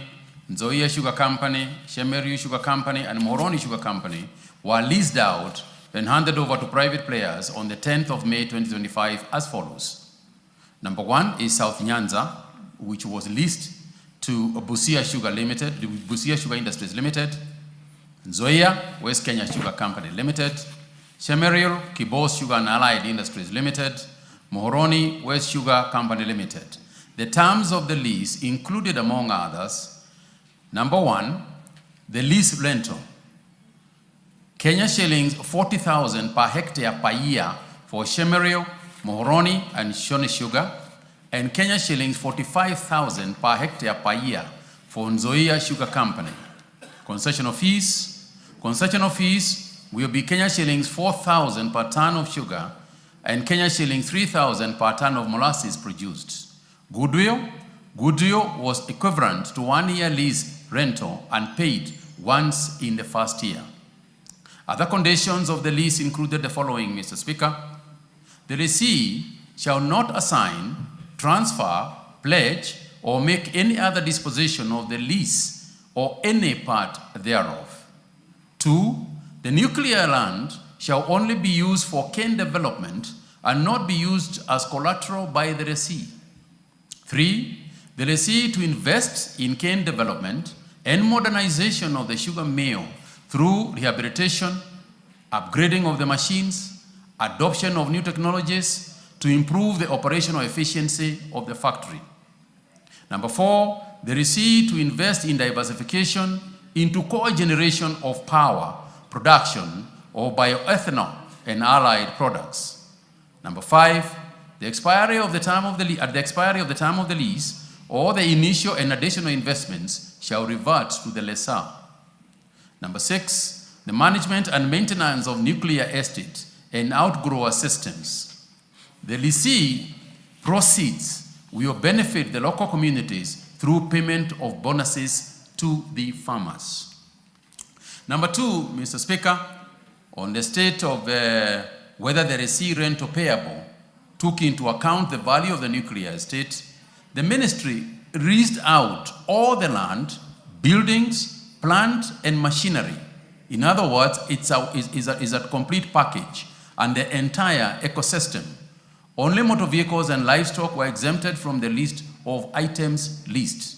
Nzoia Sugar Company, Shemeru Sugar Company, and Moroni Sugar Company, were leased out and handed over to private players on the 10th of May 2025 as follows. Number 1 is South Nyanza, which was leased to Busia Sugar Limited, Busia Sugar Industries Limited, Nzoia, West Kenya Sugar Company Limited, Shemeril, Kibos Sugar and Allied Industries Limited, Mohoroni, West Sugar Company Limited. The terms of the lease included, among others, number 1, the lease rental, Kenya shillings 40,000 per hectare per year for Shemeril, Mohoroni, and Shoni Sugar, and Kenya shillings 45,000 per hectare per year for Nzoia Sugar Company. Concessional fees will be Kenya shillings 4,000 per ton of sugar and Kenya shillings 3,000 per ton of molasses produced. Goodwill was equivalent to 1-year lease rental and paid once in the first year. Other conditions of the lease included the following, Mr. Speaker. The lessee shall not assign, transfer, pledge, or make any other disposition of the lease or any part thereof. 2, the nuclear land shall only be used for cane development and not be used as collateral by the lessee. 3, the lessee to invest in cane development and modernization of the sugar mill through rehabilitation, upgrading of the machines, adoption of new technologies to improve the operational efficiency of the factory. Number 4, the lessee to invest in diversification into co-generation of power, production, or bioethanol and allied products. Number 5, at the expiry of the time of the lease, all the initial and additional investments shall revert to the lessor. Number 6, the management and maintenance of nuclear estate and outgrower systems. The lessee proceeds will benefit the local communities through payment of bonuses to the farmers. Number 2, Mr. Speaker, on the state of whether the lessee rental payable took into account the value of the nuclear estate, the ministry leased out all the land, buildings, plant, and machinery. In other words, it's a complete package and the entire ecosystem. Only motor vehicles and livestock were exempted from the list of items leased.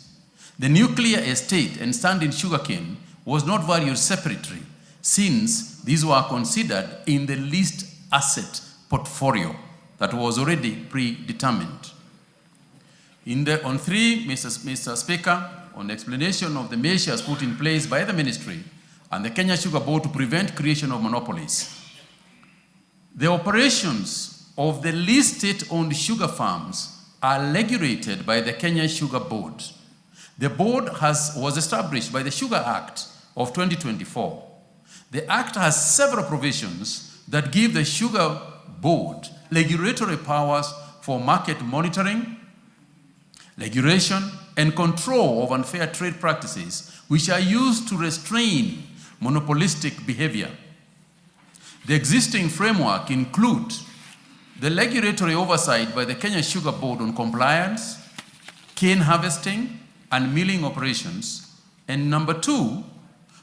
The nuclear estate and standing sugarcane was not valued separately, since these were considered in the leased asset portfolio that was already predetermined. On 3, Mr. Speaker, on the explanation of the measures put in place by the ministry and the Kenya Sugar Board to prevent creation of monopolies, the operations of the least state-owned sugar farms are regulated by the Kenya Sugar Board. The board was established by the Sugar Act of 2024. The Act has several provisions that give the Sugar Board regulatory powers for market monitoring, regulation, and control of unfair trade practices, which are used to restrain monopolistic behavior. The existing framework includes the regulatory oversight by the Kenya Sugar Board on compliance, cane harvesting, and milling operations, and number 2,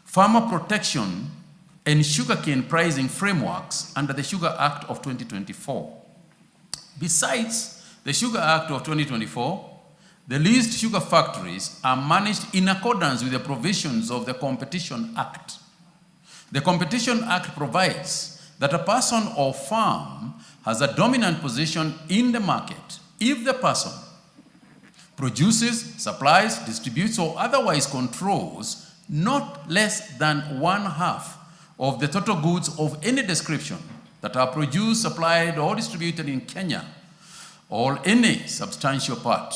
farmer protection and sugarcane pricing frameworks under the Sugar Act of 2024. Besides the Sugar Act of 2024, the leased sugar factories are managed in accordance with the provisions of the Competition Act. The Competition Act provides that a person or firm has a dominant position in the market if the person produces, supplies, distributes, or otherwise controls not less than 1/2 of the total goods of any description that are produced, supplied, or distributed in Kenya, or any substantial part.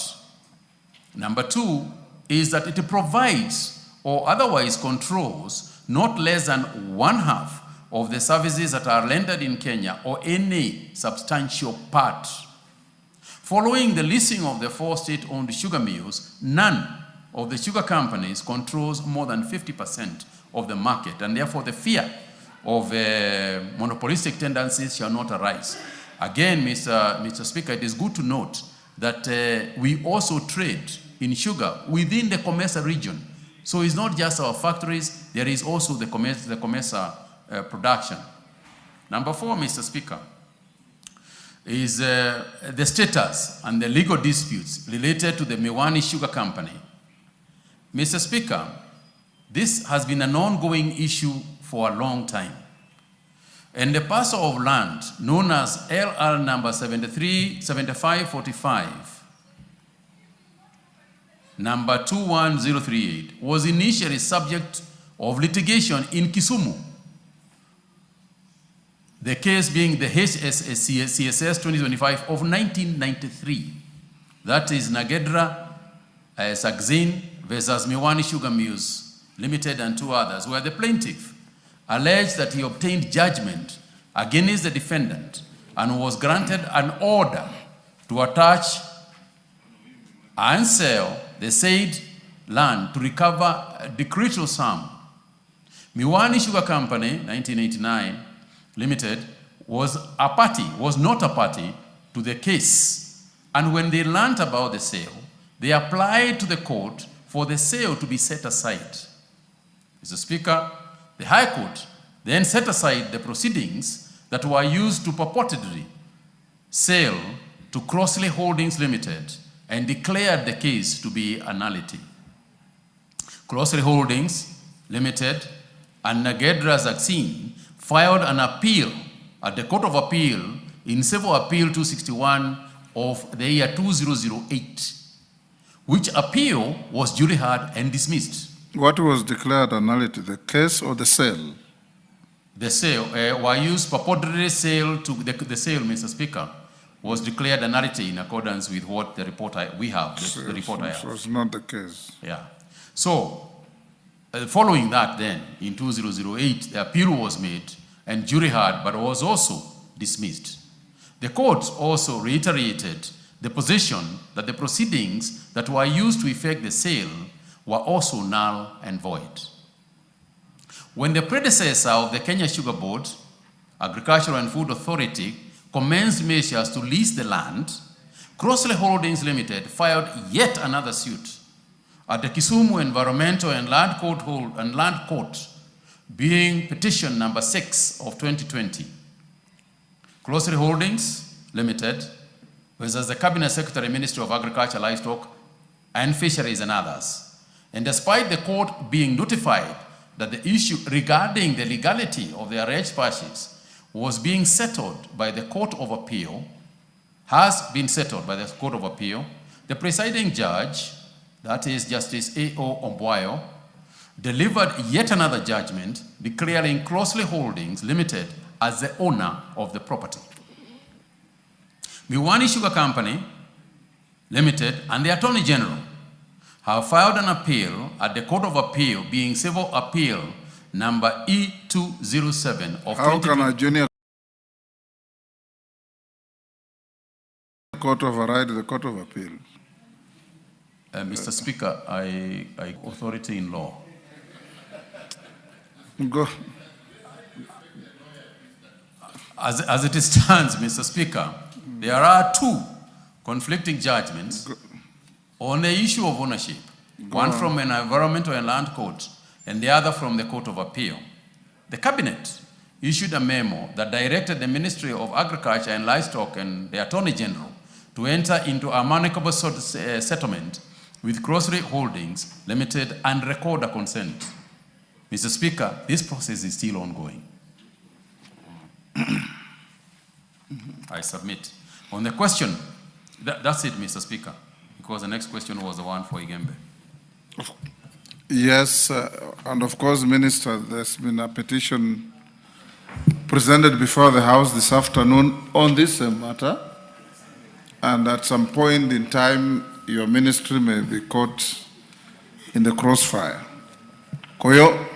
Number 2 is that it provides or otherwise controls not less than 1/2 of the services that are rendered in Kenya, or any substantial part. Following the leasing of the 4 state-owned sugar mills, none of the sugar companies controls more than 50% of the market, and therefore the fear of monopolistic tendencies shall not arise. Again, Mr. Speaker, it is good to note that we also trade in sugar within the Comesa region. So it's not just our factories, there is also the Comesa production. Number 4, Mr. Speaker, is the status and the legal disputes related to the Miwani Sugar Company. Mr. Speaker, this has been an ongoing issue for a long time. And the parcel of land known as LR number 7545, number 21038, was initially subject of litigation in Kisumu. The case being the CSS 2025 of 1993. That is Nagedra, Saxin versus Miwani Sugar Mills Limited and 2 others, where the plaintiff alleged that he obtained judgment against the defendant and was granted an order to attach and sell the said land to recover a decretal sum. Miwani Sugar Company, 1989, Limited, was not a party to the case. And when they learned about the sale, they applied to the court for the sale to be set aside. Mr. Speaker, the High Court then set aside the proceedings that were used to purportedly sell to Crossley Holdings Limited and declared the case to be a nullity. Crossley Holdings Limited and Nagedra Zaxin filed an appeal at the Court of Appeal in Civil Appeal 261 of the year 2008, which appeal was duly heard and dismissed. What was declared a nullity, the case or the sale? The sale, were used purportedly sale to the sale, Mr. Speaker, was declared a nullity in accordance with what the report we have, the report I have. So it's not the case. Yeah. So, following that then, in 2008, the appeal was made and jury heard, but was also dismissed. The court also reiterated the position that the proceedings that were used to effect the sale were also null and void. When the predecessor of the Kenya Sugar Board, Agricultural and Food Authority, commenced measures to lease the land, Crossley Holdings Limited filed yet another suit at the Kisumu Environmental and Land Court, being petition number 6 of 2020. Crossley Holdings Limited versus the Cabinet Secretary, Ministry of Agriculture, Livestock and Fisheries and others. And despite the court being notified that the issue regarding the legality of the alleged purchase was being settled by the Court of Appeal, has been settled by the Court of Appeal, the presiding judge, that is Justice A.O. Ombwayo, delivered yet another judgment declaring Crossley Holdings Limited as the owner of the property. Miwani Sugar Company Limited and the Attorney General have filed an appeal at the Court of Appeal, being Civil Appeal number E207 of How can a junior court override the Court of Appeal? Mr. Speaker, I authority in law. Go. As it stands, Mr. Speaker, there are two conflicting judgments on the issue of ownership. One from an Environmental and Land Court and the other from the Court of Appeal. The Cabinet issued a memo that directed the Ministry of Agriculture and Livestock and the Attorney General to enter into a amicable settlement with Crossley Holdings Limited and record a consent. Mr. Speaker, this process is still ongoing. I submit. On the question, that's it, Mr. Speaker, because the next question was the one for Igembe. Yes, and of course, Minister, there's been a petition presented before the House this afternoon on this matter, and at some point in time, your ministry may be caught in the crossfire. Koyo.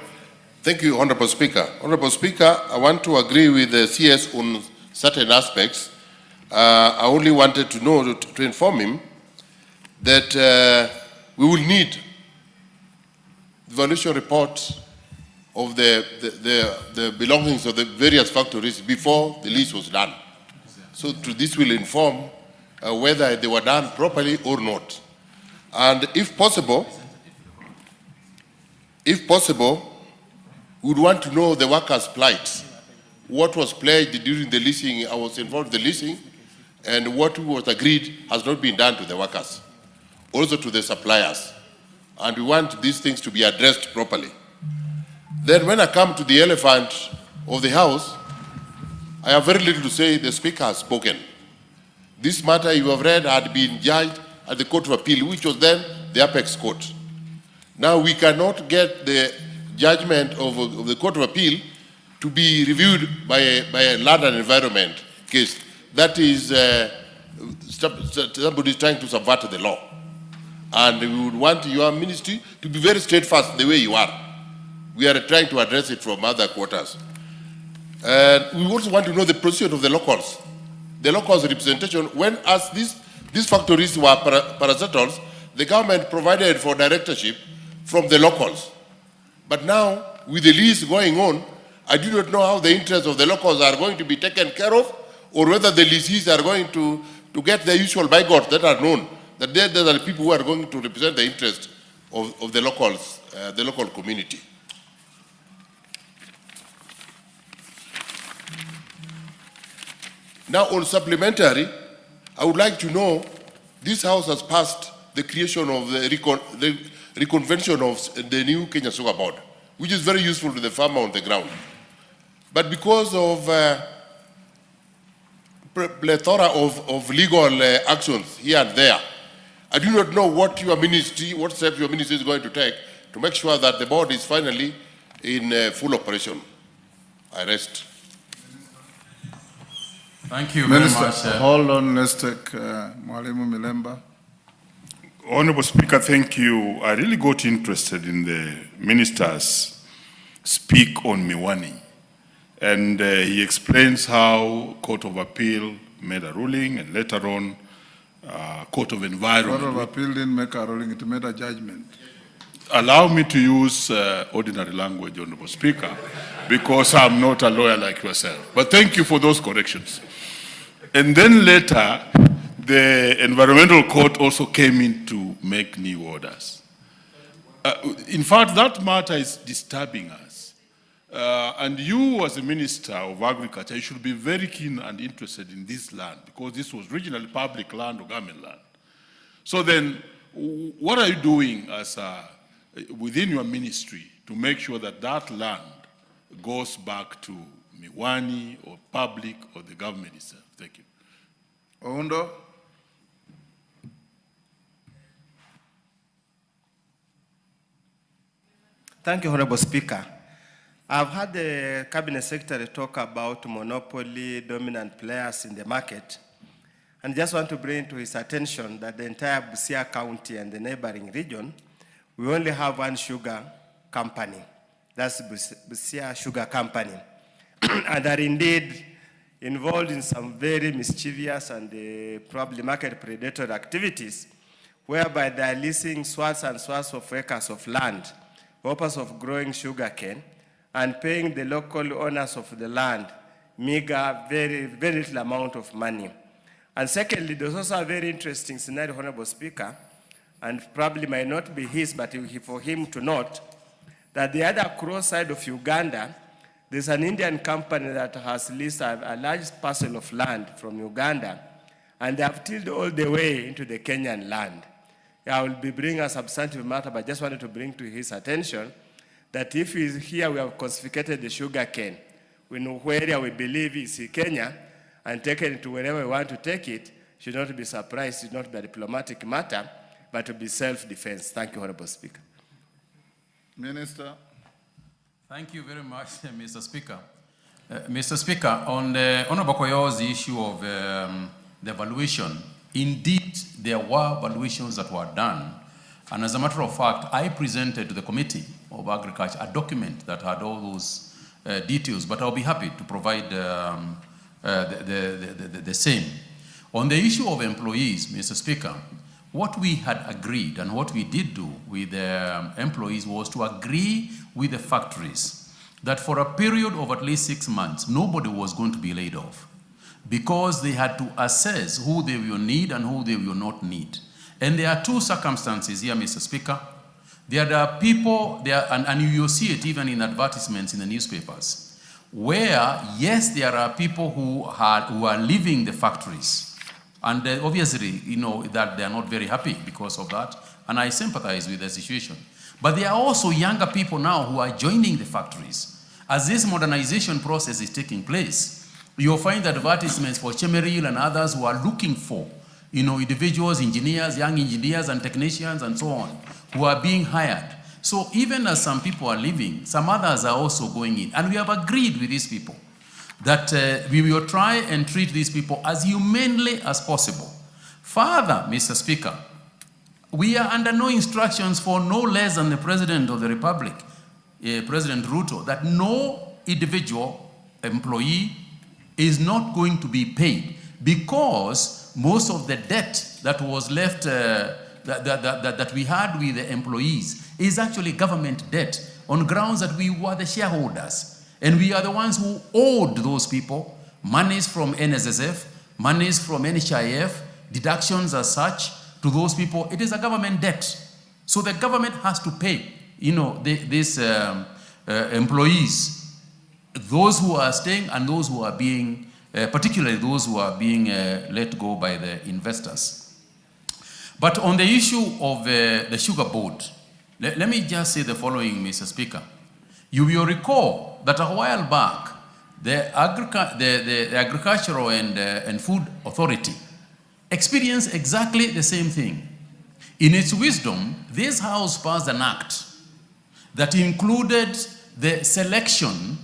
Thank you, Honorable Speaker. Honorable Speaker, I want to agree with the CS on certain aspects. I only wanted to know, to inform him that we will need the valuation report of the belongings of the various factories before the lease was done. So this will inform whether they were done properly or not. And if possible, we would want to know the workers' plight. What was pledged during the leasing, I was involved in the leasing, and what was agreed has not been done to the workers, also to the suppliers. And we want these things to be addressed properly. Then when I come to the elephant of the House, I have very little to say. The Speaker has spoken. This matter you have read had been judged at the Court of Appeal, which was then the Apex Court. Now we cannot get the judgment of the Court of Appeal to be reviewed by a land and environment case. That is, somebody is trying to subvert the law. And we would want your ministry to be very steadfast the way you are. We are trying to address it from other quarters. And we also want to know the position of the locals. The locals' representation, when as these factories were parastatals, the government provided for directorship from the locals. But now, with the lease going on, I do not know how the interests of the locals are going to be taken care of, or whether the leasees are going to get the usual bygones that are known, that there are people who are going to represent the interests of the locals, the local community. Now on supplementary, I would like to know, this House has passed the creation of the reconvention of the new Kenya Sugar Board, which is very useful to the farmer on the ground. But because of plethora of legal actions here and there, I do not know what steps your ministry is going to take to make sure that the board is finally in full operation. I rest. Thank you Minister, very much. Hold on, let's take Mwalimu Milemba. Honorable Speaker, thank you. I really got interested in the minister's speak on Miwani. And he explains how Court of Appeal made a ruling, and later on, Court of Environment. Court of Appeal didn't make a ruling, it made a judgment. Allow me to use ordinary language, Honorable Speaker, because I'm not a lawyer like yourself. But thank you for those corrections. And then later, the environmental court also came in to make new orders. In fact, that matter is disturbing us. And you, as a Minister of Agriculture, you should be very keen and interested in this land, because this was originally public land or government land. So then, what are you doing as within your ministry to make sure that that land goes back to Miwani or public or the government itself? Thank you. Oundo. Thank you, Honorable Speaker. I've heard the Cabinet Secretary talk about monopoly, dominant players in the market, and just want to bring to his attention that the entire Busia County and the neighboring region, we only have one sugar company. That's Busia Sugar Company. And are indeed involved in some very mischievous and probably market predatory activities, whereby they are leasing swaths and swaths of acres of land, purpose of growing sugarcane, and paying the local owners of the land meager, very, very little amount of money. And secondly, there's also a very interesting scenario, Honorable Speaker, and probably might not be his, but for him to note, that the other cross side of Uganda, there's an Indian company that has leased a large parcel of land from Uganda, and they have tilled all the way into the Kenyan land. I will be bringing a substantive matter, but just wanted to bring to his attention that if he's here, we have confiscated the sugar cane. We know where area we believe is in Kenya, and taken it to wherever we want to take it, should not be surprised, should not be a diplomatic matter, but to be self-defense. Thank you, Honorable Speaker. Minister. Thank you very much, Mr. Speaker. Mr. Speaker, on the Honorable Koyo's issue of the valuation, indeed, there were valuations that were done. And as a matter of fact, I presented to the Committee of Agriculture a document that had all those details, but I'll be happy to provide the same. On the issue of employees, Mr. Speaker, what we had agreed and what we did do with the employees was to agree with the factories that for a period of at least 6 months, nobody was going to be laid off, because they had to assess who they will need and who they will not need. And there are two circumstances here, Mr. Speaker. There are people, and you will see it even in advertisements in the newspapers, where, yes, there are people who are leaving the factories. And obviously, you know, that they are not very happy because of that. And I sympathize with the situation. But there are also younger people now who are joining the factories. As this modernization process is taking place, you'll find advertisements for Chemeril and others who are looking for, you know, individuals, engineers, young engineers and technicians and so on, who are being hired. So even as some people are leaving, some others are also going in. And we have agreed with these people that we will try and treat these people as humanely as possible. Further, Mr. Speaker, we are under no instructions for no less than the President of the Republic, President Ruto, that no individual employee is not going to be paid, because most of the debt that was left, that we had with the employees is actually government debt on grounds that we were the shareholders. And we are the ones who owed those people monies from NSSF, monies from NHIF, deductions as such to those people. It is a government debt. So the government has to pay, you know, these employees, those who are staying and those who are being, particularly those who are being let go by the investors. But on the issue of the sugar board, let me just say the following, Mr. Speaker. You will recall that a while back, the Agricultural and Food Authority experienced exactly the same thing. In its wisdom, this House passed an act that included the selection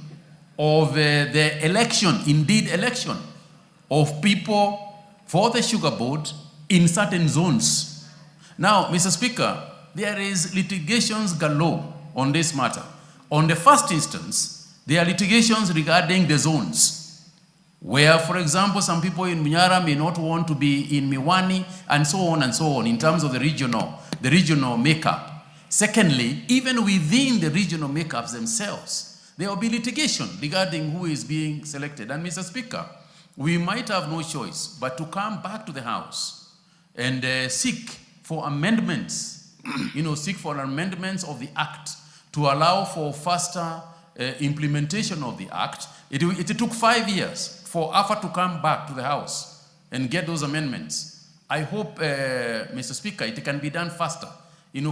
of the election, indeed election, of people for the sugar board in certain zones. Now, Mr. Speaker, there is litigations galore on this matter. On the first instance, there are litigations regarding the zones, where, for example, some people in Munyara may not want to be in Miwani, and so on, in terms of the regional makeup. Secondly, even within the regional makeups themselves, there will be litigation regarding who is being selected. And Mr. Speaker, we might have no choice but to come back to the House and seek for amendments, seek for amendments of the Act to allow for faster implementation of the Act. It took 5 years for AFA to come back to the House and get those amendments. I hope, Mr. Speaker, it can be done faster,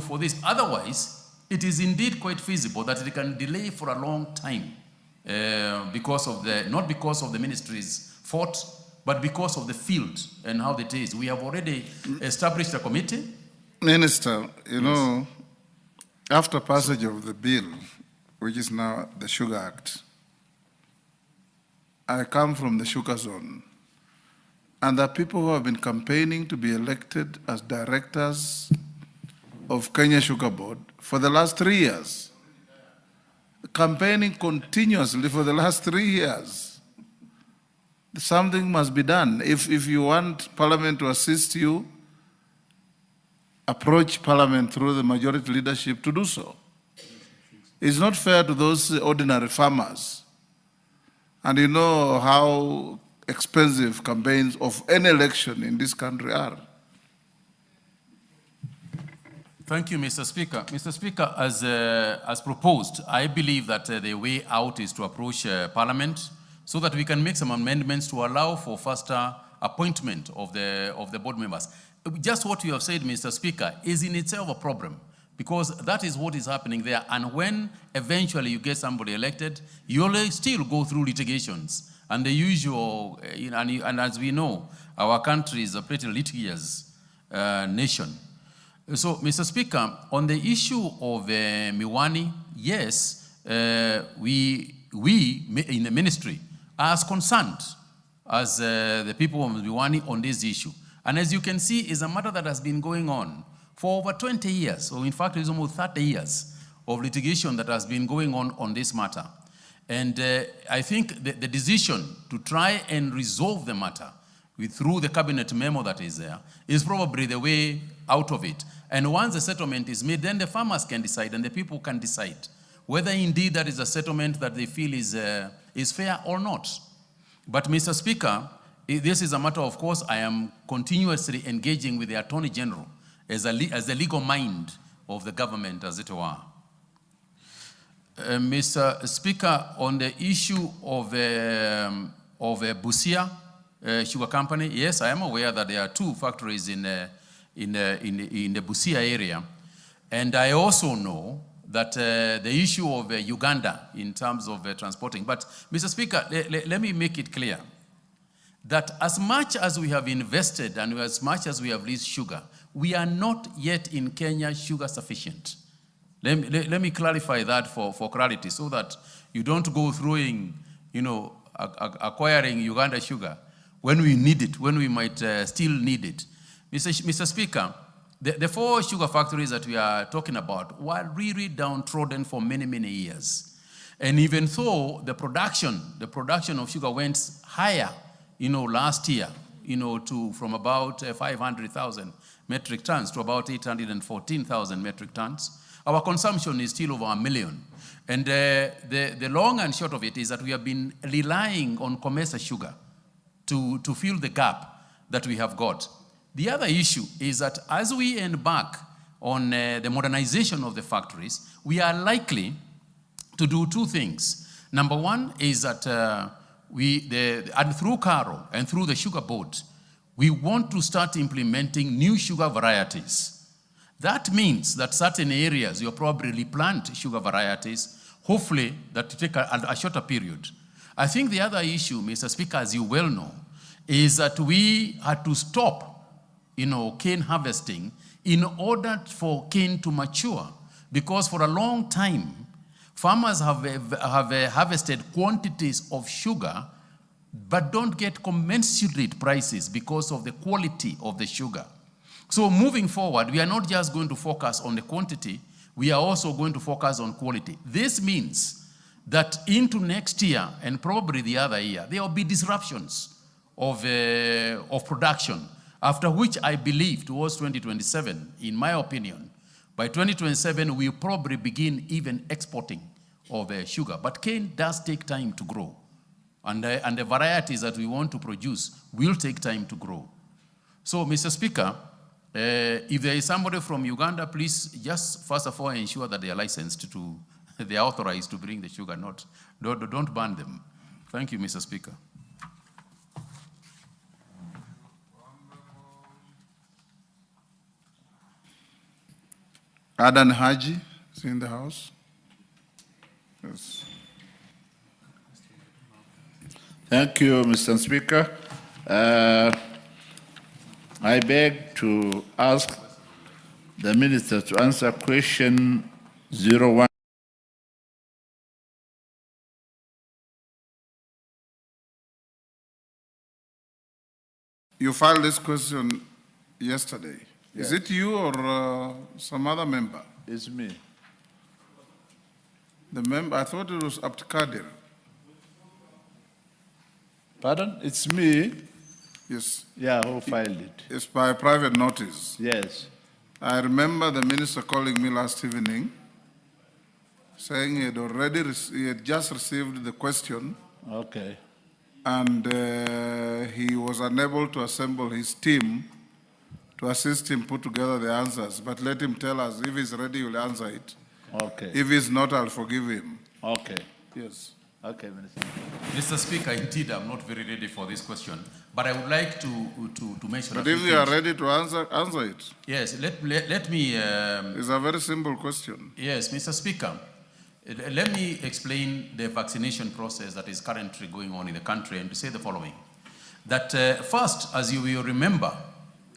for this. Otherwise, it is indeed quite feasible that it can delay for a long time because of not because of the ministry's fault, but because of the field and how it is. We have already established a committee. Minister, after passage of the bill, which is now the Sugar Act, I come from the sugar zone, and there are people who have been campaigning to be elected as directors of Kenya Sugar Board for the last 3 years, campaigning continuously for the last 3 years. Something must be done. If you want Parliament to assist you, approach Parliament through the majority leadership to do so. It's not fair to those ordinary farmers. And you know how expensive campaigns of any election in this country are. Thank you, Mr. Speaker. Mr. Speaker, as proposed, I believe that the way out is to approach Parliament so that we can make some amendments to allow for faster appointment of the board members. Just what you have said, Mr. Speaker, is in itself a problem, because that is what is happening there. And when eventually you get somebody elected, you will still go through litigations. And the usual, and as we know, our country is a pretty litigious nation. So, Mr. Speaker, on the issue of Miwani, yes, we in the ministry are as concerned as the people of Miwani on this issue. And as you can see, it's a matter that has been going on for over 20 years, or in fact, it's almost 30 years of litigation that has been going on this matter. And I think the decision to try and resolve the matter through the cabinet memo that is there is probably the way out of it. And once the settlement is made, then the farmers can decide and the people can decide whether indeed that is a settlement that they feel is fair or not. But Mr. Speaker, this is a matter, of course, I am continuously engaging with the Attorney General as the legal mind of the government, as it were. Mr. Speaker, on the issue of Busia Sugar Company, yes, I am aware that there are 2 factories in the Busia area. And I also know that the issue of Uganda in terms of transporting. But, Mr. Speaker, let me make it clear that as much as we have invested and as much as we have leased sugar, we are not yet in Kenya sugar sufficient. Let me clarify that for clarity, so that you don't go throwing, acquiring Uganda sugar when we need it, when we might still need it. Mr. Speaker, the 4 sugar factories that we are talking about were really downtrodden for many, many years. And even though the production of sugar went higher, last year, from about 500,000 metric tons to about 814,000 metric tons, our consumption is still over 1 million. And the long and short of it is that we have been relying on Comesa sugar to fill the gap that we have got. The other issue is that as we embark on the modernization of the factories, we are likely to do 2 things. Number one is that and through CARO and through the Sugar Board, we want to start implementing new sugar varieties. That means that certain areas you'll probably replant sugar varieties, hopefully that to take a shorter period. I think the other issue, Mr. Speaker, as you well know, is that we had to stop cane harvesting in order for cane to mature, because for a long time, farmers have harvested quantities of sugar but don't get commensurate prices because of the quality of the sugar. So moving forward, we are not just going to focus on the quantity, we are also going to focus on quality. This means that into next year and probably the other year, there will be disruptions of production, after which I believe towards 2027, in my opinion, by 2027, we'll probably begin even exporting of sugar. But cane does take time to grow. And the varieties that we want to produce will take time to grow. So, Mr. Speaker, if there is somebody from Uganda, please just first of all ensure that they are licensed to, they are authorized to bring the sugar, don't ban them. Thank you, Mr. Speaker. Adan Haji is in the house. Yes. Thank you, Mr. Speaker. I beg to ask the Minister to answer question 01. You filed this question yesterday. Yes. Is it you or some other member? It's me. The member, I thought it was Abdikadir. Pardon? It's me. Yes. Yeah, who filed it? It's by private notice. Yes. I remember the minister calling me last evening, saying he had just received the question. Okay. And he was unable to assemble his team to assist him put together the answers. But let him tell us if he's ready, he'll answer it. Okay. If he's not, I'll forgive him. Okay. Yes. Okay, Minister. Mr. Speaker, indeed, I'm not very ready for this question, but I would like to mention. But if you are ready to answer it. Yes, let me. It's a very simple question. Yes, Mr. Speaker, let me explain the vaccination process that is currently going on in the country and to say the following. That first, as you will remember,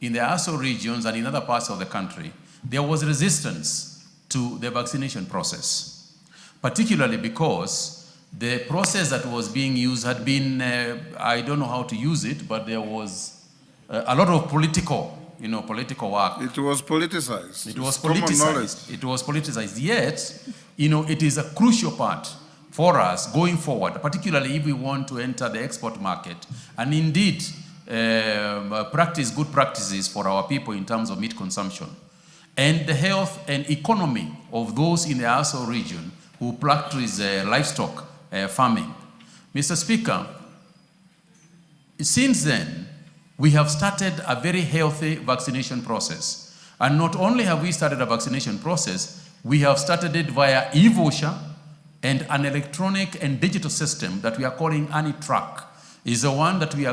in the ASO regions and in other parts of the country, there was resistance to the vaccination process, particularly because the process that was being used had been, I don't know how to use it, but there was a lot of political work. It was politicized. It was politicized. It was politicized. Yet, it is a crucial part for us going forward, particularly if we want to enter the export market and indeed practice good practices for our people in terms of meat consumption and the health and economy of those in the ASO region who practice livestock farming. Mr. Speaker, since then, we have started a very healthy vaccination process. And not only have we started a vaccination process, we have started it via e-voucher and an electronic and digital system that we are calling AniTrack is the one that we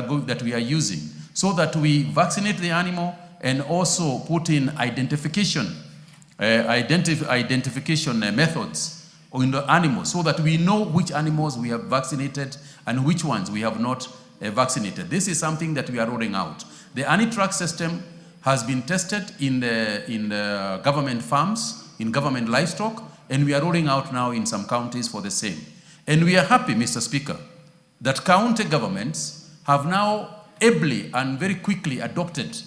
are using so that we vaccinate the animal and also put in identification methods in the animals so that we know which animals we have vaccinated and which ones we have not vaccinated. This is something that we are rolling out. The AniTrack system has been tested in the government farms, in government livestock, and we are rolling out now in some counties for the same. And we are happy, Mr. Speaker, that county governments have now ably and very quickly adopted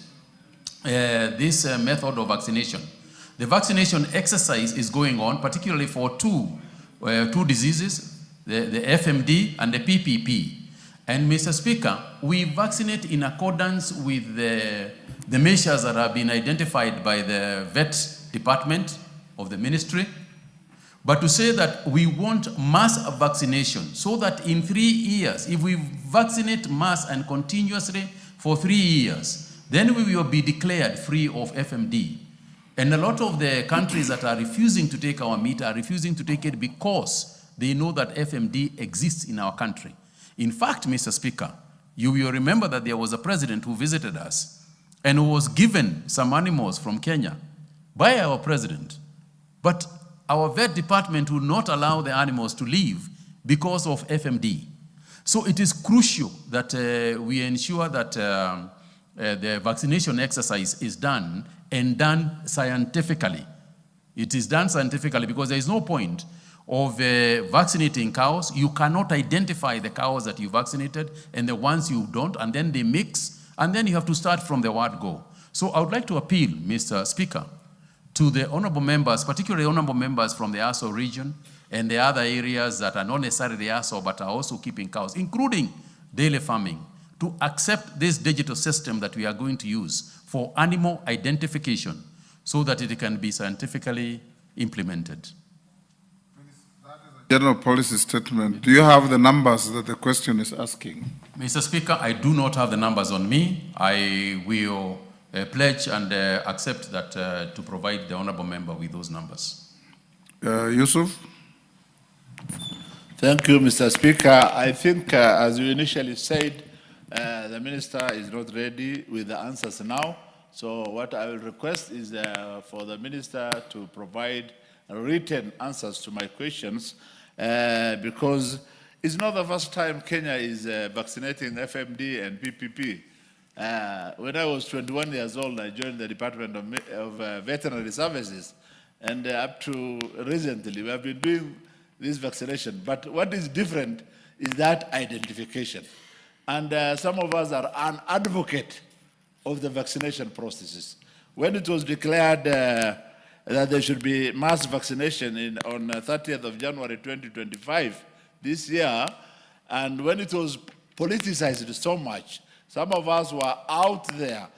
this method of vaccination. The vaccination exercise is going on, particularly for two diseases, the FMD and the PPP. And Mr. Speaker, we vaccinate in accordance with the measures that have been identified by the vet department of the ministry. But to say that we want mass vaccination so that in 3 years, if we vaccinate mass and continuously for 3 years, then we will be declared free of FMD. And a lot of the countries that are refusing to take our meat are refusing to take it because they know that FMD exists in our country. In fact, Mr. Speaker, you will remember that there was a president who visited us and who was given some animals from Kenya by our president. But our vet department will not allow the animals to leave because of FMD. So it is crucial that we ensure that the vaccination exercise is done and done scientifically. It is done scientifically because there is no point of vaccinating cows. You cannot identify the cows that you vaccinated and the ones you don't, and then they mix, and then you have to start from the word go. So I would like to appeal, Mr. Speaker, to the honorable members, particularly honorable members from the ASO region and the other areas that are not necessarily the ASO but are also keeping cows, including dairy farming, to accept this digital system that we are going to use for animal identification so that it can be scientifically implemented. That is a General policy statement. Do you have the numbers that the question is asking? Mr. Speaker, I do not have the numbers on me. I will pledge and accept that to provide the honorable member with those numbers. Yusuf? Thank you, Mr. Speaker. I think, as you initially said, the minister is not ready with the answers now. So what I will request is for the minister to provide written answers to my questions, because it's not the first time Kenya is vaccinating FMD and PPP. When I was 21 years old, I joined the Department of Veterinary Services, and up to recently, we have been doing this vaccination. But what is different is that identification. And some of us are an advocate of the vaccination processes. When it was declared that there should be mass vaccination on 30th of January 2025 this year, and when it was politicized so much, some of us were out there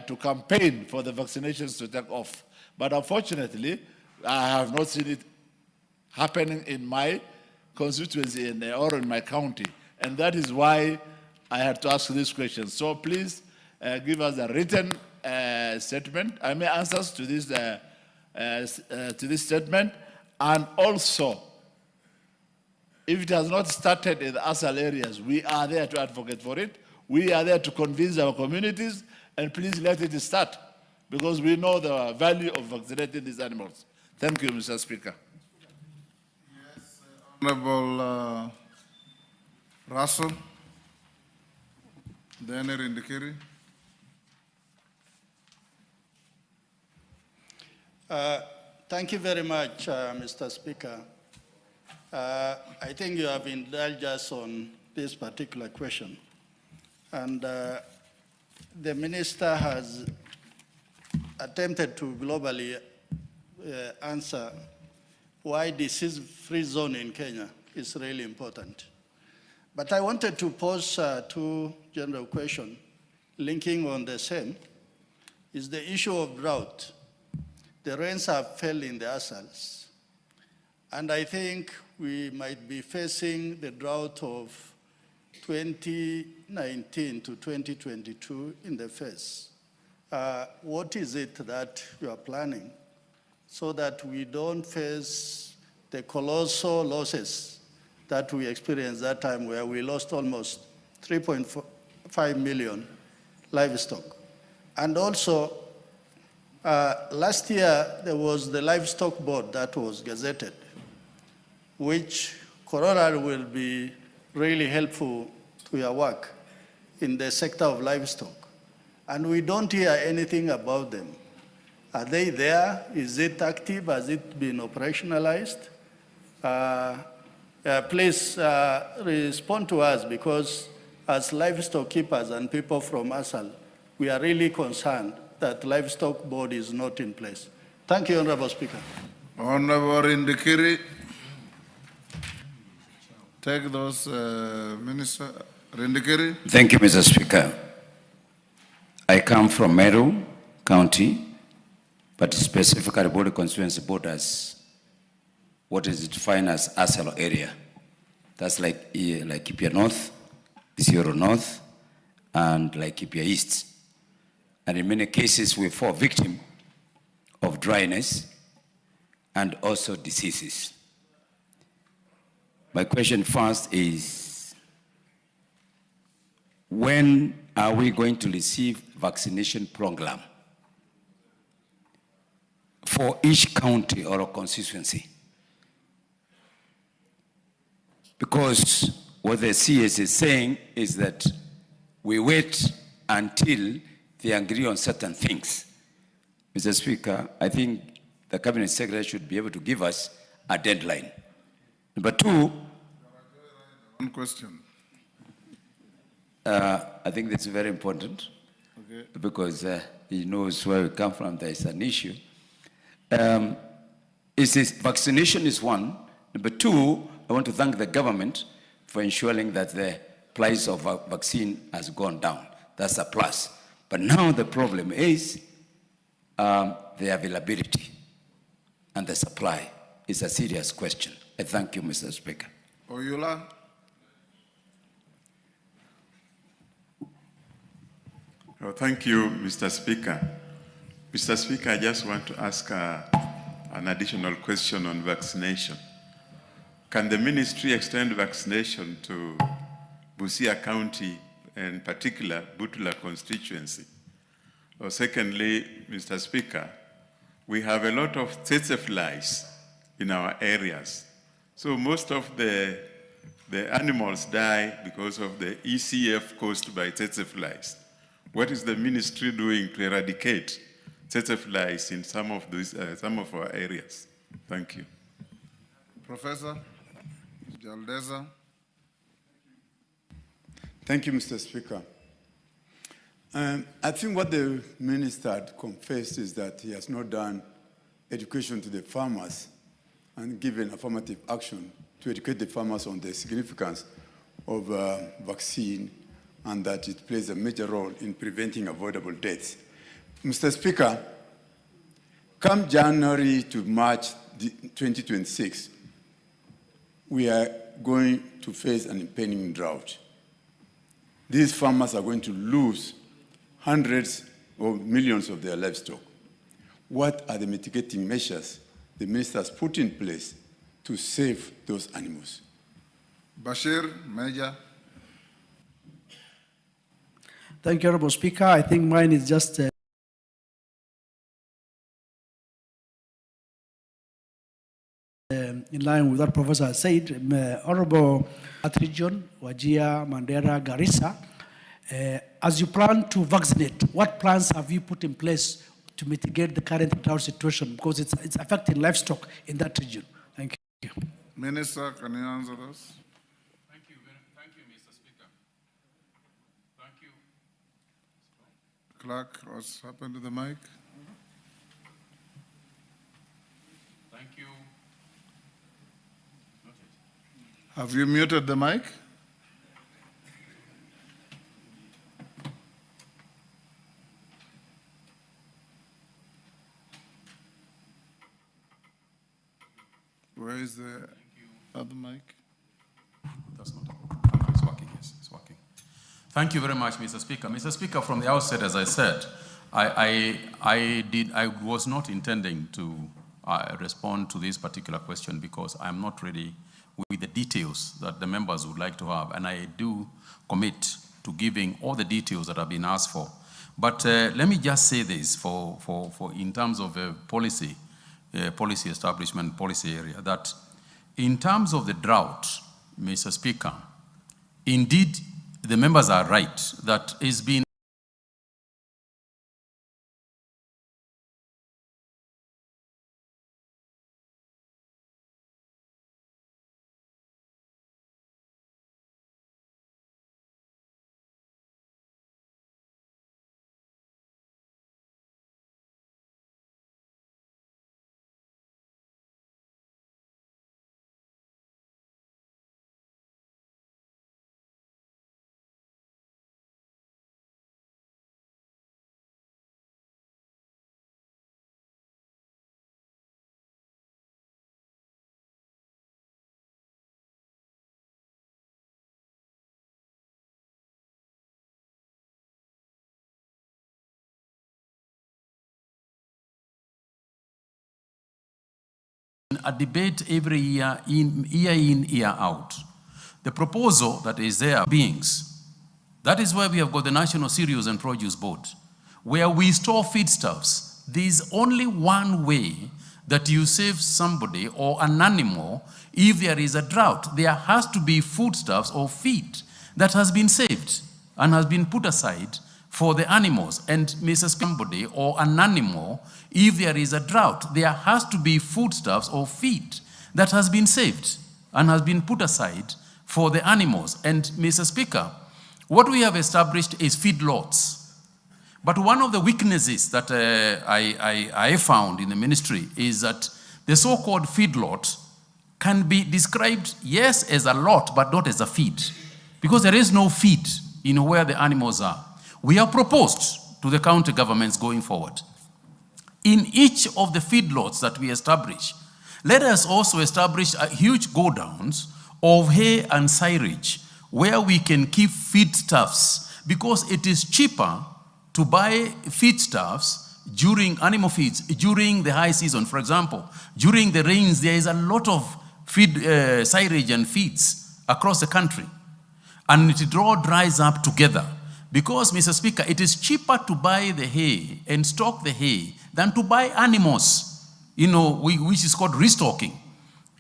to campaign for the vaccinations to take off. But unfortunately, I have not seen it happening in my constituency or in my county. And that is why I had to ask this question. So please give us a written statement, answers to this statement. And also, if it has not started in the ASAL areas, we are there to advocate for it. We are there to convince our communities, and please let it start, because we know the value of vaccinating these animals. Thank you, Mr. Speaker. Yes, Honorable Russell, then Rindikiri. Thank you very much, Mr. Speaker. I think you have indulged us on this particular question. And the minister has attempted to globally answer why disease-free zone in Kenya is really important. But I wanted to pose two general questions linking on the same, is the issue of drought. The rains have failed in the ASALs, and I think we might be facing the drought of 2019 to 2022 in the face. What is it that you are planning so that we don't face the colossal losses that we experienced that time, where we lost almost 3.5 million livestock? And also, last year there was the livestock board that was gazetted, which corollary will be really helpful to your work in the sector of livestock. And we don't hear anything about them. Are they there? Is it active? Has it been operationalized? Please respond to us, because as livestock keepers and people from ASAL, we are really concerned that livestock board is not in place. Thank you, Honorable Speaker. Honorable Rindikiri. Take those, Minister Rindikiri. Thank you, Mr. Speaker. I come from Meru County, but specifically Bode constituency borders what is defined as ASAL area. That's like Kipia North, Isiolo North, and like Kipia East. And in many cases, we fall victim of dryness and also diseases. My question first is, when are we going to receive vaccination program for each county or a constituency? Because what the CS is saying is that we wait until they agree on certain things. Mr. Speaker, I think the Cabinet Secretary should be able to give us a deadline. Number two, one question. I think that's very important, okay, because he knows where we come from. There is an issue. Vaccination is one. Number two, I want to thank the government for ensuring that the price of vaccine has gone down. That's a plus. But now the problem is the availability and the supply is a serious question. I thank you, Mr. Speaker. Oyula. Oh, thank you, Mr. Speaker. Mr. Speaker, I just want to ask an additional question on vaccination. Can the ministry extend vaccination to Busia County, and in particular, Butula constituency? Or secondly, Mr. Speaker, we have a lot of tsetse flies in our areas. So most of the animals die because of the ECF caused by tsetse flies. What is the ministry doing to eradicate tsetse flies in some of our areas? Thank you. Professor Jaldeza. Thank you, Mr. Speaker. I think what the minister had confessed is that he has not done education to the farmers and given affirmative action to educate the farmers on the significance of vaccine and that it plays a major role in preventing avoidable deaths. Mr. Speaker, come January to March 2026, we are going to face an impending drought. These farmers are going to lose hundreds of millions of their livestock. What are the mitigating measures the minister has put in place to save those animals? Bashir Major. Thank you, Honorable Speaker. I think mine is just in line with what Professor said. Honorable region, Wajir, Mandera, Garissa, as you plan to vaccinate, what plans have you put in place to mitigate the current drought situation? Because it's affecting livestock in that region. Thank you. Minister, can you answer this? Thank you, Mr. Speaker. Thank you. Clerk, what's happened to the mic? Thank you. Have you muted the mic? Where is the other mic? That's not it's working, yes, it's working. Thank you very much, Mr. Speaker. Mr. Speaker, from the outset, as I said, I was not intending to respond to this particular question because I'm not ready with the details that the members would like to have, and I do commit to giving all the details that have been asked for. But let me just say this for in terms of policy establishment, policy area, that in terms of the drought, Mr. Speaker, indeed, the members are right that it's been a debate every year, in, year out. The proposal that is there, beings, that is why we have got the National Cereals and Produce Board, where we store feedstuffs. There's only one way that you save somebody or an animal if there is a drought. There has to be foodstuffs or feed that has been saved and has been put aside for the animals. And Mrs. Somebody or an animal, if there is a drought, there has to be foodstuffs or feed that has been saved and has been put aside for the animals. And Mr. Speaker, what we have established is feedlots. But one of the weaknesses that I found in the ministry is that the so-called feedlot can be described, yes, as a lot, but not as a feed, because there is no feed in where the animals are. We have proposed to the county governments going forward, in each of the feedlots that we establish, Let us also establish huge go-downs of hay and silage where we can keep feedstuffs, because it is cheaper to buy feedstuffs during animal feeds, during the high season. For example, during the rains, there is a lot of silage and feeds across the country. And it all dries up together. Because, Mr. Speaker, it is cheaper to buy the hay and stock the hay than to buy animals, which is called restocking.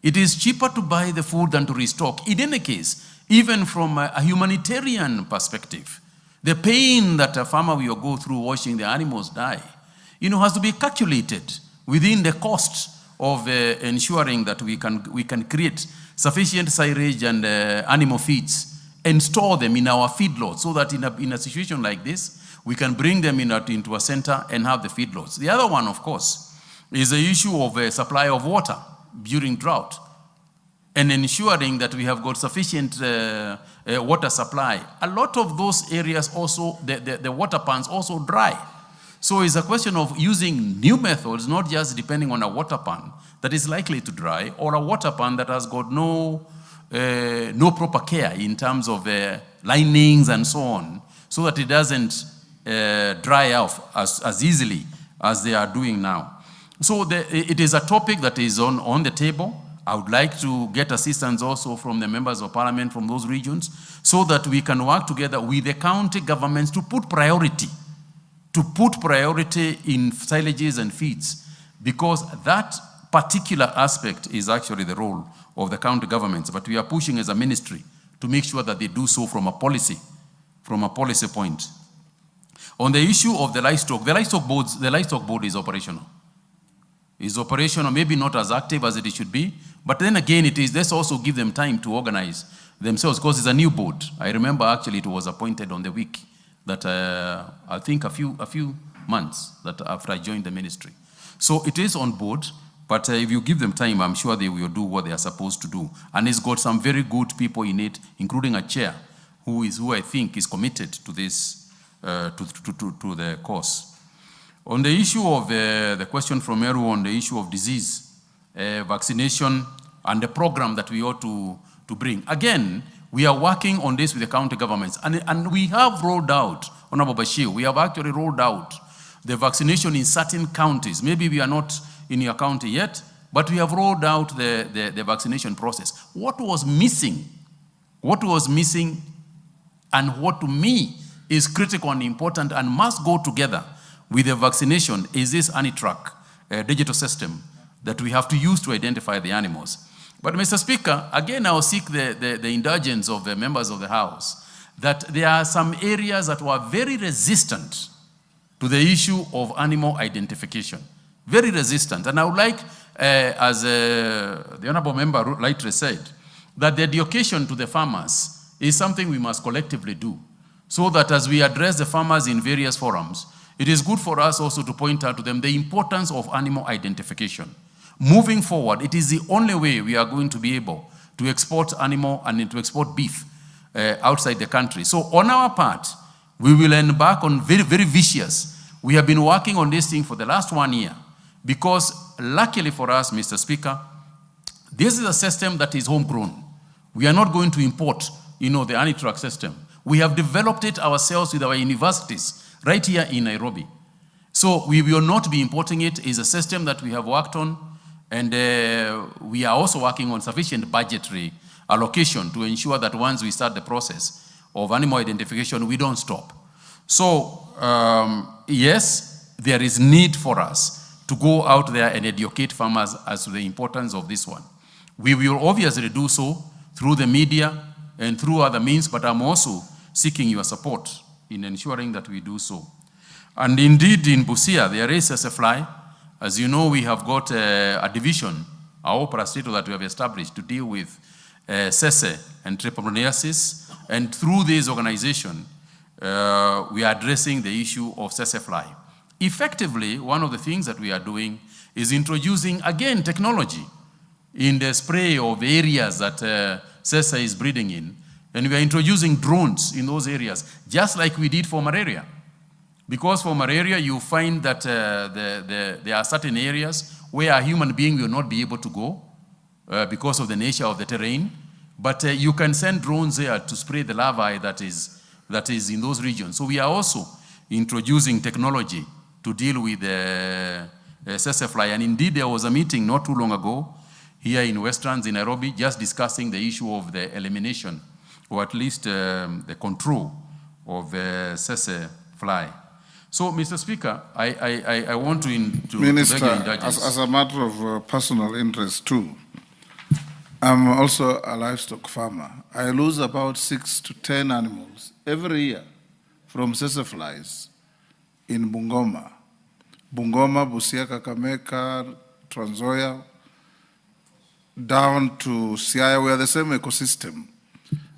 It is cheaper to buy the food than to restock. In any case, even from a humanitarian perspective, the pain that a farmer will go through watching the animals die, has to be calculated within the cost of ensuring that we can create sufficient silage and animal feeds and store them in our feedlots, so that in a situation like this, we can bring them into a center and have the feedlots. The other one, of course, is the issue of a supply of water during drought and ensuring that we have got sufficient water supply. A lot of those areas also, the water pans also dry. So it's a question of using new methods, not just depending on a water pan that is likely to dry, or a water pan that has got no proper care in terms of linings and so on, so that it doesn't dry out as easily as they are doing now. So it is a topic that is on the table. I would like to get assistance also from the members of parliament from those regions, so that we can work together with the county governments to put priority in silages and feeds, because that particular aspect is actually the role of the county governments. But we are pushing as a ministry to make sure that they do so from a policy point. On the issue of the livestock board is operational. Is operational, maybe not as active as it should be, but then again, let's also give them time to organize themselves, because it's a new board. I remember actually it was appointed on the week that I think a few months that after I joined the ministry. So it is on board, but if you give them time, I'm sure they will do what they are supposed to do. And it's got some very good people in it, including a chair who I think is committed to this, to the cause. On the issue of the question from Meru on the issue of disease, vaccination, and the program that we ought to bring. Again, we are working on this with the county governments. And we have rolled out, Honorable Bashir, we have actually rolled out the vaccination in certain counties. Maybe we are not in your county yet, but we have rolled out the vaccination process. What was missing, and what to me is critical and important and must go together with the vaccination, is this ANITRAC digital system that we have to use to identify the animals. But Mr. Speaker, again, I'll seek the indulgence of the members of the House that there are some areas that were very resistant to the issue of animal identification. Very resistant. And I would like, as the Honorable Member rightly said, that the education to the farmers is something we must collectively do, so that as we address the farmers in various forums, it is good for us also to point out to them the importance of animal identification. Moving forward, it is the only way we are going to be able to export animal and to export beef outside the country. So on our part, we will embark on very, very vicious. We have been working on this thing for the last 1 year, because luckily for us, Mr. Speaker, this is a system that is homegrown. We are not going to import, the ANITRAC system. We have developed it ourselves with our universities right here in Nairobi. So we will not be importing it. It's a system that we have worked on, and we are also working on sufficient budgetary allocation to ensure that once we start the process of animal identification, we don't stop. So yes, there is need for us to go out there and educate farmers as to the importance of this one. We will obviously do so through the media and through other means, but I'm also seeking your support in ensuring that we do so. And indeed, in Busia, there is SFLI. As you know, we have got a division, our operator that we have established to deal with SESE and trichomoniasis. And through this organization, we are addressing the issue of SESE-fly. Effectively, one of the things that we are doing is introducing, again, technology in the spray of areas that SESE is breeding in. And we are introducing drones in those areas, just like we did for malaria. Because for malaria, you find that there are certain areas where a human being will not be able to go because of the nature of the terrain. But you can send drones there to spray the larvae that is in those regions. So we are also introducing technology to deal with the fly. And indeed, there was a meeting not too long ago here in Westlands in Nairobi, just discussing the issue of the elimination, or at least the control of fly. So, Mr. Speaker, I want to Minister, beg your indulgence. as a matter of personal interest too, I'm also a livestock farmer. I lose about 6 to 10 animals every year from flies in Bungoma, Busia, Kakamega, Trans Nzoia, down to Siaya. We are the same ecosystem.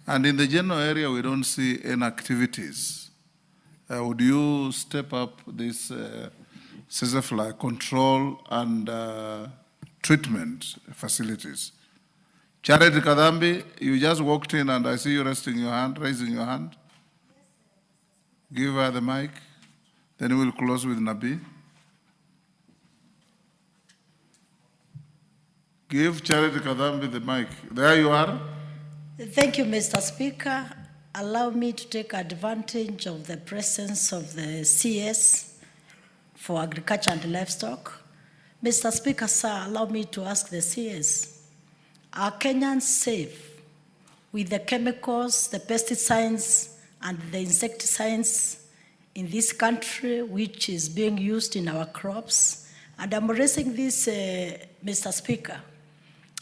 And in the general area, we don't see any activities. Would you step up this fly control and treatment facilities? Charity Kadambi, you just walked in and I see you raising your hand. Give her the mic. Then we'll close with Nabi. Give Charity Kadambi the mic. There you are. Thank you, Mr. Speaker. Allow me to take advantage of the presence of the CS for Agriculture and Livestock. Mr. Speaker, sir, allow me to ask the CS, are Kenyans safe with the chemicals, the pesticides, and the insecticides in this country, which is being used in our crops? And I'm raising this, Mr. Speaker,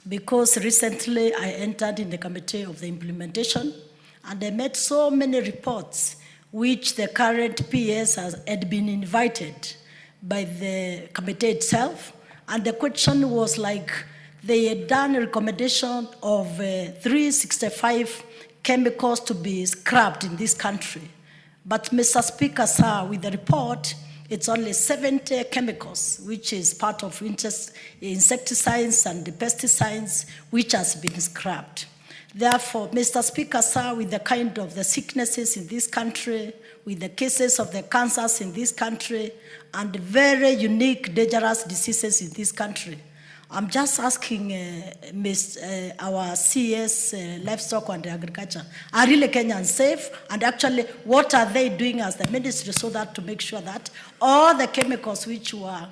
because recently I entered in the committee of the implementation, and I met so many reports which the current PS had been invited by the committee itself. And the question was like, they had done a recommendation of 365 chemicals to be scrapped in this country. But Mr. Speaker, sir, with the report, it's only 70 chemicals, which is part of insecticides and the pesticides, which has been scrapped. Therefore, Mr. Speaker, sir, with the kind of the sicknesses in this country, with the cases of the cancers in this country, and very unique, dangerous diseases in this country, I'm just asking our CS, Livestock and Agriculture, are really Kenyans safe? And actually, what are they doing as the ministry so that to make sure that all the chemicals which were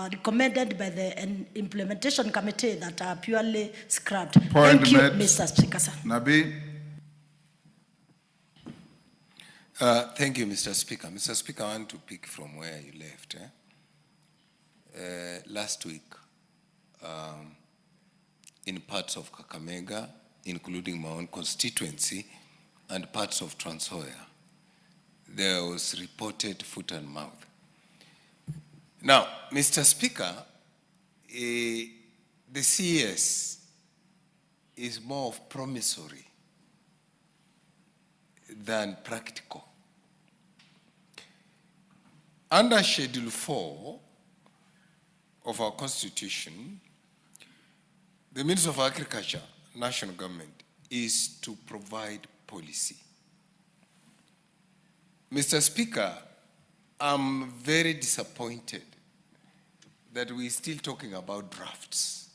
recommended by the implementation committee that are purely scrapped? Thank you, Mr. Speaker, sir. Nabi. Thank you, Mr. Speaker. Mr. Speaker, I want to pick from where you left. Last week, in parts of Kakamega, including my own constituency, and parts of Trans Nzoia, there was reported foot and mouth. Now, Mr. Speaker, the CS is more of promissory than practical. Under Schedule 4 of our Constitution, the Minister of Agriculture, national government, is to provide policy. Mr. Speaker, I'm very disappointed that we're still talking about drafts.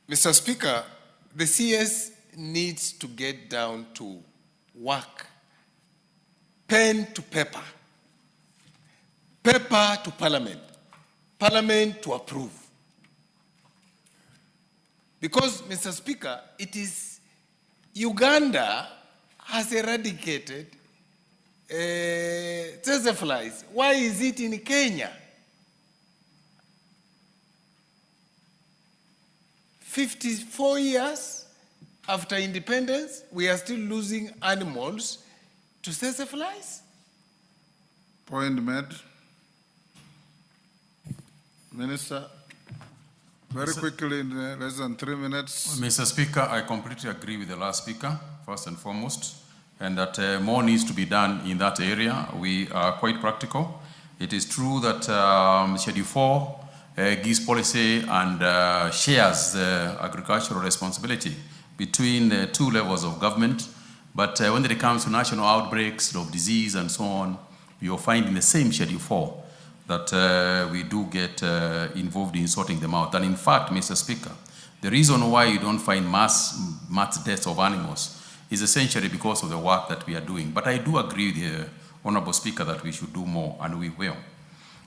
Mr. Speaker, the CS needs to get down to work, pen to paper, paper to Parliament, Parliament to approve. Because, Mr. Speaker, it is Uganda has eradicated flies. Why is it in Kenya? 54 years after independence, we are still losing animals to flies. Point made. Minister, very quickly, in less than 3 minutes. Mr. Speaker, I completely agree with the last speaker, first and foremost, and that more needs to be done in that area. We are quite practical. It is true that Schedule 4 gives policy and shares the agricultural responsibility between the two levels of government, But when it comes to national outbreaks of disease and so on, you'll find in the same Schedule 4 that we do get involved in sorting them out. And in fact, Mr. Speaker, the reason why you don't find mass deaths of animals is essentially because of the work that we are doing. But I do agree with the Honorable Speaker that we should do more, and we will.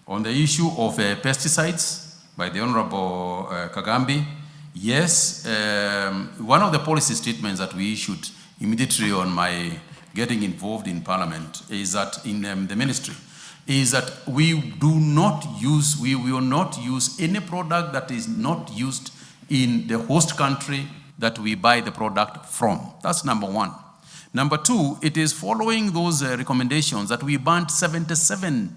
On the issue of pesticides by the Honorable Kagwe, yes, one of the policy statements that we issued immediately on my getting involved in Parliament is that in the ministry, is that we will not use any product that is not used in the host country that we buy the product from. That's number one. Number two, it is following those recommendations that we banned 77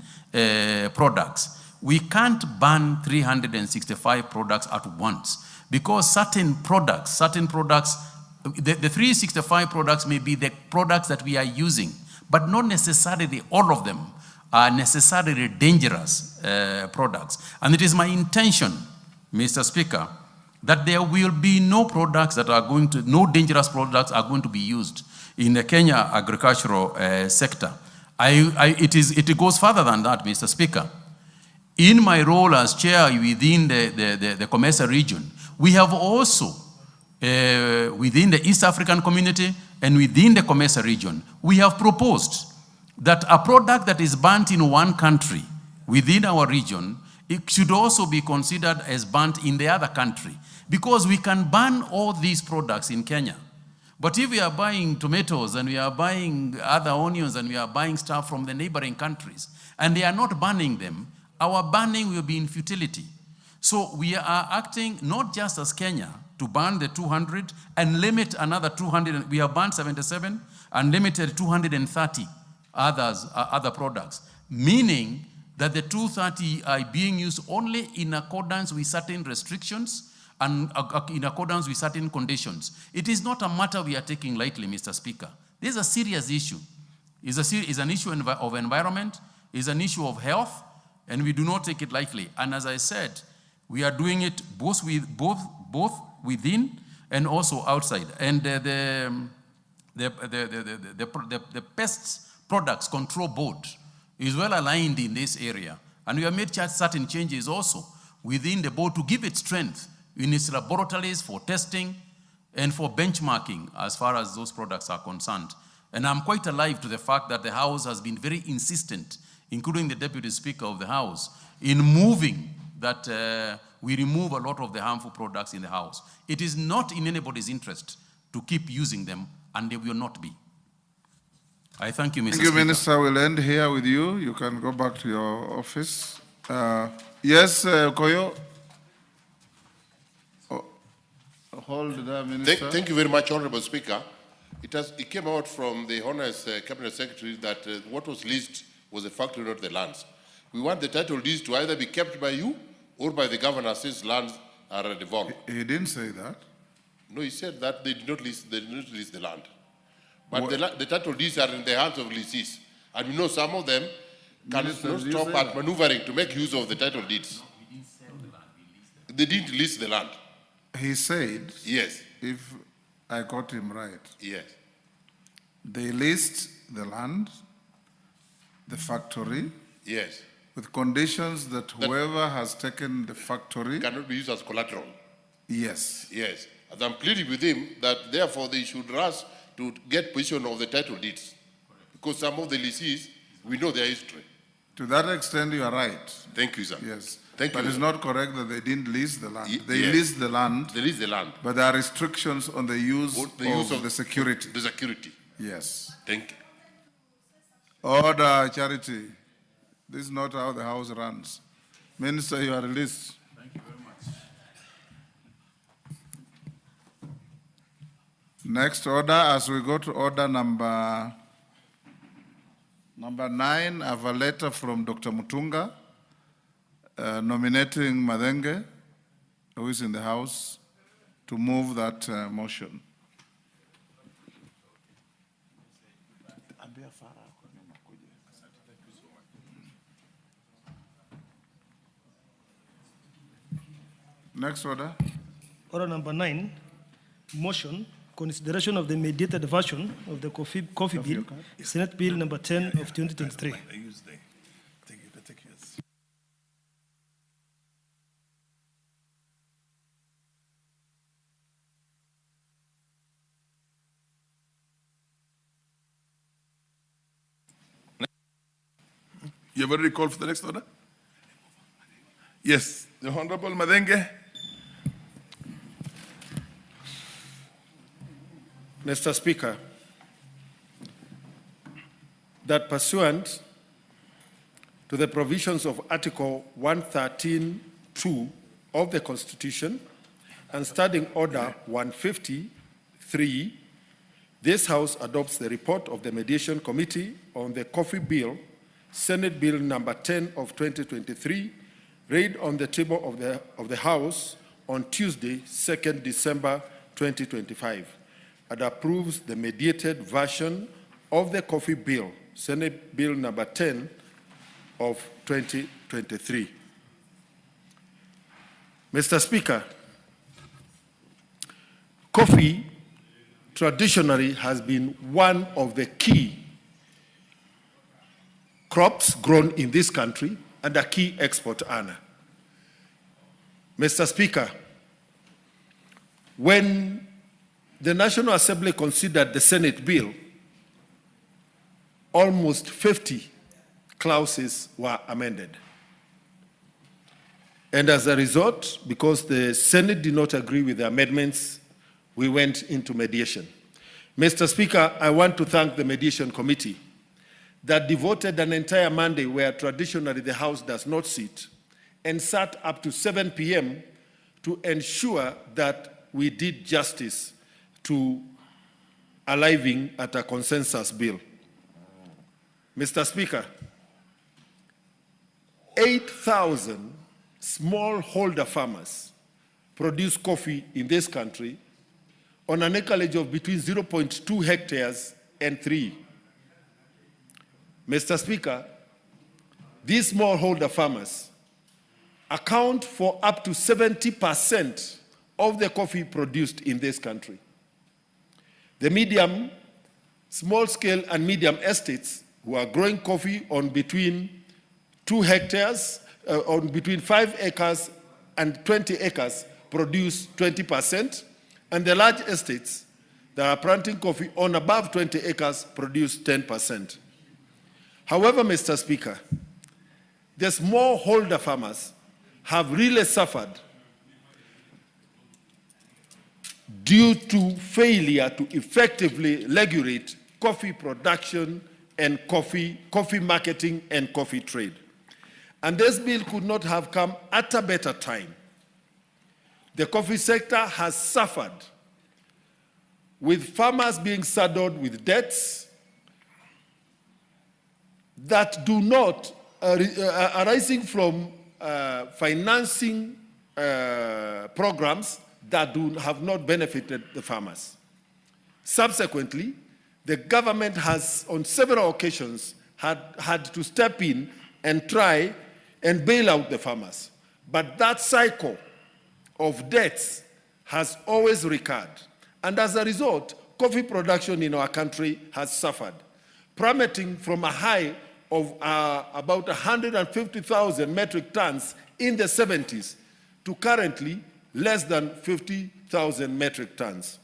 products. We can't ban 365 products at once because certain products, the 365 products may be the products that we are using, but not necessarily all of them are necessarily dangerous products. And it is my intention, Mr. Speaker, that there will be no products that are going to, no dangerous products are going to be used in the Kenya agricultural sector. It goes further than that, Mr. Speaker. In my role as chair within the COMESA region, we have also, within the East African community and within the COMESA region, we have proposed that a product that is banned in one country within our region, it should also be considered as banned in the other country. Because we can ban all these products in Kenya. But if we are buying tomatoes and we are buying other onions and we are buying stuff from the neighboring countries and they are not banning them, our banning will be in futility. So we are acting not just as Kenya to ban the 200 and limit another 200. We have banned 77 and limited 230 other products, meaning that the 230 are being used only in accordance with certain restrictions and in accordance with certain conditions. It is not a matter we are taking lightly, Mr. Speaker. This is a serious issue. It's an issue of environment, it's an issue of health, and we do not take it lightly. And as I said, we are doing it both within and also outside. And the Pests Products Control Board is well aligned in this area. And we have made certain changes also within the board to give it strength in its laboratories for testing and for benchmarking as far as those products are concerned. And I'm quite alive to the fact that the House has been very insistent, including the Deputy Speaker of the House, in moving that we remove a lot of the harmful products in the House. It is not in anybody's interest to keep using them, and they will not be. I thank you, Mr. Thank you, Speaker. Minister. We'll end here with you. You can go back to your office. Yes, Koyo. Hold the Minister. Thank you very much, Honorable Speaker. It came out from the Honour's Cabinet Secretary that what was leased was the factory, not the lands. We want the title deeds to either be kept by you or by the governor since lands are devolved. He didn't say that. No, he said that they did not lease the land. But the title deeds are in the hands of lessees. And we know some of them cannot stop at maneuvering to make use of the title deeds. They didn't lease the land. He said, yes, if I got him right, yes, they leased the land, the factory, yes, with conditions that whoever has taken the factory cannot be used as collateral. Yes. Yes. As I'm pleading with him that therefore they should rush to get possession of the title deeds. Because some of the lessees, we know their history. To that extent, you are right. Thank you, sir. Yes. Thank but you. it's not correct that they didn't lease the land. They yes. leased the land. They leased the land. But there are restrictions on the use of the security. The security. Yes. Thank you. Order, Charity. This is not how the House runs. Minister, you are released. Thank you very much. Next order, as we go to order number 9, I have a letter from Dr. Mutunga nominating Madenge, who is in the House, to move that motion. Next order. Order number 9, motion consideration of the mediated version of the coffee bill, Senate Bill number 10 of 2023. You have already called for the next order? Yes, the Honorable Madenge. Mr. Speaker, that pursuant to the provisions of Article 113(2) of the Constitution and Standing Order 153, this House adopts the report of the Mediation Committee on the Coffee Bill, Senate Bill number 10 of 2023, laid on the table of the House on Tuesday, 2nd December 2025, and approves the mediated version of the Coffee Bill, Senate Bill number 10 of 2023. Mr. Speaker, coffee traditionally has been one of the key crops grown in this country and a key export earner. Mr. Speaker, when the National Assembly considered the Senate bill, almost 50 clauses were amended. And as a result, because the Senate did not agree with the amendments, we went into mediation. Mr. Speaker, I want to thank the Mediation Committee that devoted an entire Monday where traditionally the House does not sit and sat up to 7 p.m. to ensure that we did justice to arriving at a consensus bill. Mr. Speaker, 8,000 smallholder farmers produce coffee in this country on an acreage of between 0.2 hectares and 3. Mr. Speaker, these smallholder farmers account for up to 70% of the coffee produced in this country. The medium, small scale and medium estates who are growing coffee on between 2 hectares, on between 5 acres and 20 acres produce 20%, and the large estates that are planting coffee on above 20 acres produce 10%. However, Mr. Speaker, the smallholder farmers have really suffered due to failure to effectively regulate coffee production and coffee marketing and coffee trade. And this bill could not have come at a better time. The coffee sector has suffered with farmers being saddled with debts that do not, arising from financing programs that have not benefited the farmers. Subsequently, the government has, on several occasions, had to step in and try and bail out the farmers. But that cycle of debts has always recurred. And as a result, coffee production in our country has suffered, plummeting from a high of about 150,000 metric tons in the 70s to currently less than 50,000 metric tons.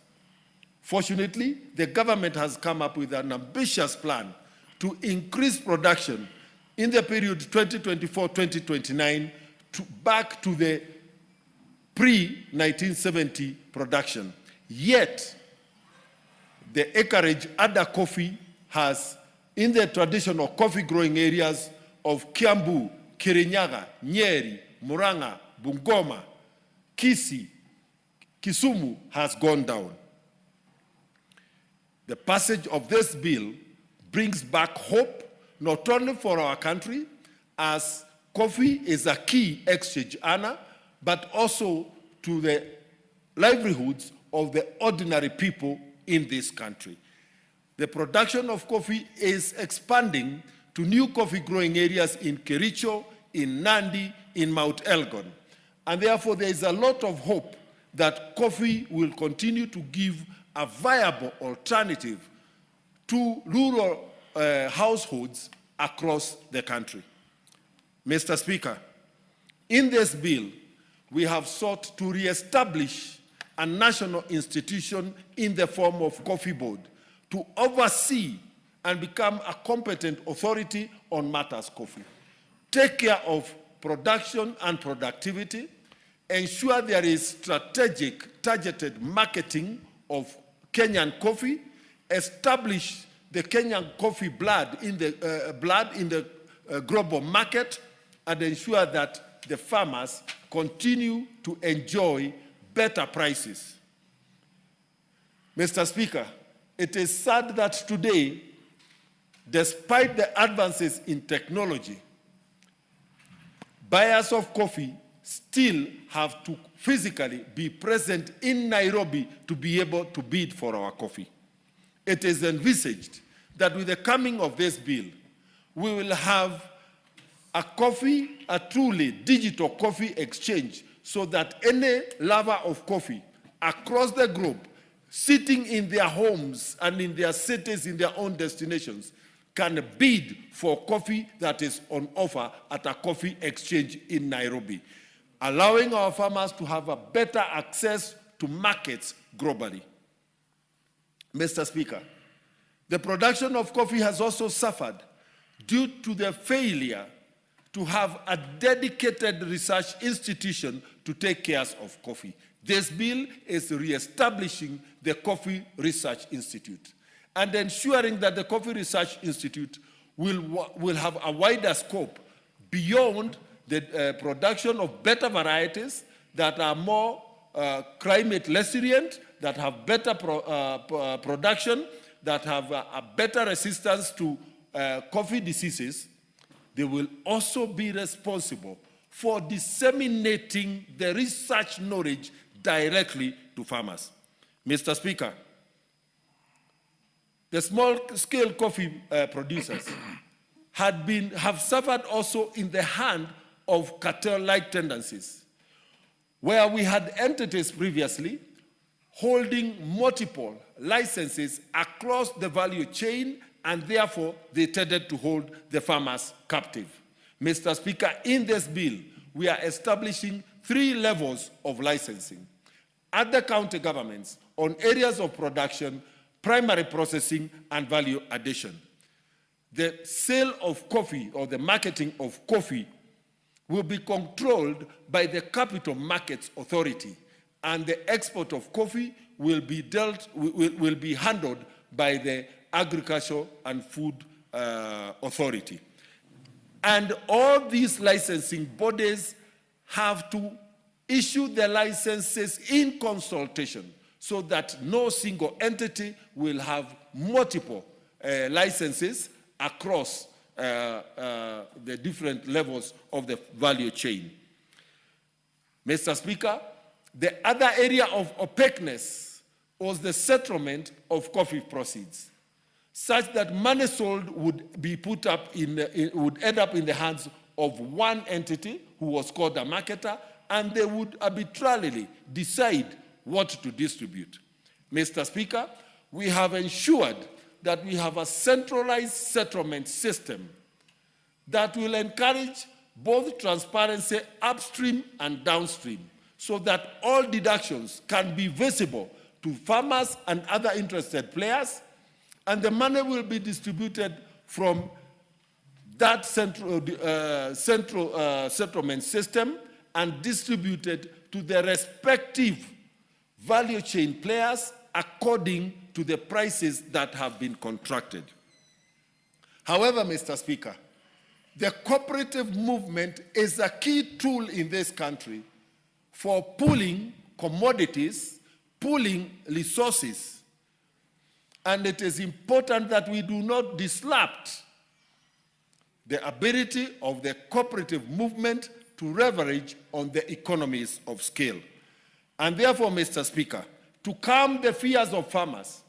Fortunately, the government has come up with an ambitious plan to increase production in the period 2024-2029 back to the pre-1970 production. Yet, the acreage under coffee has, in the traditional coffee growing areas of Kiambu, Kirinyaga, Nyeri, Murang'a, Bungoma, Kisii, Kisumu has gone down. The passage of this bill brings back hope not only for our country, as coffee is a key exchange earner, but also to the livelihoods of the ordinary people in this country. The production of coffee is expanding to new coffee growing areas in Kericho, in Nandi, in Mount Elgon. And therefore, there is a lot of hope that coffee will continue to give a viable alternative to rural households across the country. Mr. Speaker, in this bill, we have sought to re-establish a national institution in the form of Coffee Board to oversee and become a competent authority on matters coffee, take care of production and productivity, ensure there is strategic targeted marketing of Kenyan coffee, establish the Kenyan coffee blood in the global market, and ensure that the farmers continue to enjoy better prices. Mr. Speaker, it is sad that today, despite the advances in technology, buyers of coffee still have to physically be present in Nairobi to be able to bid for our coffee. It is envisaged that with the coming of this bill, we will have a truly digital coffee exchange so that any lover of coffee across the globe, sitting in their homes and in their cities, in their own destinations, can bid for coffee that is on offer at a coffee exchange in Nairobi, allowing our farmers to have a better access to markets globally. Mr. Speaker, the production of coffee has also suffered due to the failure to have a dedicated research institution to take care of coffee. This bill is re-establishing the Coffee Research Institute and ensuring that the Coffee Research Institute will have a wider scope beyond the production of better varieties that are more climate resilient, that have better production, that have a better resistance to coffee diseases. They will also be responsible for disseminating the research knowledge directly to farmers. Mr. Speaker, the small-scale coffee producers have suffered also in the hand of cartel-like tendencies, where we had entities previously holding multiple licenses across the value chain, and therefore they tended to hold the farmers captive. Mr. Speaker, in this bill, we are establishing 3 levels of licensing at the county governments on areas of production, primary processing, and value addition. The sale of coffee or the marketing of coffee will be controlled by the Capital Markets Authority, and the export of coffee will be handled by the Agriculture and Food Authority. And all these licensing bodies have to issue the licenses in consultation so that no single entity will have multiple licenses across the different levels of the value chain. Mr. Speaker, the other area of opaqueness was the settlement of coffee proceeds, such that money sold would be put up would end up in the hands of one entity who was called a marketer, and they would arbitrarily decide what to distribute. Mr. Speaker, we have ensured that we have a centralized settlement system that will encourage both transparency upstream and downstream, so that all deductions can be visible to farmers and other interested players, and the money will be distributed from that central settlement system and distributed to the respective value chain players according to the prices that have been contracted. However, Mr. Speaker, the cooperative movement is a key tool in this country for pooling commodities, pooling resources, and it is important that we do not disrupt the ability of the cooperative movement to leverage on the economies of scale. And therefore, Mr. Speaker, to calm the fears of farmers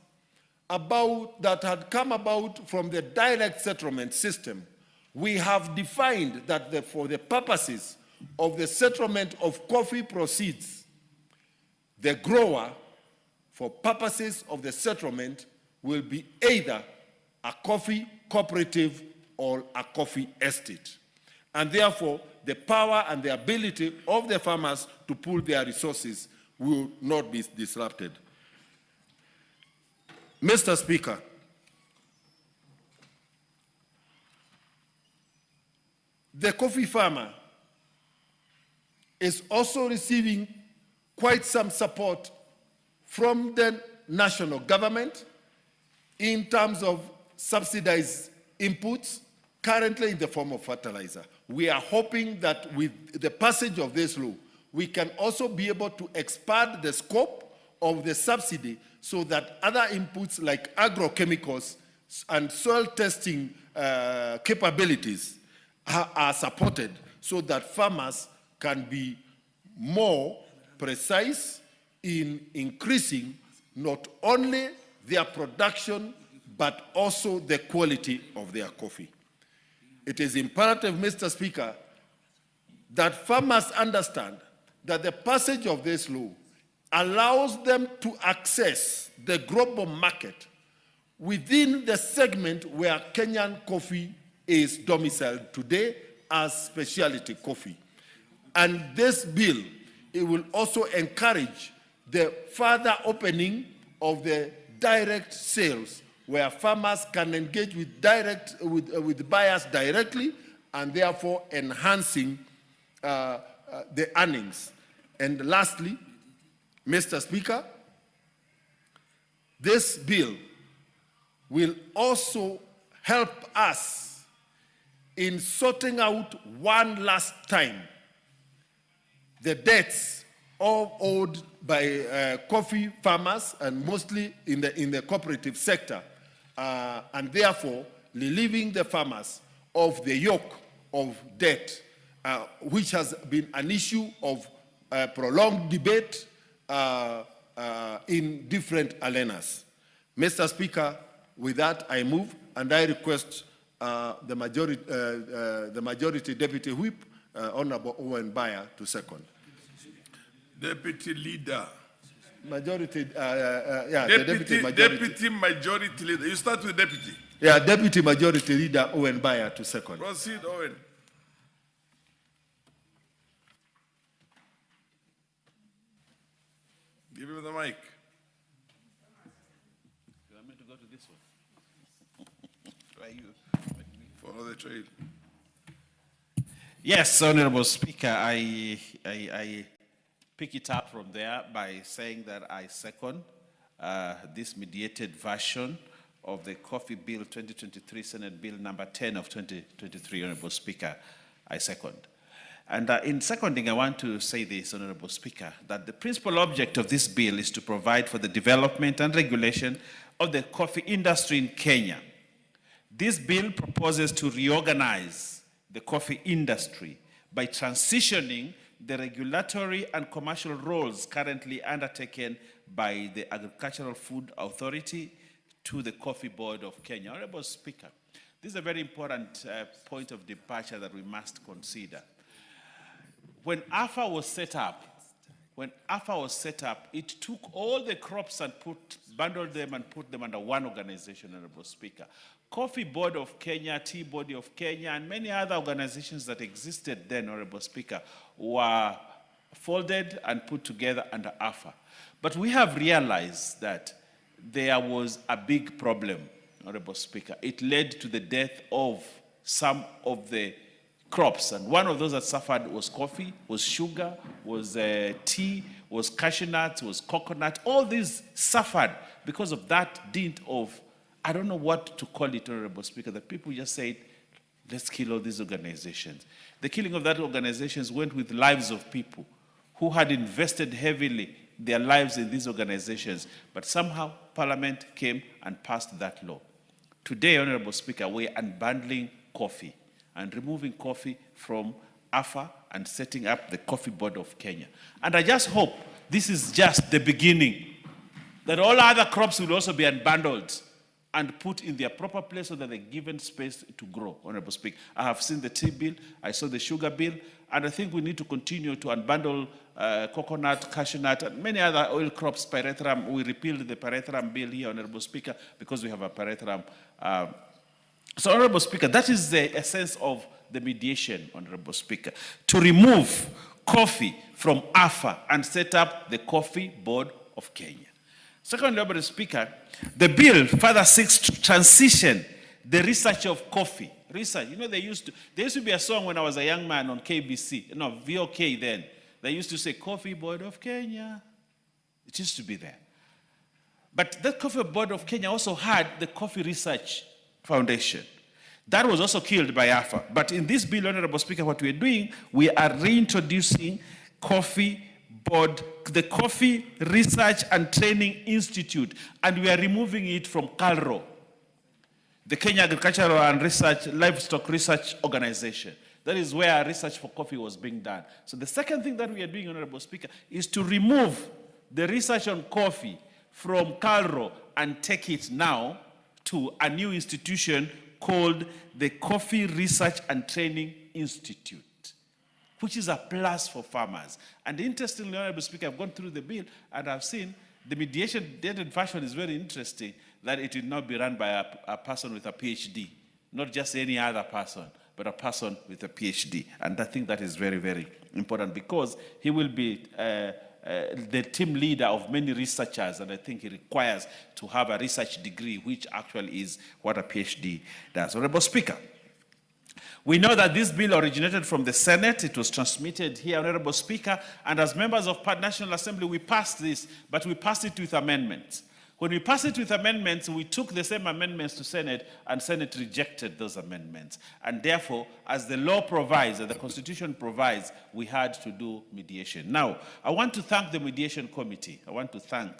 that had come about from the direct settlement system, we have defined that for the purposes of the settlement of coffee proceeds, the grower, for purposes of the settlement will be either a coffee cooperative or a coffee estate. And therefore, the power and the ability of the farmers to pool their resources will not be disrupted. Mr. Speaker, the coffee farmer is also receiving quite some support from the national government in terms of subsidized inputs, currently in the form of fertilizer. We are hoping that with the passage of this law, we can also be able to expand the scope of the subsidy so that other inputs like agrochemicals and soil testing capabilities are supported so that farmers can be more precise in increasing not only their production but also the quality of their coffee. It is imperative, Mr. Speaker, that farmers understand that the passage of this law allows them to access the global market within the segment where Kenyan coffee is domiciled today as specialty coffee. And this bill, it will also encourage the further opening of the direct sales where farmers can engage with buyers directly and therefore enhancing the earnings. And lastly, Mr. Speaker, this bill will also help us in sorting out one last time the debts owed by coffee farmers and mostly in the cooperative sector, and therefore relieving the farmers of the yoke of debt, which has been an issue of prolonged debate in different arenas. Mr. Speaker, with that I move and I request the majority Deputy Whip, Honorable Owen Bayer, to second. Deputy Leader. Majority, Deputy Majority Leader. You start with Deputy. Yeah, Deputy Majority Leader Owen Bayer to second. Proceed, Owen. Give him the mic. You want me to go to this one? Try you. Follow the trail. Yes, Honorable Speaker, I pick it up from there by saying that I second this mediated version of the Coffee Bill 2023, Senate Bill number 10 of 2023, Honorable Speaker. I second. And in seconding, I want to say this, Honorable Speaker, that the principal object of this bill is to provide for the development and regulation of the coffee industry in Kenya. This bill proposes to reorganize the coffee industry by transitioning the regulatory and commercial roles currently undertaken by the Agricultural Food Authority to the Coffee Board of Kenya. Honorable Speaker, this is a very important point of departure that we must consider. When AFA was set up, it took all the crops and bundled them and put them under one organization, Honorable Speaker. Coffee Board of Kenya, Tea Board of Kenya, and many other organizations that existed then, Honorable Speaker, were folded and put together under AFA. But we have realized that there was a big problem, Honorable Speaker. It led to the death of some of the crops, and one of those that suffered was coffee, was sugar, was tea, was cashew nuts, was coconut. All these suffered because of that dint of, I don't know what to call it, Honorable Speaker, that people just said, let's kill all these organizations. The killing of that organizations went with lives of people who had invested heavily their lives in these organizations, but somehow Parliament came and passed that law. Today, Honorable Speaker, we're unbundling coffee and removing coffee from AFA and setting up the Coffee Board of Kenya. And I just hope this is just the beginning, that all other crops will also be unbundled and put in their proper place so that they're given space to grow, Honorable Speaker. I have seen the tea bill, I saw the sugar bill, and I think we need to continue to unbundle coconut, cashew nut, and many other oil crops, pyrethrum. We repealed the pyrethrum bill here, Honorable Speaker, because we have a pyrethrum. So, Honorable Speaker, that is the essence of the mediation, Honorable Speaker, to remove coffee from AFA and set up the Coffee Board of Kenya. Secondly, Honorable Speaker, the bill further seeks to transition the research of coffee. Research, you know, there used to be a song when I was a young man on KBC, VOK then. They used to say, Coffee Board of Kenya. It used to be there. But that Coffee Board of Kenya also had the Coffee Research Foundation. That was also killed by AFA. But in this bill, Honorable Speaker, what we're doing, we are reintroducing Coffee Board, the Coffee Research and Training Institute, and we are removing it from KALRO, the Kenya Agricultural and Livestock Research Organization. That is where research for coffee was being done. So the second thing that we are doing, Honorable Speaker, is to remove the research on coffee from KALRO and take it now to a new institution called the Coffee Research and Training Institute, which is a plus for farmers. And interestingly, Honorable Speaker, I've gone through the bill and I've seen the mediation dated version is very interesting, that it will not be run by a person with a PhD, not just any other person, but a person with a PhD. And I think that is very, very important because he will be the team leader of many researchers, and I think he requires to have a research degree, which actually is what a PhD does. Honorable Speaker, we know that this bill originated from the Senate. It was transmitted here, Honorable Speaker, and as members of the National Assembly, we passed this, but we passed it with amendments. When we passed it with amendments, we took the same amendments to Senate, and Senate rejected those amendments. And therefore, as the law provides, and the Constitution provides, we had to do mediation. Now, I want to thank the Mediation Committee. I want to thank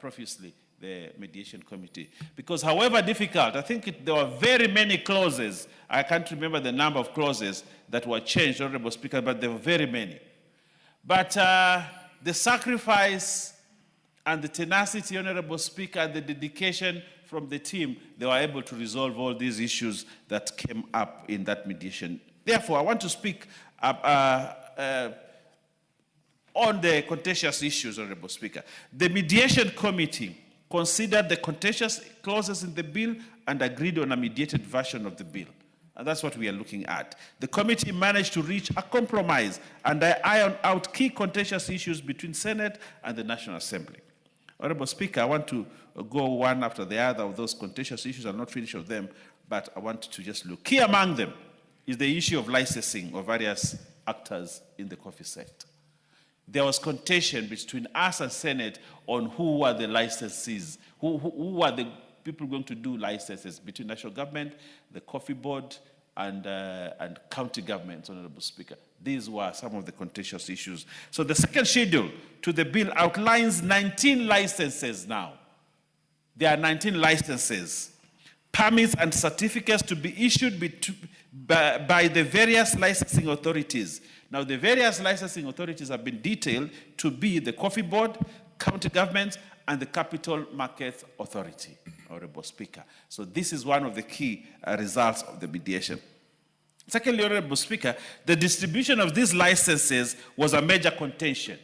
profusely the Mediation Committee. Because however difficult, I think there were very many clauses. I can't remember the number of clauses that were changed, Honorable Speaker, but there were very many. But the sacrifice and the tenacity, Honorable Speaker, and the dedication from the team, they were able to resolve all these issues that came up in that mediation. Therefore, I want to speak on the contentious issues, Honorable Speaker. The Mediation Committee considered the contentious clauses in the bill and agreed on a mediated version of the bill. And that's what we are looking at. The committee managed to reach a compromise and iron out key contentious issues between Senate and the National Assembly. Honorable Speaker, I want to go one after the other of those contentious issues. I'll not finish with them, but I want to just look. Key among them is the issue of licensing of various actors in the coffee sector. There was contention between us and Senate on who were the licensees, who are the people going to do licenses between national government, the coffee board, and county governments, Honorable Speaker. These were some of the contentious issues. So the second schedule to the bill outlines 19 licenses now. There are 19 licenses, permits and certificates to be issued by the various licensing authorities. Now, the various licensing authorities have been detailed to be the Coffee Board, county governments, and the Capital Markets Authority, Honorable Speaker. So this is one of the key results of the mediation. Secondly, Honorable Speaker, the distribution of these licenses was a major contention.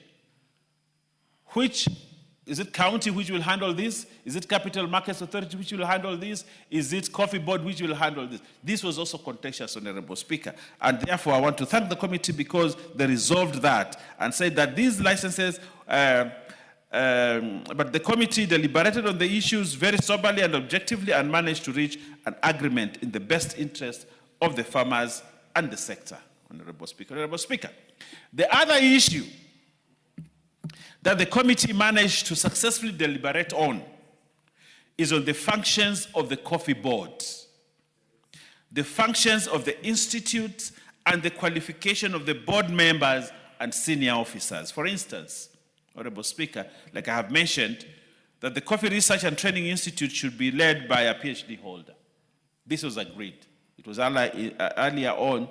Is it county which will handle this? Is it Capital Markets Authority which will handle this? Is it Coffee Board which will handle this? This was also contentious, Honorable Speaker. And therefore, I want to thank the committee because they resolved that and said that these licenses, but the committee deliberated on the issues very soberly and objectively and managed to reach an agreement in the best interest of the farmers and the sector, Honorable Speaker. Honorable Speaker, the other issue that the committee managed to successfully deliberate on is on the functions of the coffee board, the functions of the institute, and the qualification of the board members and senior officers. For instance, Honorable Speaker, like I have mentioned, that the Coffee Research and Training Institute should be led by a PhD holder. This was agreed. It was earlier on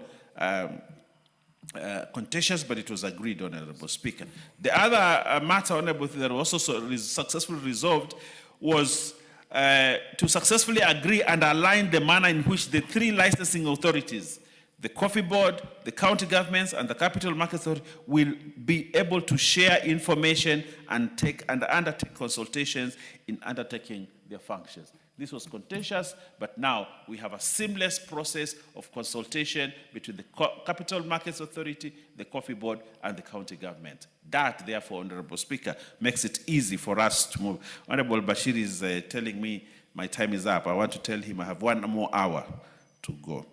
contentious, but it was agreed, Honorable Speaker. The other matter, Honorable, that was also successfully resolved was to successfully agree and align the manner in which the three licensing authorities, the Coffee Board, the county governments, and the Capital Market Authority, will be able to share information and undertake consultations in undertaking their functions. This was contentious, but now we have a seamless process of consultation between the Capital Markets Authority, the Coffee Board, and the county government. That, therefore, Honorable Speaker, makes it easy for us to move. Honorable Bashir is telling me my time is up. I want to tell him I have 1 more hour to go.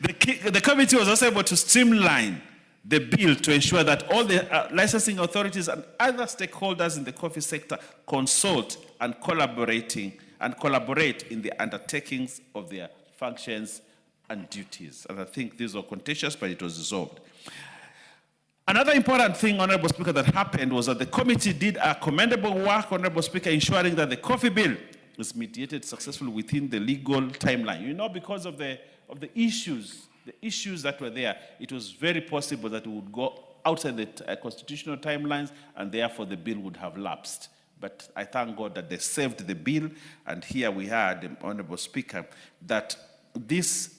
The committee was also able to streamline the bill to ensure that all the licensing authorities and other stakeholders in the coffee sector consult and collaborate in the undertakings of their functions and duties. And I think these were contentious, but it was resolved. Another important thing, Honorable Speaker, that happened was that the committee did a commendable work, Honorable Speaker, ensuring that the coffee bill was mediated successfully within the legal timeline. You know, because of the issues that were there, it was very possible that it would go outside the constitutional timelines, and therefore the bill would have lapsed. But I thank God that they saved the bill, and here we had, Honorable Speaker, that this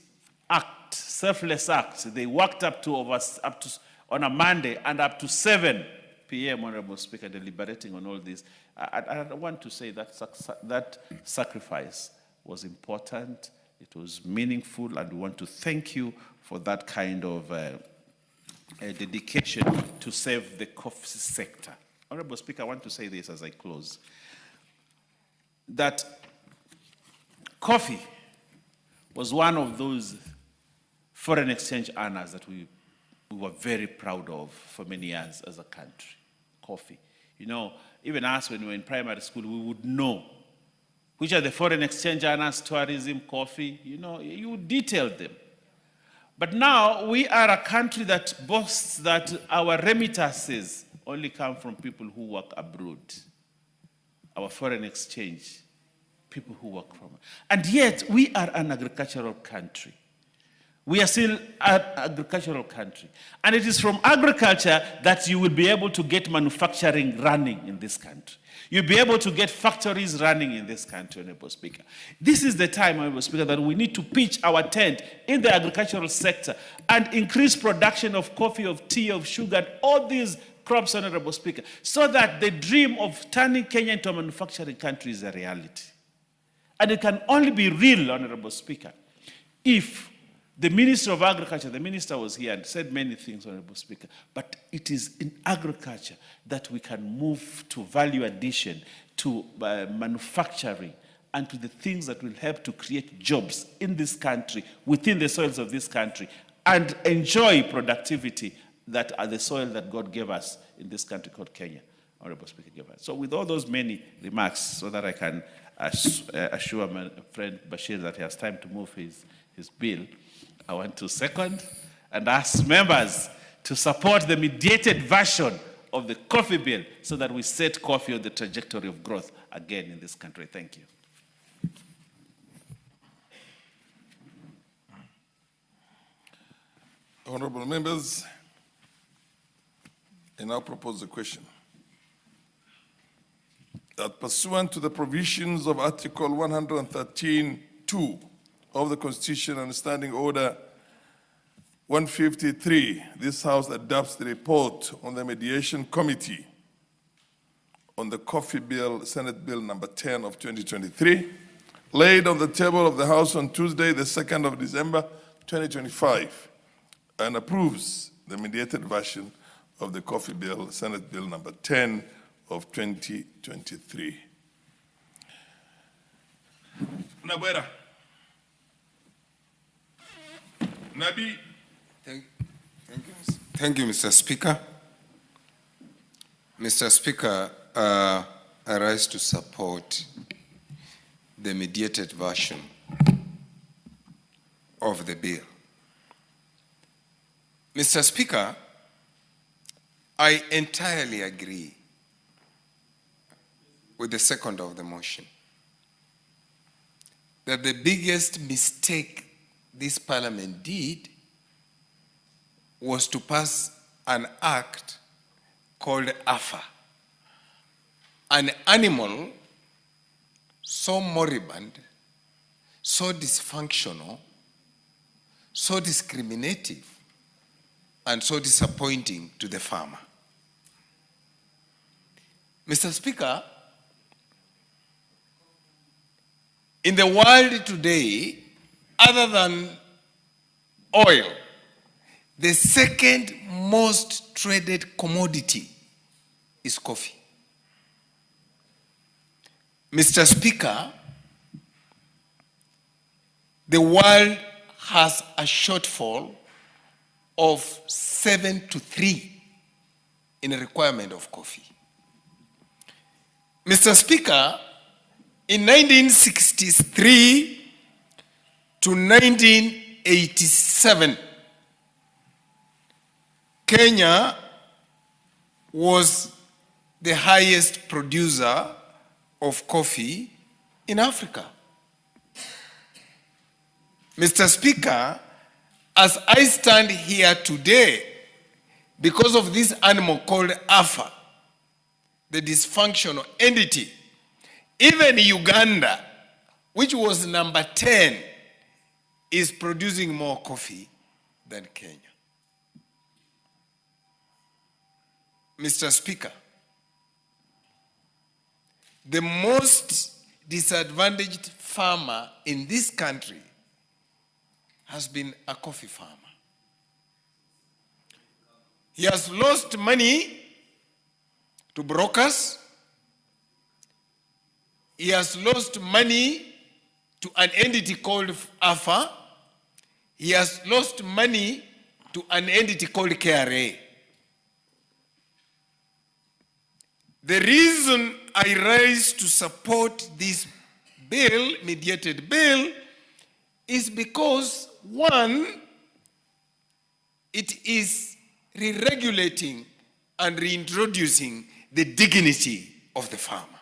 act, selfless act, they worked up to on a Monday and up to 7 p.m., Honorable Speaker, deliberating on all this. I want to say that that sacrifice was important, it was meaningful, and we want to thank you for that kind of dedication to save the coffee sector. Honorable Speaker, I want to say this as I close, that coffee was one of those foreign exchange earners that we were very proud of for many years as a country. Coffee. You know, even us when we were in primary school, we would know which are the foreign exchange earners, tourism, coffee, you know, you detail them. But now we are a country that boasts that our remittances only come from people who work abroad. Our foreign exchange, people who work from. And yet we are an agricultural country. We are still an agricultural country. And it is from agriculture that you will be able to get manufacturing running in this country. You'll be able to get factories running in this country, Honorable Speaker. This is the time, Honorable Speaker, that we need to pitch our tent in the agricultural sector and increase production of coffee, of tea, of sugar, and all these crops, Honorable Speaker, so that the dream of turning Kenya into a manufacturing country is a reality. And it can only be real, Honorable Speaker, if the Minister of Agriculture, the Minister was here and said many things, Honorable Speaker, but it is in agriculture that we can move to value addition, to manufacturing, and to the things that will help to create jobs in this country, within the soils of this country, and enjoy productivity that are the soil that God gave us in this country called Kenya, Honorable Speaker gave us. So with all those many remarks, so that I can assure my friend Bashir that he has time to move his bill, I want to second and ask members to support the mediated version of the coffee bill so that we set coffee on the trajectory of growth again in this country. Thank you. Honorable members, I now propose the question that pursuant to the provisions of Article 113(2) of the Constitution and Standing Order 153, this House adopts the report on the Mediation Committee on the Coffee Bill, Senate Bill number 10 of 2023, laid on the table of the House on Tuesday, the 2nd of December, 2025, and approves the mediated version of the Coffee Bill, Senate Bill number 10 of 2023. Nabwera. Nabi. Thank you, Mr. Speaker. Mr. Speaker, I rise to support the mediated version of the bill. Mr. Speaker, I entirely agree with the second of the motion that the biggest mistake this parliament did was to pass an act called AFA, an animal so moribund, so dysfunctional, so discriminative, and so disappointing to the farmer. Mr. Speaker, in the world today, other than oil, the second most traded commodity is coffee. Mr. Speaker, the world has a shortfall of 7-3 in the requirement of coffee. Mr. Speaker, in 1963 to 1987, Kenya was the highest producer of coffee in Africa. Mr. Speaker, as I stand here today, because of this animal called AFA, the dysfunctional entity, even Uganda, which was number 10, is producing more coffee than Kenya. Mr. Speaker, the most disadvantaged farmer in this country has been a coffee farmer. He has lost money to brokers. He has lost money to an entity called AFA. He has lost money to an entity called KRA. The reason I rise to support this bill, mediated bill, is because, one, it is re-regulating and reintroducing the dignity of the farmer.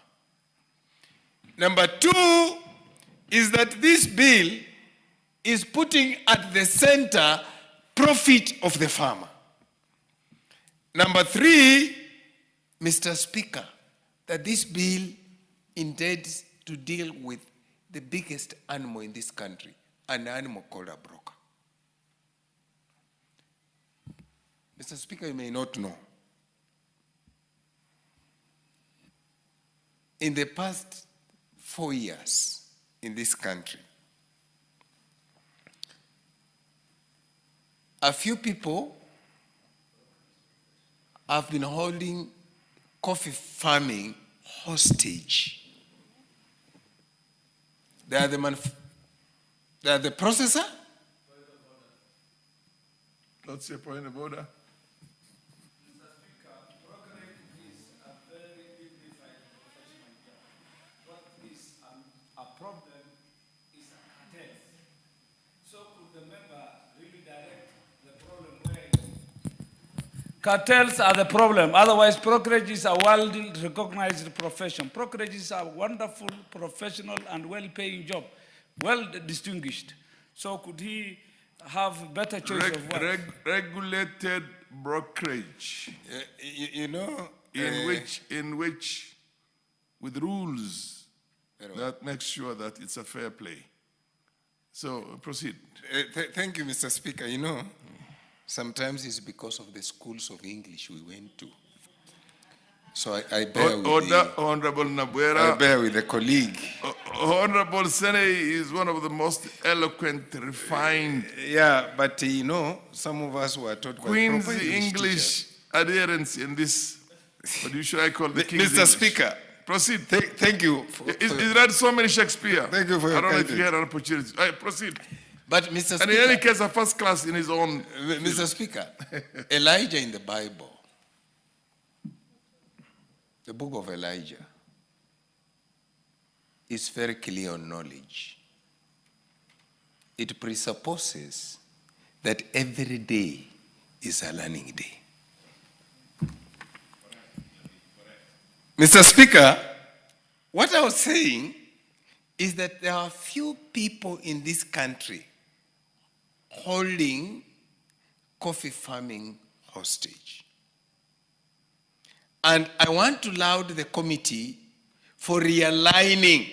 Number two is that this bill is putting at the center profit of the farmer. Number three, Mr. Speaker, that this bill intends to deal with the biggest animal in this country, an animal called a broker. Mr. Speaker, you may not know. In the past 4 years in this country, a few people have been holding coffee farming hostage. They are the processor. That's your point of order. Cartels are the problem. Otherwise, brokerage is a world-recognized profession. Brokerage is a wonderful, professional, and well-paying job, well distinguished. So could he have better choice of work? Regulated brokerage. In which, with rules that make sure that it's a fair play. So proceed. Thank you, Mr. Speaker. Sometimes it's because of the schools of English we went to. So I bear with Honorable Nabwera. I bear with a colleague. Honorable Sene is one of the most eloquent, refined. Yeah, but some of us were taught by Queen's proper English adherence in this. What should I call the King's Mr. English? Speaker. Proceed. Thank you. He's read so many Shakespeare. Thank you for your I don't know if guidance. you had an opportunity. All right, proceed. But Mr. Speaker, And in any case, a first class in his own. Mr. Speaker, Elijah in the Bible, the book of Elijah, is very clear on knowledge. It presupposes that every day is a learning day. Mr. Speaker, what I was saying is that there are few people in this country holding coffee farming hostage. And I want to laud the committee for realigning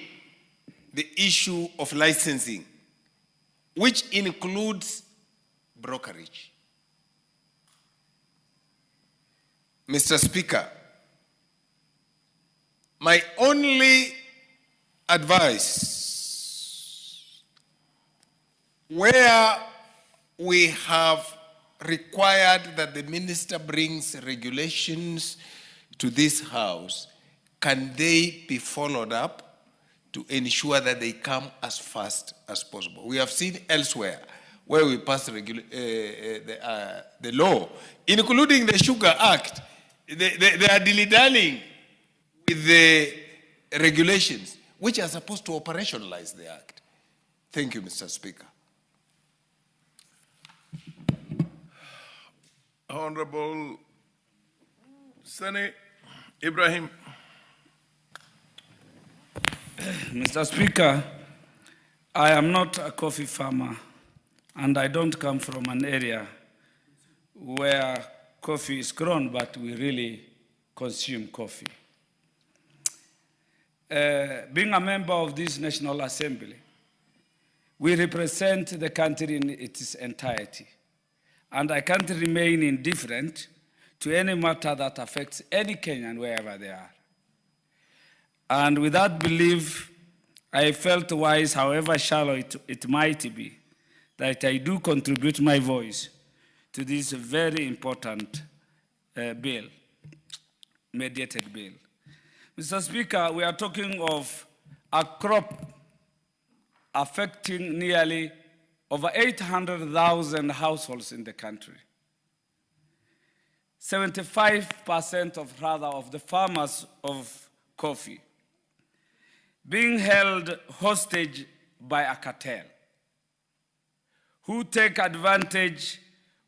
the issue of licensing, which includes brokerage. Mr. Speaker, my only advice, where we have required that the minister brings regulations to this house, can they be followed up to ensure that they come as fast as possible? We have seen elsewhere where we passed the law, including the Sugar Act. They are dilly-dallying with the regulations, which are supposed to operationalize the act. Thank you, Mr. Speaker. Honorable Sani Ibrahim. Mr. Speaker, I am not a coffee farmer, and I don't come from an area where coffee is grown, but we really consume coffee. Being a member of this National Assembly, we represent the country in its entirety. And I can't remain indifferent to any matter that affects any Kenyan wherever they are. And with that belief, I felt wise, however shallow it might be, that I do contribute my voice to this very important bill, mediated bill. Mr. Speaker, we are talking of a crop affecting nearly over 800,000 households in the country. 75% of the farmers of coffee being held hostage by a cartel who take advantage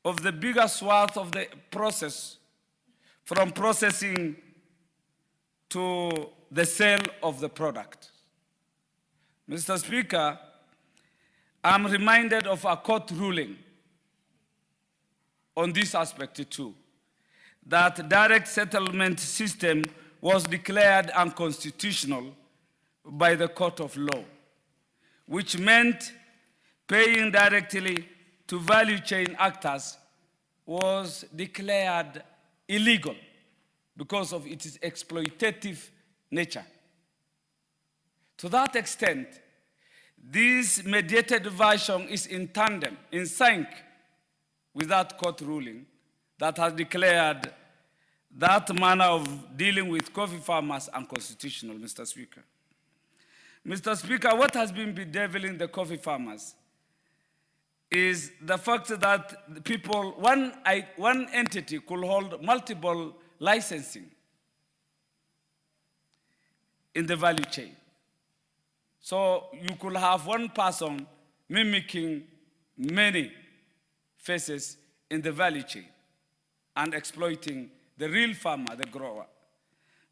of the bigger swath of the process, from processing to the sale of the product. Mr. Speaker, I'm reminded of a court ruling on this aspect too, that direct settlement system was declared unconstitutional by the court of law, which meant paying directly to value chain actors was declared illegal because of its exploitative nature. To that extent, this mediated version is in tandem, in sync with that court ruling that has declared that manner of dealing with coffee farmers unconstitutional, Mr. Speaker. Mr. Speaker, what has been bedeviling the coffee farmers is the fact that people, one entity could hold multiple licensing in the value chain. So you could have one person mimicking many faces in the value chain and exploiting the real farmer, the grower.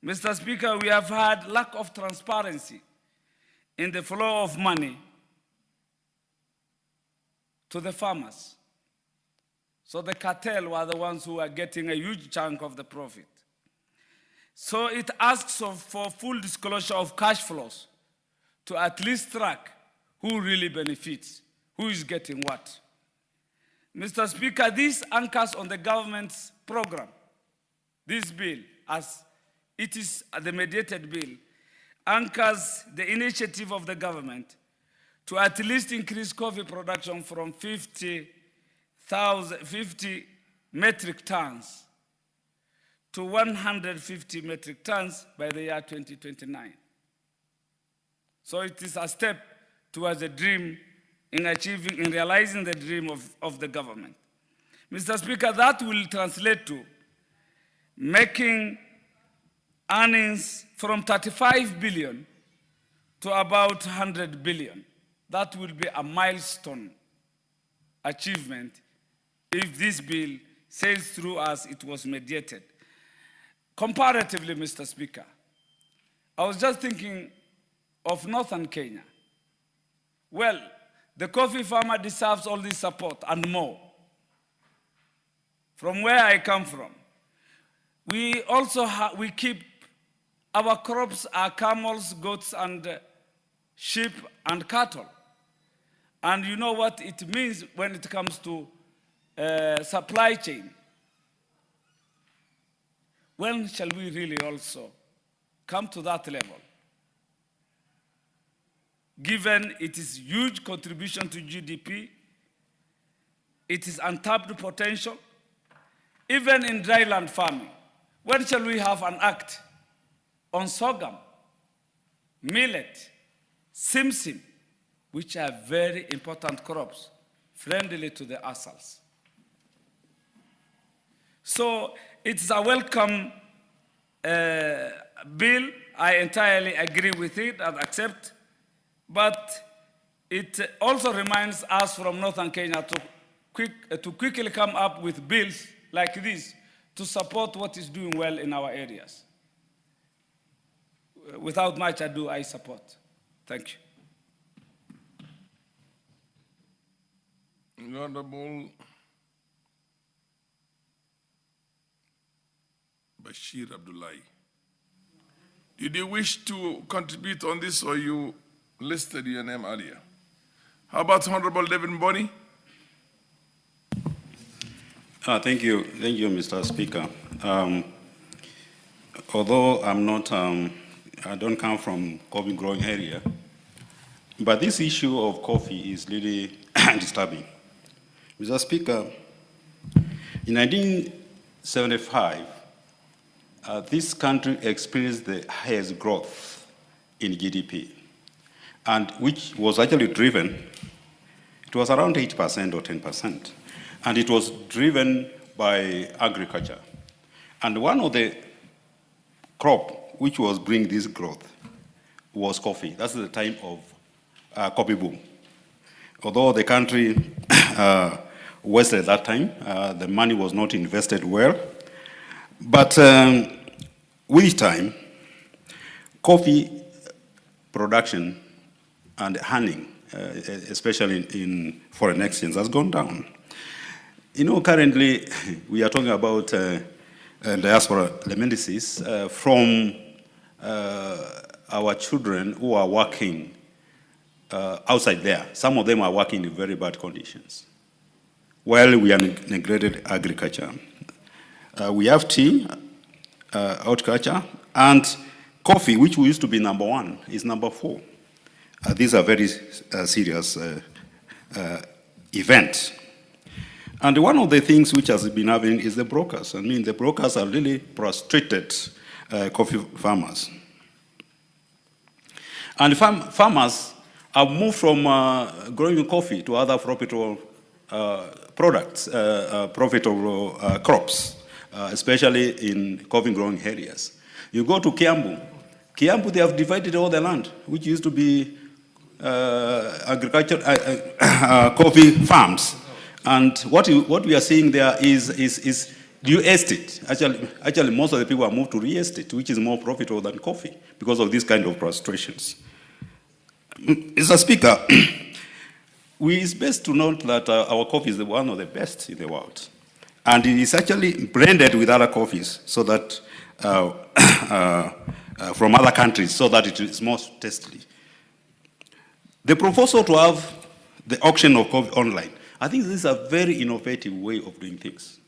Mr. Speaker, we have had lack of transparency in the flow of money to the farmers. So the cartel were the ones who are getting a huge chunk of the profit. So it asks for full disclosure of cash flows to at least track who really benefits, who is getting what. Mr. Speaker, this anchors on the government's program. This bill, as it is the mediated bill, anchors the initiative of the government to at least increase coffee production from 50 metric tons to 150 metric tons by the year 2029. So it is a step towards a dream in realizing the dream of the government. Mr. Speaker, that will translate to making earnings from 35 billion to about 100 billion. That will be a milestone achievement if this bill sails through as it was mediated. Comparatively, Mr. Speaker, I was just thinking of northern Kenya. Well, the coffee farmer deserves all this support and more. From where I come from, We also we keep our crops are camels, goats, and sheep and cattle. And you know what it means when it comes to supply chain. When shall we really also come to that level? Given it is huge contribution to GDP, it is untapped potential, even in dryland farming. When shall we have an act on sorghum, millet, simsim, which are very important crops, friendly to the assals? So it's a welcome bill. I entirely agree with it and accept, but it also reminds us from Northern Kenya to quickly come up with bills like this to support what is doing well in our areas. Without much ado, I support. Thank you. Honorable Bashir Abdullahi. Did you wish to contribute on this, or you listed your name earlier? How about Honorable David Mboni? Thank you, Mr. Speaker. Although I'm not, I don't come from coffee growing area, but this issue of coffee is really disturbing. Mr. Speaker, in 1975, this country experienced the highest growth in GDP, and which was actually driven, it was around 8% or 10%, and it was driven by agriculture. And one of the crop which was bringing this growth was coffee. That's the time of coffee boom. Although the country wasted at that time, the money was not invested well. But with time, coffee production and earning, especially in foreign exchange, has gone down. You know, currently we are talking about diaspora remittances from our children who are working outside there. Some of them are working in very bad conditions, while we are neglected agriculture. We have tea, horticulture, and coffee, which we used to be number 1, is number 4. These are very serious events. And one of the things which has been happening is the brokers. I mean, the brokers are really frustrated coffee farmers. And farmers have moved from growing coffee to other profitable products, profitable crops, especially in coffee growing areas. You go to Kiambu. Kiambu, they have divided all the land, which used to be agriculture, coffee farms. And what we are seeing there is real estate. Actually, most of the people are moved to real estate, which is more profitable than coffee because of these kind of frustrations. Mr. Speaker, it's best to note that our coffee is one of the best in the world. And it is actually blended with other coffees so that, from other countries, so that it is more tasty. The proposal to have the auction of coffee online, I think this is a very innovative way of doing things.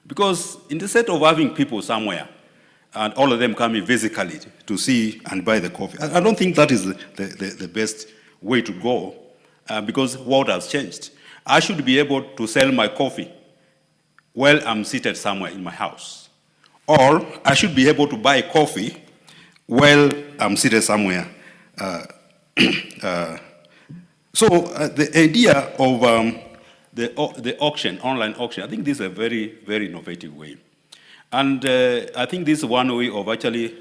Because instead of having people somewhere and all of them coming physically to see and buy the coffee, I don't think that is the best way to go because world has changed. I should be able to sell my coffee while I'm seated somewhere in my house. Or I should be able to buy coffee while I'm seated somewhere. So the idea of the auction, online auction, I think this is a very, very innovative way. And I think this is one way of actually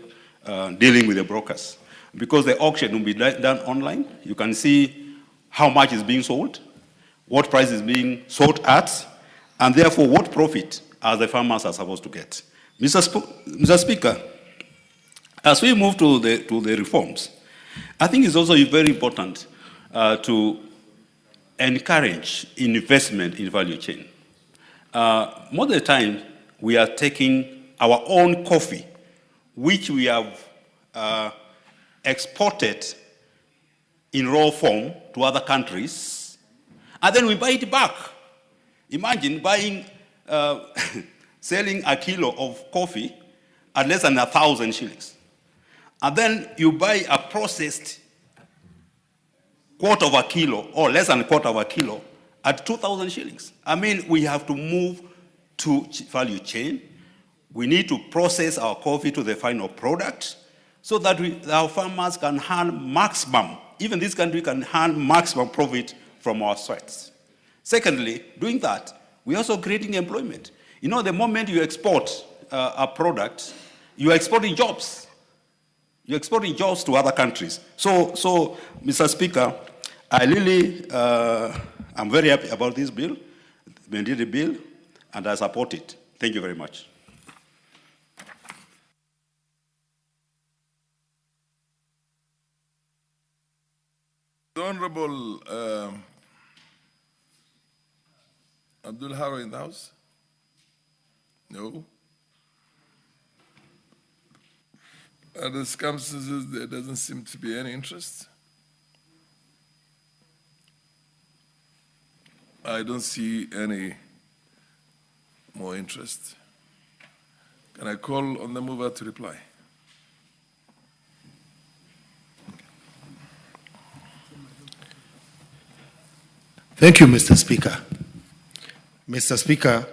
dealing with the brokers. Because the auction will be done online, you can see how much is being sold, what price is being sold at, and therefore what profit are the farmers are supposed to get. Mr. Speaker, as we move to the reforms, I think it's also very important to encourage investment in value chain. Most of the time, we are taking our own coffee, which we have exported in raw form to other countries, and then we buy it back. Imagine buying, selling a kilo of coffee at less than 1,000 shillings. And then you buy a processed quarter of a kilo or less than a quarter of a kilo at 2,000 shillings. I mean, we have to move to value chain. We need to process our coffee to the final product so that our farmers can earn maximum, even this country can earn maximum profit from our sweats. Secondly, doing that, we're also creating employment. You know, the moment you export a product, you are exporting jobs. You're exporting jobs to other countries. So Mr. Speaker, I really, I'm very happy about this bill, the mandatory bill, and I support it. Thank you very much. The Honorable Abdul Haro in the House? No. Other circumstances, there doesn't seem to be any interest. I don't see any more interest. Can I call on the mover to reply? Thank you, Mr. Speaker. Mr. Speaker,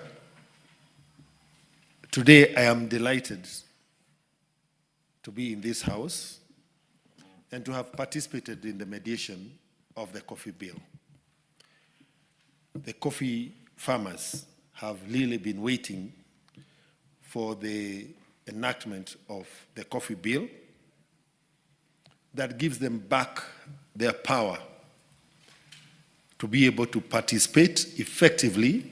today I am delighted to be in this House and to have participated in the mediation of the coffee bill. The coffee farmers have really been waiting for the enactment of the coffee bill that gives them back their power to be able to participate effectively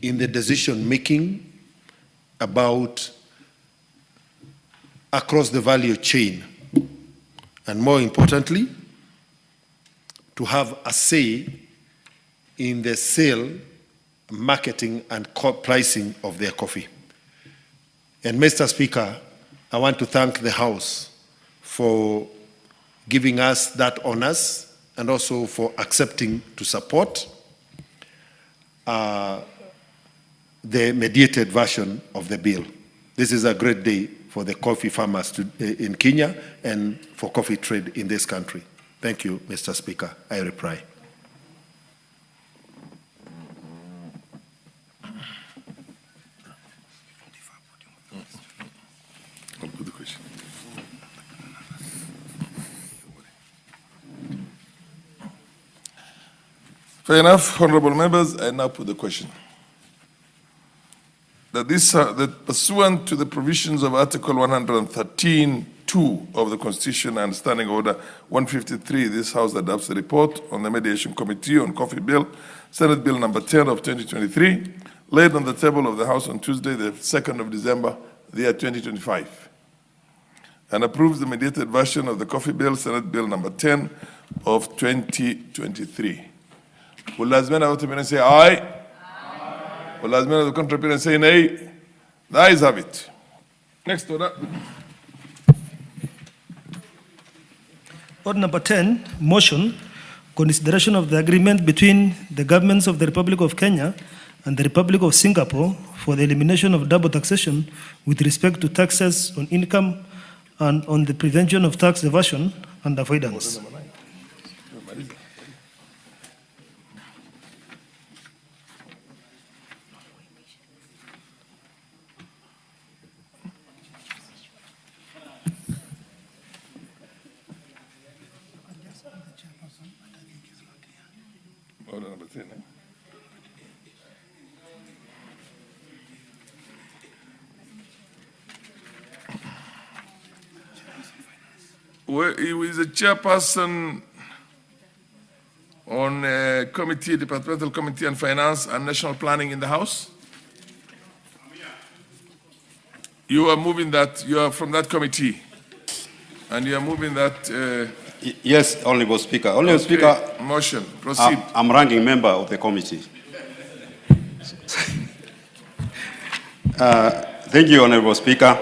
in the decision-making about across the value chain, and more importantly, to have a say in the sale, marketing, and pricing of their coffee. And Mr. Speaker, I want to thank the House for giving us that honors and also for accepting to support the mediated version of the bill. This is a great day for the coffee farmers in Kenya and for coffee trade in this country. Thank you, Mr. Speaker. I reply. I'll put the question. Fair enough, honorable members, I now put the question. That pursuant to the provisions of Article 113(2) of the Constitution and Standing Order 153, this House adopts the report on the Mediation Committee on Coffee Bill, Senate Bill number 10 of 2023, laid on the table of the House on Tuesday, the 2nd of December, the year 2025, and approves the mediated version of the Coffee Bill, Senate Bill number 10 of 2023. Will as many of the say aye? Will as many of the contrary say nay? The ayes have it. Next order. Order number 10, motion, consideration of the agreement between the governments of the Republic of Kenya and the Republic of Singapore for the elimination of double taxation with respect to taxes on income and on the prevention of tax evasion and avoidance. Order number 10. Where is the chairperson on committee, departmental committee on finance and national planning in the House? You are moving that, you are from that committee, and you are moving that. Yes, Honorable Speaker. Honorable Speaker. Motion, proceed. I'm ranking member of the committee. Thank you, Honorable Speaker.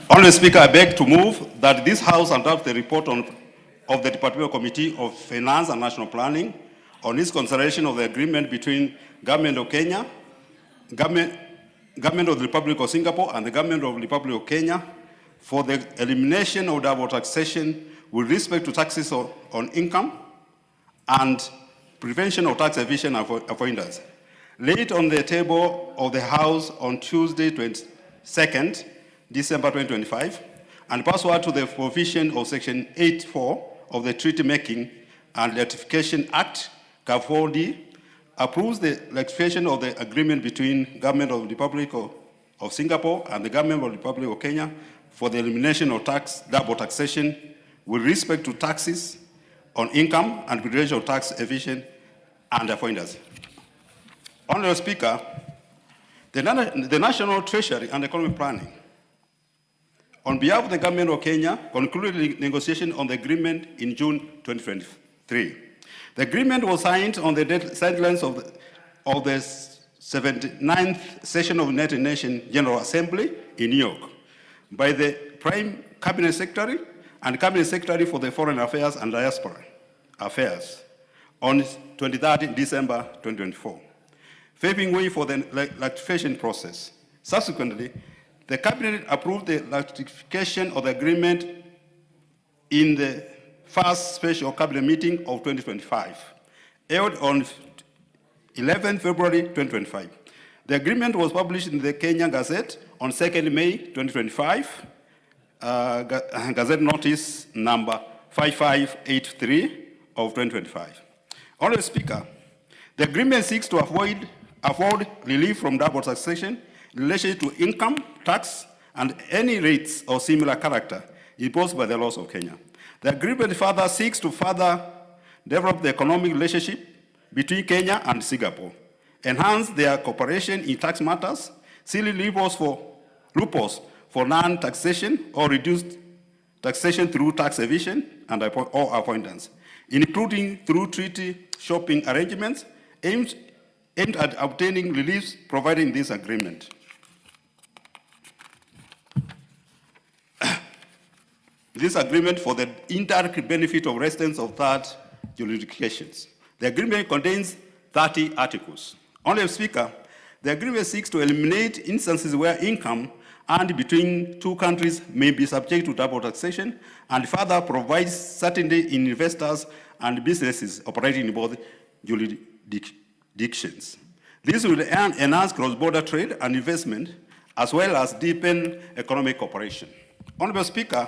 Honorable Speaker, I beg to move that this House adopt the report of the Departmental Committee of Finance and National Planning on its consideration of the agreement between Government of Kenya, Government of the Republic of Singapore, and the Government of the Republic of Kenya for the elimination of double taxation with respect to taxes on income and prevention of tax evasion avoidance, laid on the table of the House on Tuesday, 22nd December 2025, and pursuant to the provision of Section 8.4 of the Treaty Making and Ratification Act, CAF4D, approves the ratification of the agreement between Government of the Republic of Singapore and the Government of the Republic of Kenya for the elimination of double taxation with respect to taxes on income and prevention of tax evasion and avoidance. Honorable Speaker, the National Treasury and Economic Planning, on behalf of the Government of Kenya, concluded negotiation on the agreement in June 2023. The agreement was signed on the sidelines of the 79th session of the United Nations General Assembly in New York by the Prime Cabinet Secretary and Cabinet Secretary for the Foreign Affairs and Diaspora Affairs on 23rd December 2024, paving way for the ratification process. Subsequently, the Cabinet approved the ratification of the agreement in the first special Cabinet meeting of 2025, held on 11 February 2025. The agreement was published in the Kenya Gazette on 2nd May 2025, Gazette Notice number 5583 of 2025. Honorable Speaker, the agreement seeks to afford relief from double taxation in relation to income, tax, and any rates of similar character imposed by the laws of Kenya. The agreement further seeks to further develop the economic relationship between Kenya and Singapore, enhance their cooperation in tax matters, seal loopholes for non-taxation or reduced taxation through tax evasion and or avoidance, including through treaty shopping arrangements aimed at obtaining reliefs provided in this agreement. This agreement for the indirect benefit of residents of third jurisdictions. The agreement contains 30 articles. Honorable Speaker, the agreement seeks to eliminate instances where income earned between two countries may be subject to double taxation and further provides certainty in investors and businesses operating in both jurisdictions. This will enhance cross-border trade and investment as well as deepen economic cooperation. Honorable Speaker,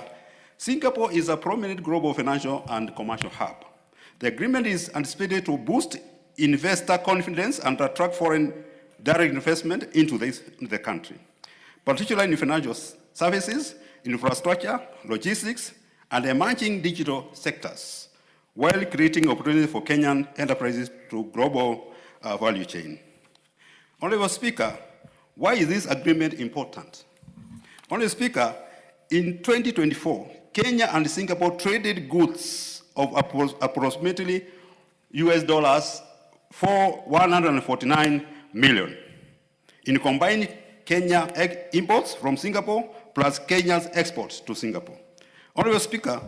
Singapore is a prominent global financial and commercial hub. The agreement is anticipated to boost investor confidence and attract foreign direct investment into the country, particularly in financial services, infrastructure, logistics, and emerging digital sectors, while creating opportunities for Kenyan enterprises to global value chain. Honorable Speaker, why is this agreement important? Honorable Speaker, in 2024, Kenya and Singapore traded goods of approximately US for 149 million. In combined Kenya imports from Singapore plus Kenya's exports to Singapore. Honorable Speaker,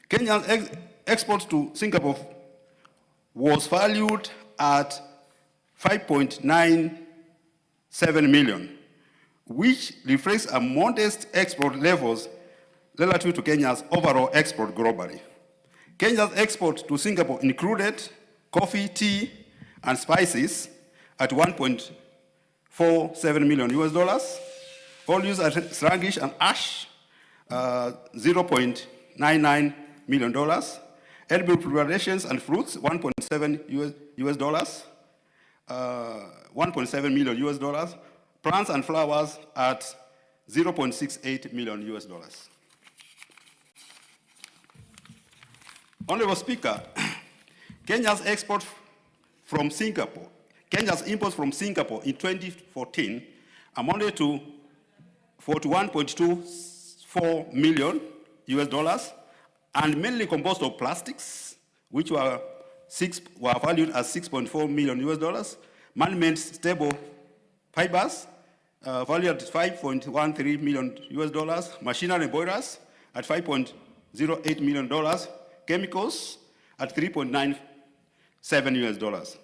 Kenya's exports to Singapore was valued at 5.97 million, which reflects a modest export levels relative to Kenya's overall export globally. Kenya's export to Singapore included coffee, tea, and spices at 1.47 million US dollars, olives at sluggish and ash, $0.99 million, edible preparations and fruits, 1.7 US dollars, 1.7 million US dollars, plants and flowers at 0.68 million US dollars. Honorable Speaker, Kenya's imports from Singapore in 2014 amounted to 41.24 million US dollars and mainly composed of plastics, which were valued at 6.4 million US dollars, man-made stable fibers, valued at $5.13 million US dollars, machinery and boilers at $5.08 million, chemicals at $3.97 US dollars.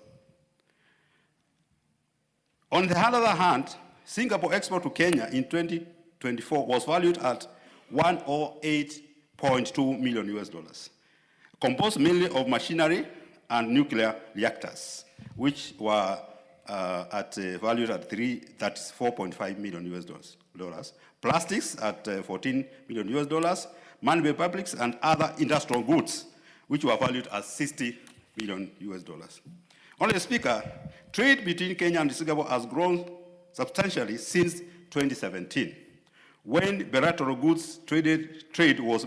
On the other hand, Singapore export to Kenya in 2024 was valued at $108.2 million US dollars, composed mainly of machinery and nuclear reactors, which were valued at $4.5 million US dollars, plastics at $14 million US dollars, man-made fabrics and other industrial goods, which were valued at $60 million US dollars. Honorable Speaker, trade between Kenya and Singapore has grown substantially since 2017, when bilateral goods trade was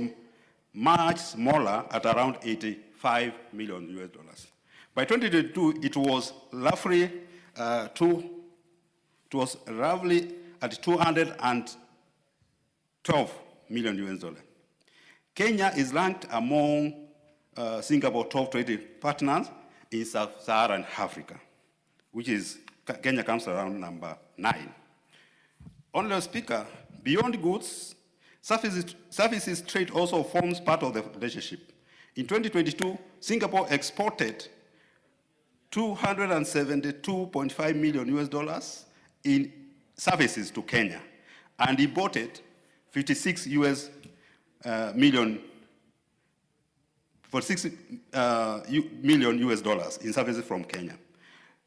much smaller at around $85 million US dollars. By 2022, it was roughly at 212 million US dollars. Kenya is ranked among Singapore top trading partners in Sub-Saharan Africa, which is, Kenya comes around number 9. Honorable Speaker, beyond goods, services trade also forms part of the relationship. In 2022, Singapore exported $272.5 million US dollars in services to Kenya and imported 56 million US dollars in services from Kenya.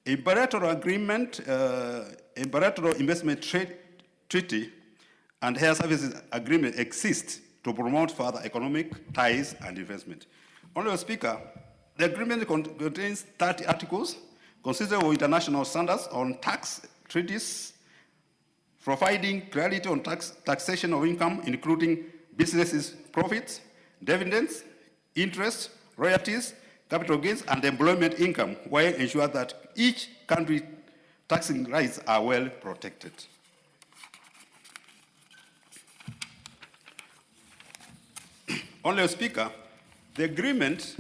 A bilateral agreement, a bilateral investment treaty and air services agreement exist to promote further economic ties and investment. Honorable Speaker, the agreement contains 30 articles consistent of international standards on tax treaties, providing clarity on taxation of income, including businesses' profits, dividends, interest, royalties, capital gains, and employment income, while ensuring that each country's taxing rights are well protected. Honorable Speaker, the agreement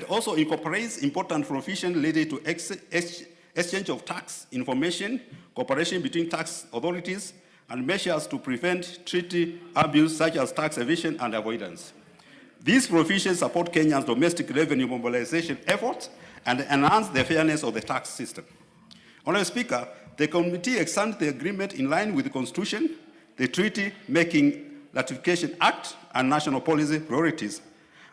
also incorporates important provisions related to exchange of tax information, cooperation between tax authorities, and measures to prevent treaty abuse such as tax evasion and avoidance. These provisions support Kenya's domestic revenue mobilization efforts and enhance the fairness of the tax system. Honorable Speaker, the committee examined the agreement in line with the Constitution, the Treaty-Making Ratification Act, and national policy priorities,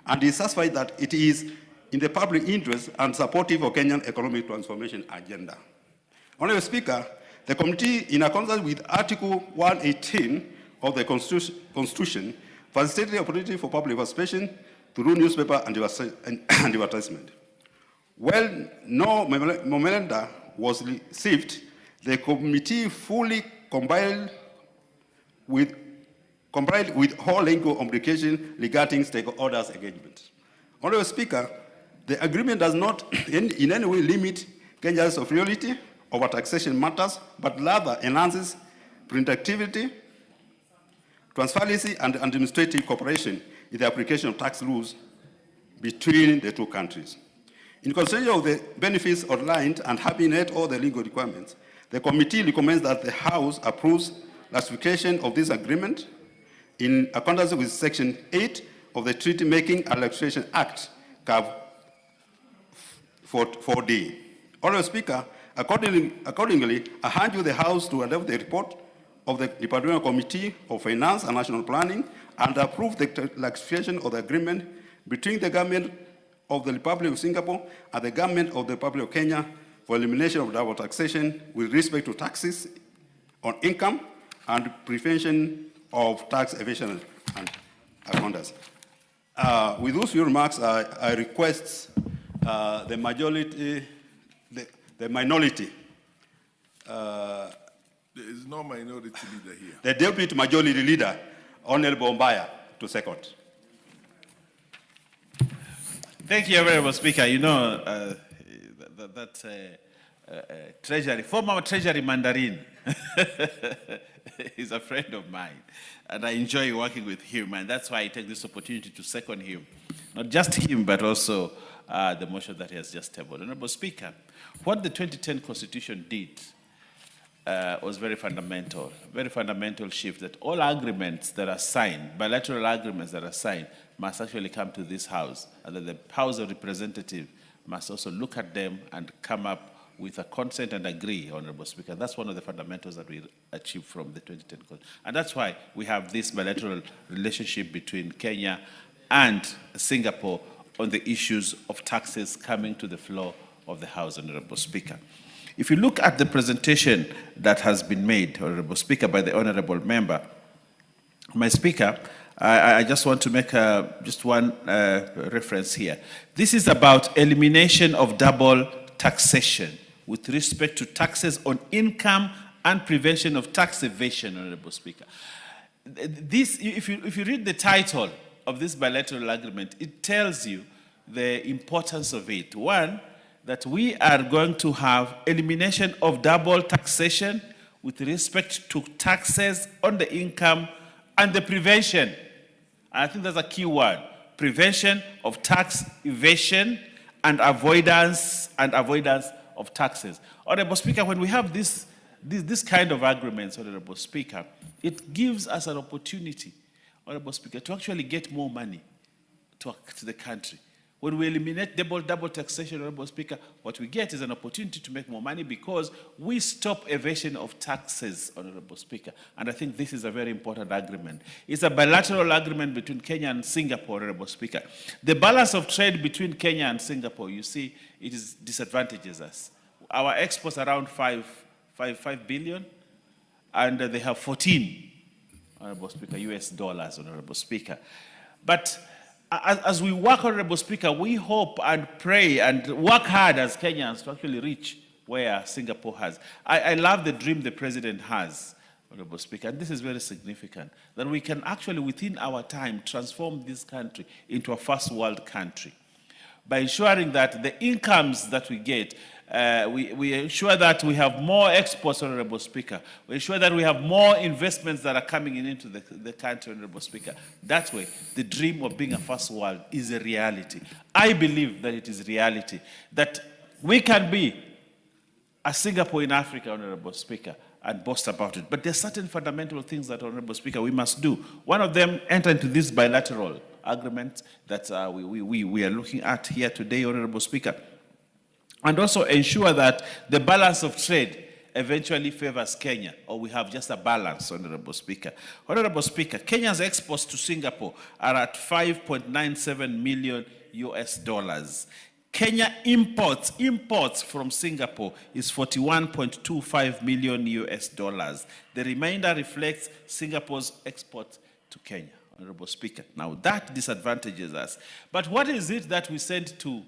and is satisfied that it is in the public interest and supportive of Kenyan economic transformation agenda. Honorable Speaker, the committee, in accordance with Article 118 of the Constitution, facilitated the opportunity for public participation through newspaper and advertisement. While no memoranda was received, the committee fully complied with all legal obligations regarding stakeholders' engagement. Honorable Speaker, the agreement does not in any way limit Kenya's authority over taxation matters, but rather enhances predictability, transparency, and administrative cooperation in the application of tax rules between the two countries. In consideration of the benefits outlined and having met all the legal requirements, the committee recommends that the House approves ratification of this agreement in accordance with Section 8 of the Treaty-Making and Ratification Act, CAV 4D. Honorable Speaker, accordingly, I urge the House to adopt the report of the Departmental Committee of Finance and National Planning and approve the ratification of the agreement between the government of the Republic of Singapore and the government of the Republic of Kenya for elimination of double taxation with respect to taxes on income and prevention of tax evasion and avoidance. With those few remarks, I request the minority. There is no minority leader here. The deputy majority leader, Honorable Mbaya, to second. Thank you, Honorable Speaker. You know, Treasury, former Treasury Mandarin is a friend of mine, and I enjoy working with him, and that's why I take this opportunity to second him. Not just him, but also the motion that he has just tabled. Honorable Speaker, what the 2010 Constitution did was very fundamental shift, that all agreements that are signed, bilateral agreements that are signed, must actually come to this House, and that the House of Representatives must also look at them and come up with a consent and agree, Honorable Speaker. That's one of the fundamentals that we achieved from the 2010 Constitution. And that's why we have this bilateral relationship between Kenya and Singapore on the issues of taxes coming to the floor of the House, Honorable Speaker. If you look at the presentation that has been made, Honorable Speaker, by the Honorable Member, my Speaker, I just want to make just one reference here. This is about elimination of double taxation with respect to taxes on income and prevention of tax evasion, Honorable Speaker. This, if you read the title of this bilateral agreement, it tells you the importance of it. One, that we are going to have elimination of double taxation with respect to taxes on the income and the prevention. And I think that's a key word. Prevention of tax evasion and avoidance of taxes. Honorable Speaker, when we have this kind of agreements, Honorable Speaker, it gives us an opportunity, Honorable Speaker, to actually get more money to the country. When we eliminate double taxation, Honorable Speaker, what we get is an opportunity to make more money because we stop evasion of taxes, Honorable Speaker. And I think this is a very important agreement. It's a bilateral agreement between Kenya and Singapore, Honorable Speaker. The balance of trade between Kenya and Singapore, you see, it disadvantages us. Our exports around 5 billion, and they have 14, Honorable Speaker, US dollars, Honorable Speaker. But as we work, Honorable Speaker, we hope and pray and work hard as Kenyans to actually reach where Singapore has. I love the dream the President has, Honorable Speaker, and this is very significant, that we can actually, within our time, transform this country into a first world country by ensuring that the incomes that we get, we ensure that we have more exports, Honorable Speaker. We ensure that we have more investments that are coming into the country, Honorable Speaker. That way, the dream of being a first world is a reality. I believe that it is reality, that we can be a Singapore in Africa, Honorable Speaker, and boast about it. But there are certain fundamental things that, Honorable Speaker, we must do. One of them, enter into this bilateral agreement that we are looking at here today, Honorable Speaker, and also ensure that the balance of trade eventually favors Kenya, or we have just a balance, Honorable Speaker. Honorable Speaker, Kenya's exports to Singapore are at 5.97 million US dollars. Kenya imports from Singapore is 41.25 million US dollars. The remainder reflects Singapore's export to Kenya, Honorable Speaker. Now that disadvantages us. But what is it that we send to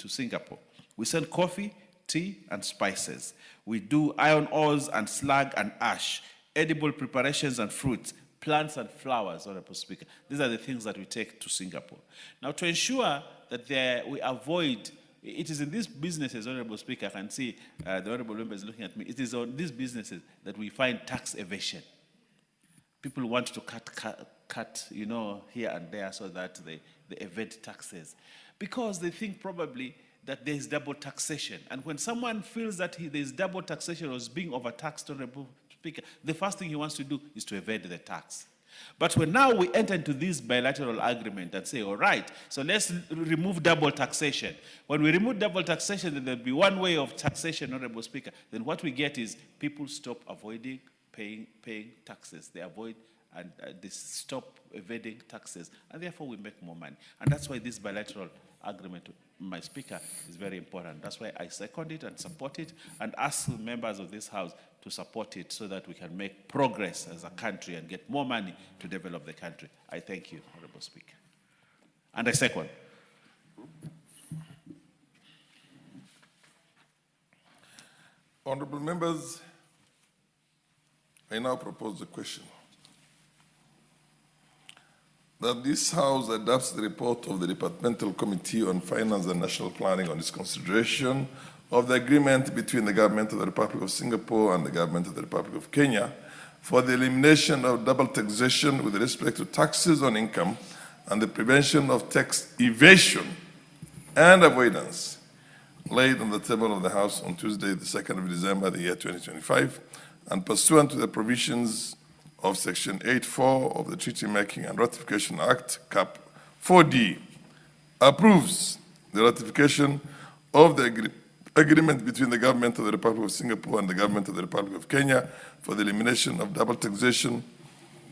Singapore? We send coffee, tea, and spices. We do iron ores and slag and ash, edible preparations and fruits, plants and flowers, Honorable Speaker. These are the things that we take to Singapore. Now, to ensure that we avoid, it is in these businesses, Honorable Speaker, I can see the Honorable Member is looking at me, it is on these businesses that we find tax evasion. People want to cut, here and there so that they evade taxes, because they think probably that there is double taxation. And when someone feels that there is double taxation or is being overtaxed, Honorable Speaker, the first thing he wants to do is to evade the tax. But when now we enter into this bilateral agreement and say, all right, so let's remove double taxation. When we remove double taxation, then there'll be one way of taxation, Honorable Speaker. Then what we get is people stop avoiding paying taxes. They avoid and they stop evading taxes, and therefore we make more money. And that's why this bilateral agreement, my Speaker, is very important. That's why I second it and support it, and ask the members of this House to support it so that we can make progress as a country and get more money to develop the country. I thank you, Honorable Speaker. And I second. Honorable members, I now propose the question that this House adopts the report of the Departmental Committee on Finance and National Planning on its consideration of the agreement between the Government of the Republic of Singapore and the Government of the Republic of Kenya for the elimination of double taxation with respect to taxes on income and the prevention of tax evasion and avoidance, laid on the table of the House on Tuesday, the 2nd of December, the year 2025, and pursuant to the provisions of Section 8.4 of the Treaty Making and Ratification Act, Cap 4D, approves the ratification of the agreement between the Government of the Republic of Singapore and the Government of the Republic of Kenya for the elimination of double taxation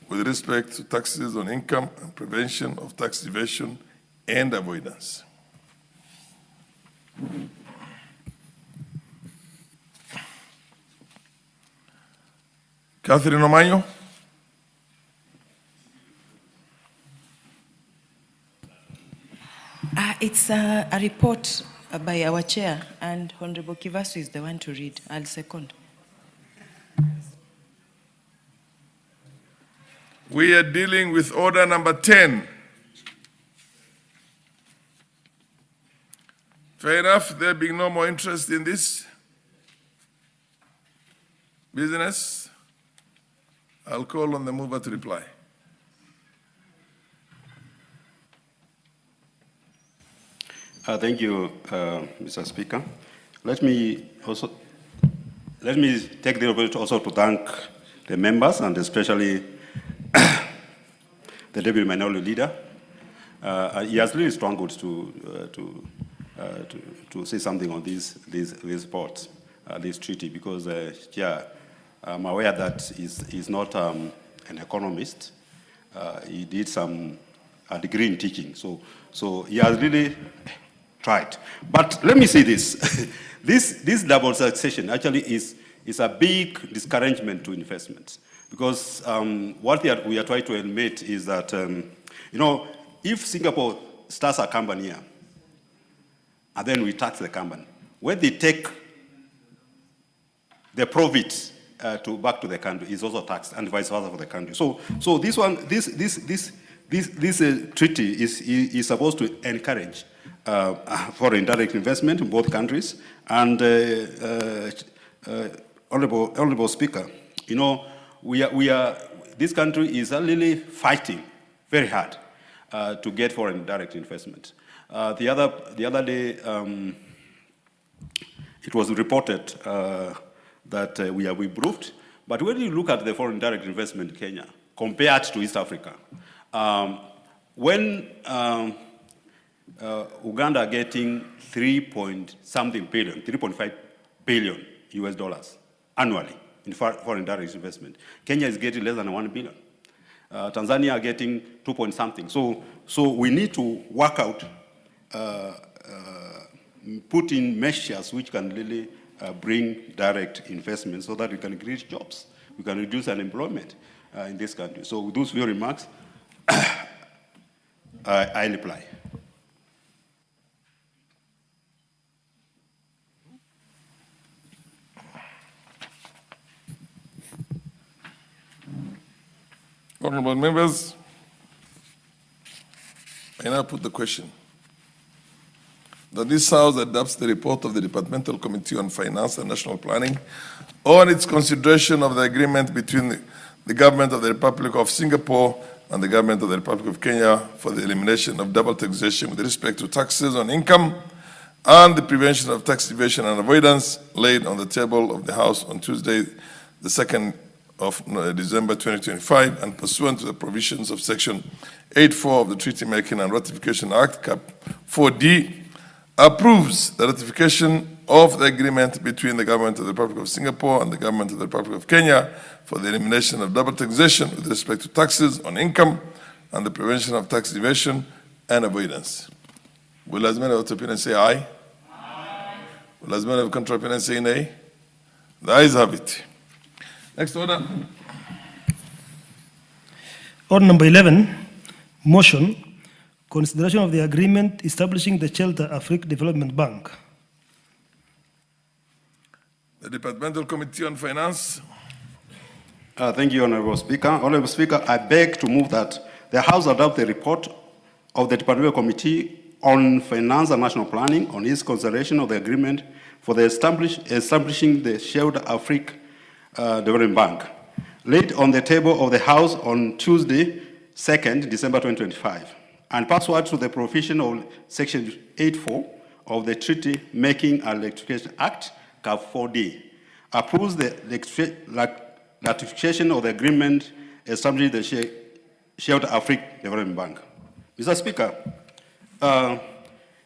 with respect to taxes on income and prevention of tax evasion and avoidance. Catherine Omaño. It's a report by our chair, and Honorable Kivasu is the one to read. I'll second. We are dealing with order number 10. Fair enough, there being no more interest in this business, I'll call on the mover to reply. Thank you, Mr. Speaker. Let me take the opportunity also to thank the members and especially the Deputy Minority Leader. He has really struggled to say something on this report, this treaty, because I'm aware that he's not an economist. He did a degree in teaching, so he has really tried. But let me say this. This double taxation actually is a big discouragement to investments, because what we are trying to admit is that, if Singapore starts a company here, and then we tax the company, when they take the profit back to the country, is also taxed, and vice versa for the country. So this treaty is supposed to encourage foreign direct investment in both countries. And Honorable Speaker, this country is really fighting very hard to get foreign direct investment. The other day, it was reported that we are improved. But when you look at the foreign direct investment in Kenya compared to East Africa, when Uganda are getting 3.5 billion US dollars annually in foreign direct investment, Kenya is getting less than 1 billion. Tanzania are getting 2-point-something. So we need to work out, put in measures which can really bring direct investment so that we can create jobs. We can reduce unemployment in this country. So with those few remarks, I reply. Honorable members, I now put the question that this House adopts the report of the Departmental Committee on Finance and National Planning on its consideration of the agreement between the Government of the Republic of Singapore and the Government of the Republic of Kenya for the elimination of double taxation with respect to taxes on income and the prevention of tax evasion and avoidance, laid on the table of the House on Tuesday, the 2nd of December 2025, and pursuant to the provisions of Section 8.4 of the Treaty Making and Ratification Act, Cap 4D, approves the ratification of the agreement between the Government of the Republic of Singapore and the Government of the Republic of Kenya for the elimination of double taxation with respect to taxes on income and the prevention of tax evasion and avoidance. Will as many of opinion say aye? Aye. Will as many of contrary opinion say nay? The ayes have it. Next order. Order number 11, motion, consideration of the agreement establishing the Shelter Africa Development Bank. The Departmental Committee on Finance. Thank you, Honorable Speaker. Honorable Speaker, I beg to move that the House adopt the report of the Departmental Committee on Finance and National Planning on its consideration of the agreement for the establishing the Shelter Africa Development Bank, laid on the table of the House on Tuesday, 2nd December 2025, and pursuant to the provision of Section 8.4 of the Treaty Making and Electrification Act, CAP 4D, approves the ratification of the agreement establishing the Shared Afrique Development Bank. Mr. Speaker,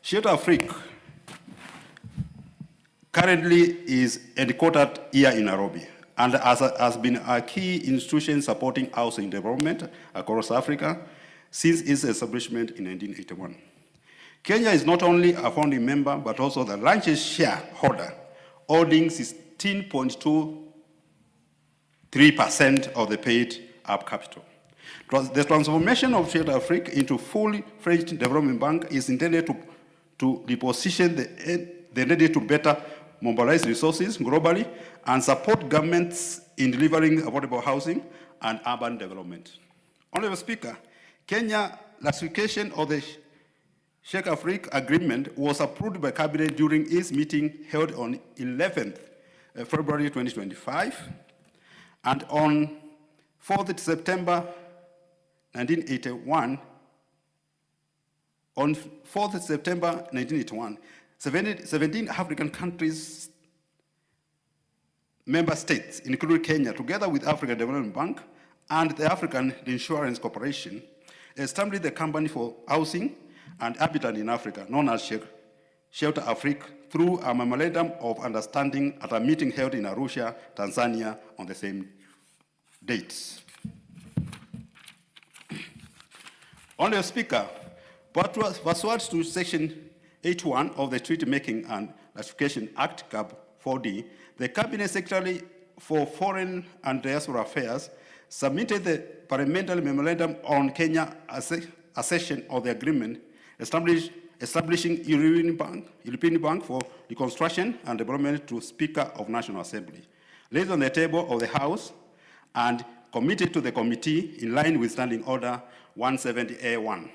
Shared Afrique currently is headquartered here in Nairobi and has been a key institution supporting housing development across Africa since its establishment in 1981. Kenya is not only a founding member, but also the largest shareholder, holding 16.23% of the paid-up capital. The transformation of Shared Afrique into fully-fledged development bank is intended to reposition the need to better mobilize resources globally and support governments in delivering affordable housing and urban development. Honorable Speaker, Kenya ratification of the Shared Afrique Agreement was approved by Cabinet during its meeting held on 11th February 2025, and on 4th September 1981, 17 African countries, member states, including Kenya, together with African Development Bank and the African Insurance Corporation, established the Company for Housing and Habitat in Africa, known as Shared Afrique, through a memorandum of understanding at a meeting held in Arusha, Tanzania, on the same dates. Honorable Speaker, pursuant to Section 81 of the Treaty Making and Ratification Act, CAP 4D, the Cabinet Secretary for Foreign and Diaspora Affairs submitted the parliamentary memorandum on Kenya accession of the agreement establishing European Bank for Reconstruction and Development to Speaker of National Assembly, laid on the table of the House and committed to the committee in line with Standing Order 170A1.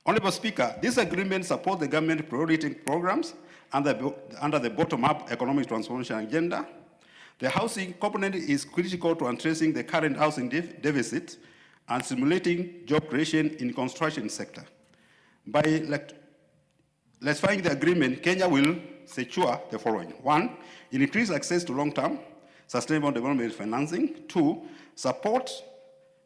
Honorable Speaker, this agreement supports the government priority programs under the bottom-up economic transformation agenda. The housing component is critical to addressing the current housing deficit and stimulating job creation in the construction sector. By ratifying the agreement, Kenya will secure the following. 1, increase access to long-term sustainable development financing. 2, support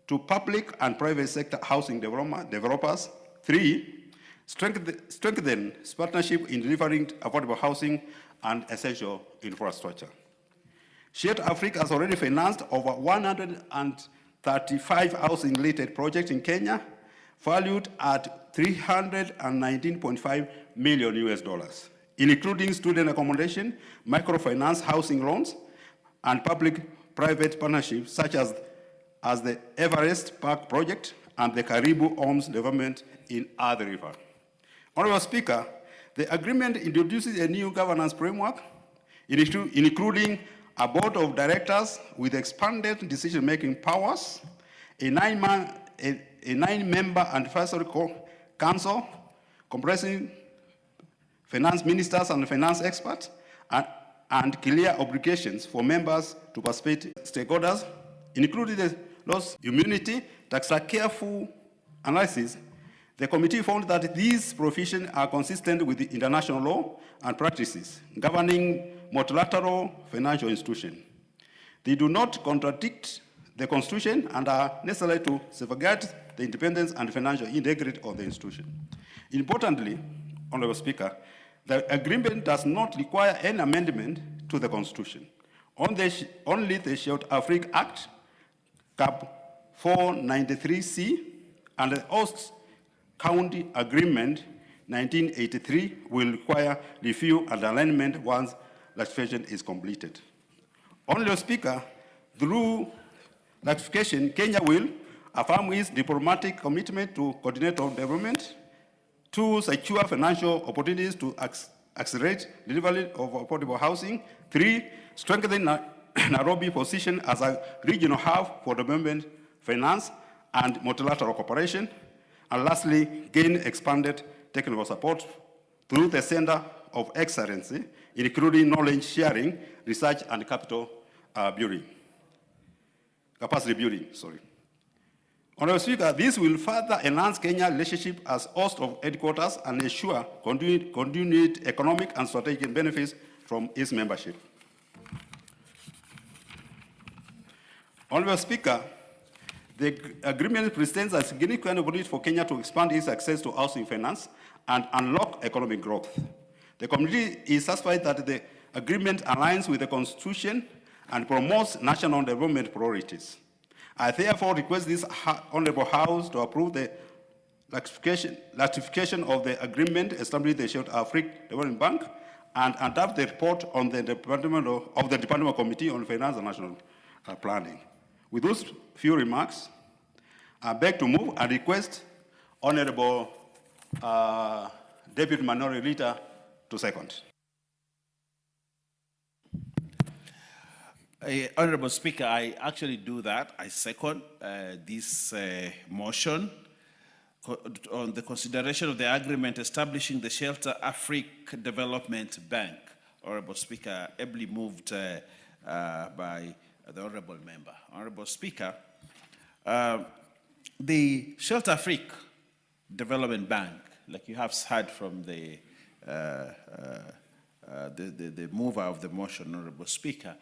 to public and private sector housing developers. 3, strengthen partnership in delivering affordable housing and essential infrastructure. Shared Afrique has already financed over 135 housing-related projects in Kenya, valued at $319.5 million, including student accommodation, microfinance housing loans, and public-private partnerships such as the Everest Park project and the Karibu Homes development in Athi River. Honorable Speaker, the agreement introduces a new governance framework, including a board of directors with expanded decision-making powers, a nine-member advisory council comprising finance ministers and finance experts, and clear obligations for members to participate stakeholders, including the loss immunity. After careful analysis, the committee found that these provisions are consistent with the international law and practices governing multilateral financial institutions. They do not contradict the Constitution and are necessary to safeguard the independence and financial integrity of the institution. Importantly, Honorable Speaker, the agreement does not require any amendment to the Constitution. Only the Shared Afrique Act, CAP 493C, and the Host County Agreement 1983 will require review and alignment once ratification is completed. Honorable Speaker, through ratification, Kenya will affirm its diplomatic commitment to coordinate development, to secure financial opportunities to accelerate delivery of affordable housing. 3, strengthen Nairobi's position as a regional hub for development, finance, and multilateral cooperation. And lastly, gain expanded technical support through the Center of Excellence, including knowledge sharing, research, and capacity building. Honorable Speaker, this will further enhance Kenya's relationship as host of headquarters and ensure continued economic and strategic benefits from its membership. Honorable Speaker, the agreement presents a significant opportunity for Kenya to expand its access to housing finance and unlock economic growth. The community is satisfied that the agreement aligns with the Constitution and promotes national development priorities. I therefore request this Honorable House to approve the ratification of the agreement establishing the South African Development Bank and adopt the report on the Department Committee on Finance and National Planning. With those few remarks, I beg to move and request Honorable Deputy Minority Leader to second. Honorable Speaker, I actually do that. I second this motion on the consideration of the agreement establishing the Shelter Africa Development Bank. Honorable Speaker, ably moved by the Honorable Member. Honorable Speaker, the Shelter Africa Development Bank, like you have heard from the mover of the motion, Honorable Speaker,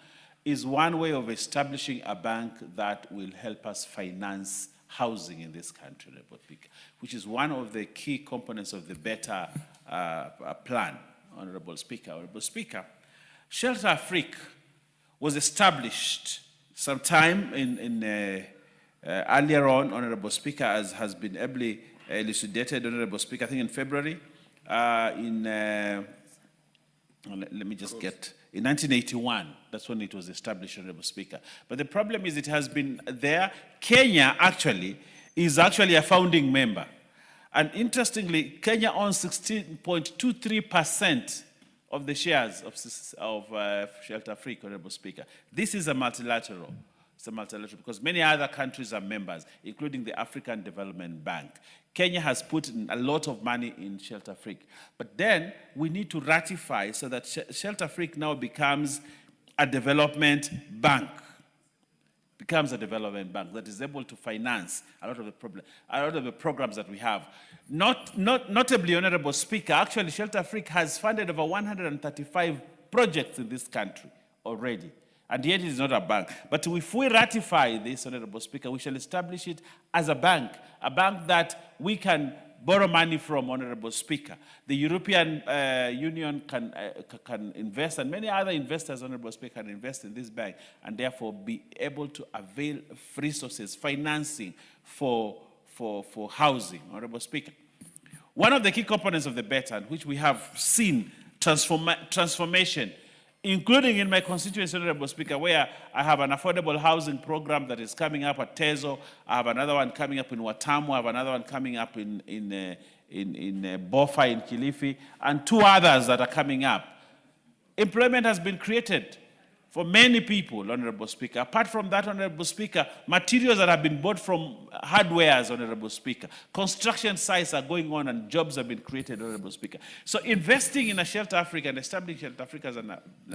is one way of establishing a bank that will help us finance housing in this country, Honorable Speaker, which is one of the key components of the better plan, Honorable Speaker. Honorable Speaker, Shelter Africa was established sometime earlier on, Honorable Speaker, as has been ably elucidated, Honorable Speaker, I think in February, in 1981, that's when it was established, Honorable Speaker. But the problem is it has been there. Kenya is actually a founding member. And interestingly, Kenya owns 16.23% of the shares of Shelter Africa, Honorable Speaker. This is a multilateral. It's a multilateral because many other countries are members, including the African Development Bank. Kenya has put in a lot of money in Shelter Africa. But then we need to ratify so that Shelter Africa now becomes a development bank. Becomes a development bank that is able to finance a lot of the programs that we have. Notably, Honorable Speaker, actually Shelter Africa has funded over 135 projects in this country already. And yet it is not a bank. But if we ratify this, Honorable Speaker, we shall establish it as a bank that we can borrow money from, Honorable Speaker. The European Union can invest, and many other investors, Honorable Speaker, can invest in this bank, and therefore be able to avail resources, financing for housing, Honorable Speaker. One of the key components of the better, which we have seen transformation, including in my constituency, Honorable Speaker, where I have an affordable housing program that is coming up at Tezo. I have another one coming up in Watamu. I have another one coming up in Bofa, in Kilifi, and two others that are coming up. Employment has been created for many people, Honorable Speaker. Apart from that, Honorable Speaker, materials that have been bought from hardwares, Honorable Speaker. Construction sites are going on and jobs have been created, Honorable Speaker. So investing in a Shelter Africa and establishing Shelter Africa as a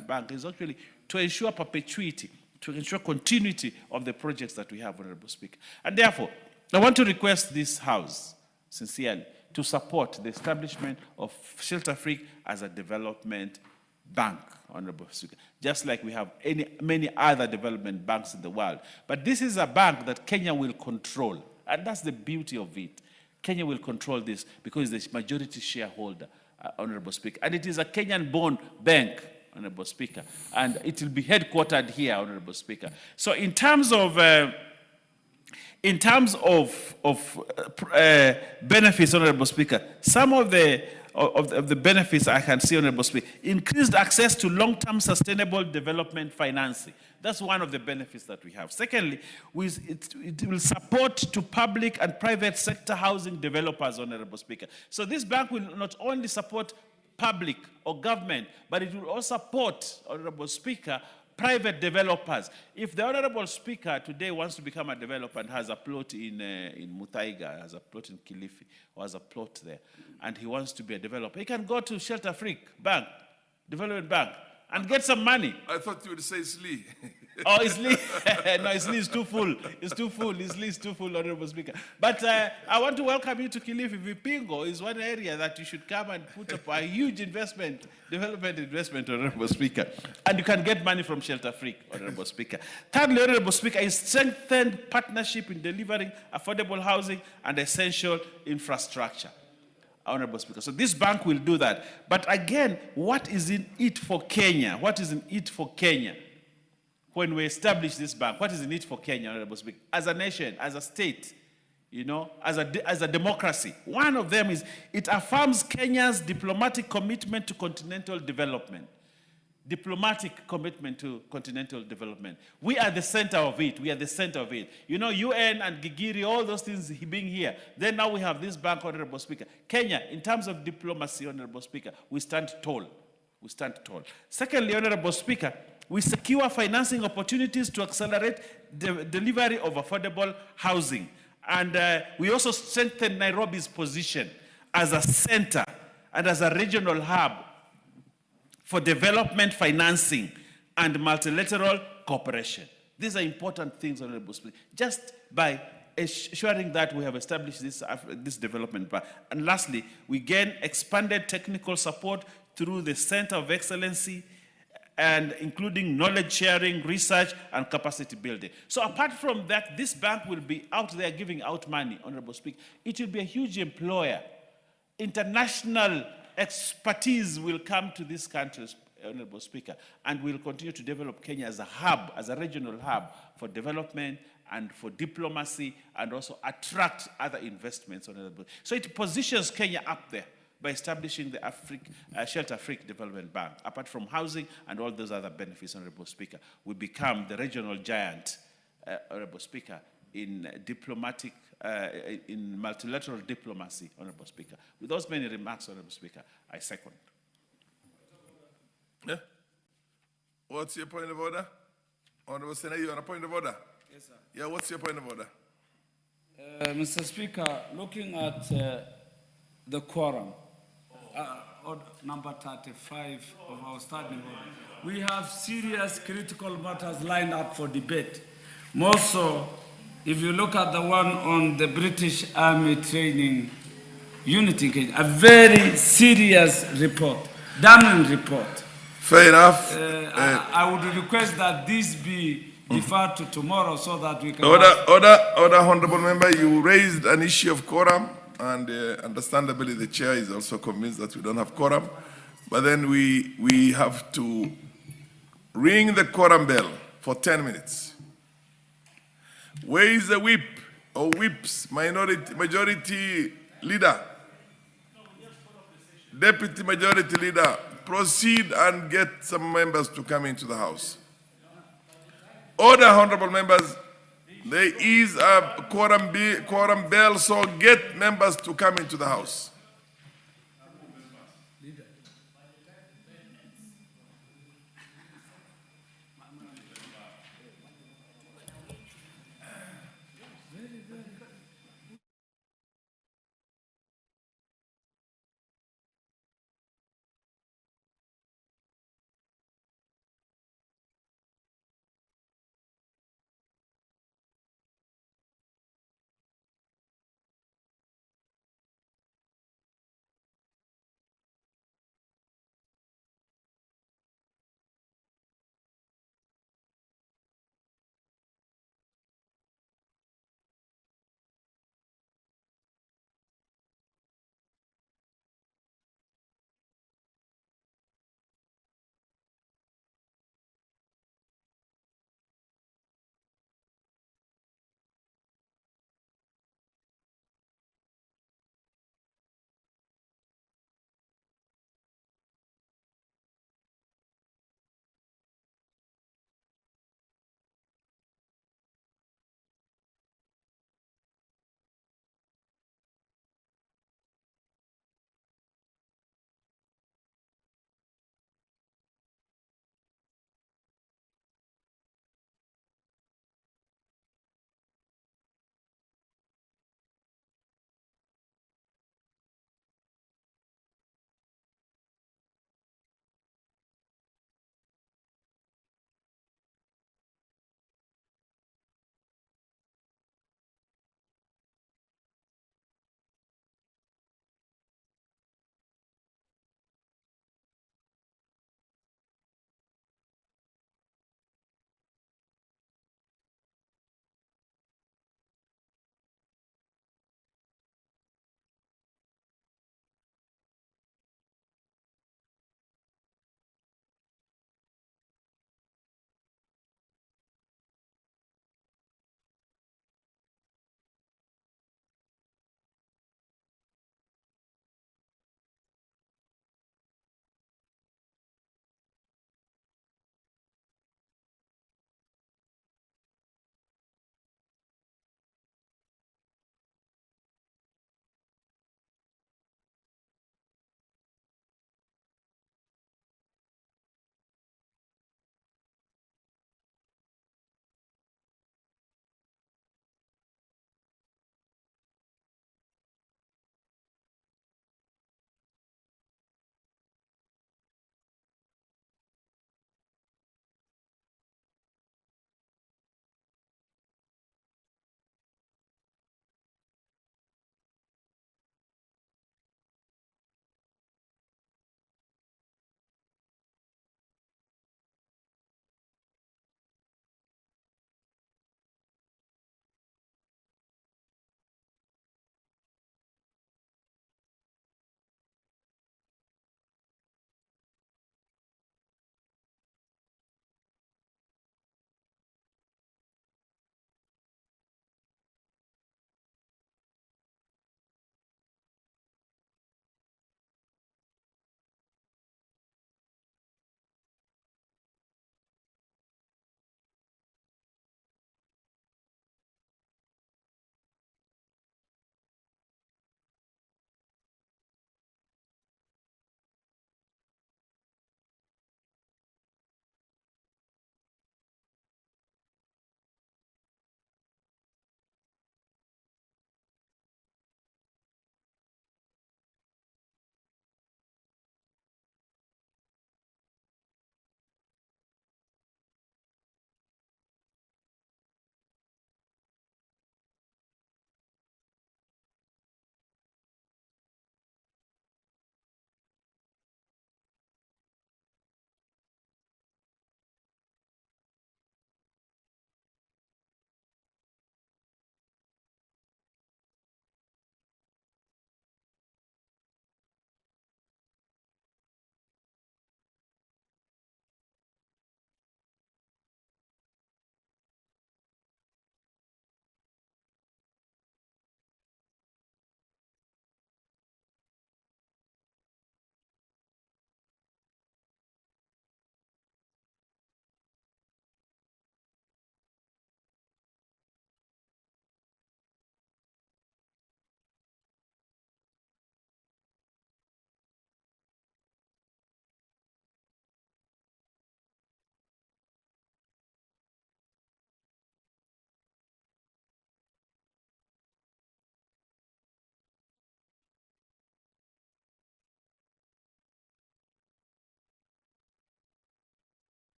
bank is actually to ensure perpetuity, to ensure continuity of the projects that we have, Honorable Speaker. And therefore, I want to request this House, sincerely, to support the establishment of Shelter Africa as a development bank, Honorable Speaker, just like we have many other development banks in the world. But this is a bank that Kenya will control, and that's the beauty of it. Kenya will control this because it's the majority shareholder, Honorable Speaker. And it is a Kenyan-born bank, Honorable Speaker, and it will be headquartered here, Honorable Speaker. So in terms of benefits, Honorable Speaker, some of the benefits I can see, Honorable Speaker, increased access to long-term sustainable development financing. That's one of the benefits that we have. Secondly, it will support to public and private sector housing developers, Honorable Speaker. So this bank will not only support public or government, but it will also support, Honorable Speaker, private developers. If the Honorable Speaker today wants to become a developer and has a plot in Mutahi, has a plot in Kilifi, or has a plot there, and he wants to be a developer, he can go to Shelter Africa Bank, Development Bank, and get some money. I thought you would say Slee. Oh, Isli, no, Isli is too full. It's too full. Isli is too full, Honorable Speaker. But I want to welcome you to Kilifi. Vipingo is one area that you should come and put up a huge investment, development investment, Honorable Speaker. And you can get money from Shelter Freak, Honorable Speaker. Thirdly, Honorable Speaker, is strengthened partnership in delivering affordable housing and essential infrastructure. Honorable Speaker. So this bank will do that. But again, what is in it for Kenya? What is in it for Kenya? When we establish this bank, what is in it for Kenya, Honorable Speaker? As a nation, as a state, you know, as a democracy. One of them is it affirms Kenya's diplomatic commitment to continental development. Diplomatic commitment to continental development. We are the center of it. We are the center of it. You know, UN and Gigiri, all those things being here. Then now we have this bank, Honorable Speaker. Kenya, in terms of diplomacy, Honorable Speaker, we stand tall. We stand tall. Secondly, Honorable Speaker, we secure financing opportunities to accelerate the delivery of affordable housing. And we also strengthen Nairobi's position as a center and as a regional hub for development financing and multilateral cooperation. These are important things, Honorable Speaker, just by ensuring that we have established this development plan. And lastly, we gain expanded technical support through the Center of Excellency and including knowledge sharing, research, and capacity building. So apart from that, this bank will be out there giving out money, Honorable Speaker. It will be a huge employer. International expertise will come to these countries, Honorable Speaker, and will continue to develop Kenya as a hub, as a regional hub for development and for diplomacy, and also attract other investments, Honorable. So it positions Kenya up there by establishing the Shelter Freak Development Bank. Apart from housing and all those other benefits, Honorable Speaker, we become the regional giant, Honorable Speaker, in diplomatic, in multilateral diplomacy, Honorable Speaker. With those many remarks, Honorable Speaker, I second. Yeah. What's your point of order? Honorable Senator, you on a point of order? Yes, sir. Yeah, what's your point of order? Mr. Speaker, looking at the quorum, number 35 of our standing order, we have serious critical matters lined up for debate. More so, if you look at the one on the British Army training unit in Kenya, a very serious report, damning report. Fair enough. I would request that this be deferred to tomorrow so that we can... Order, honorable member, you raised an issue of quorum, and understandably the chair is also convinced that we don't have quorum. But then we have to ring the quorum bell for 10 minutes. Where is the whip or whips, majority leader? Deputy majority leader, proceed and get some members to come into the house. Order, honorable members, there is a quorum bell, so get members to come into the house.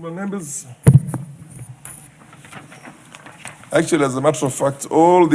Honorable members, actually, as a matter of fact, all the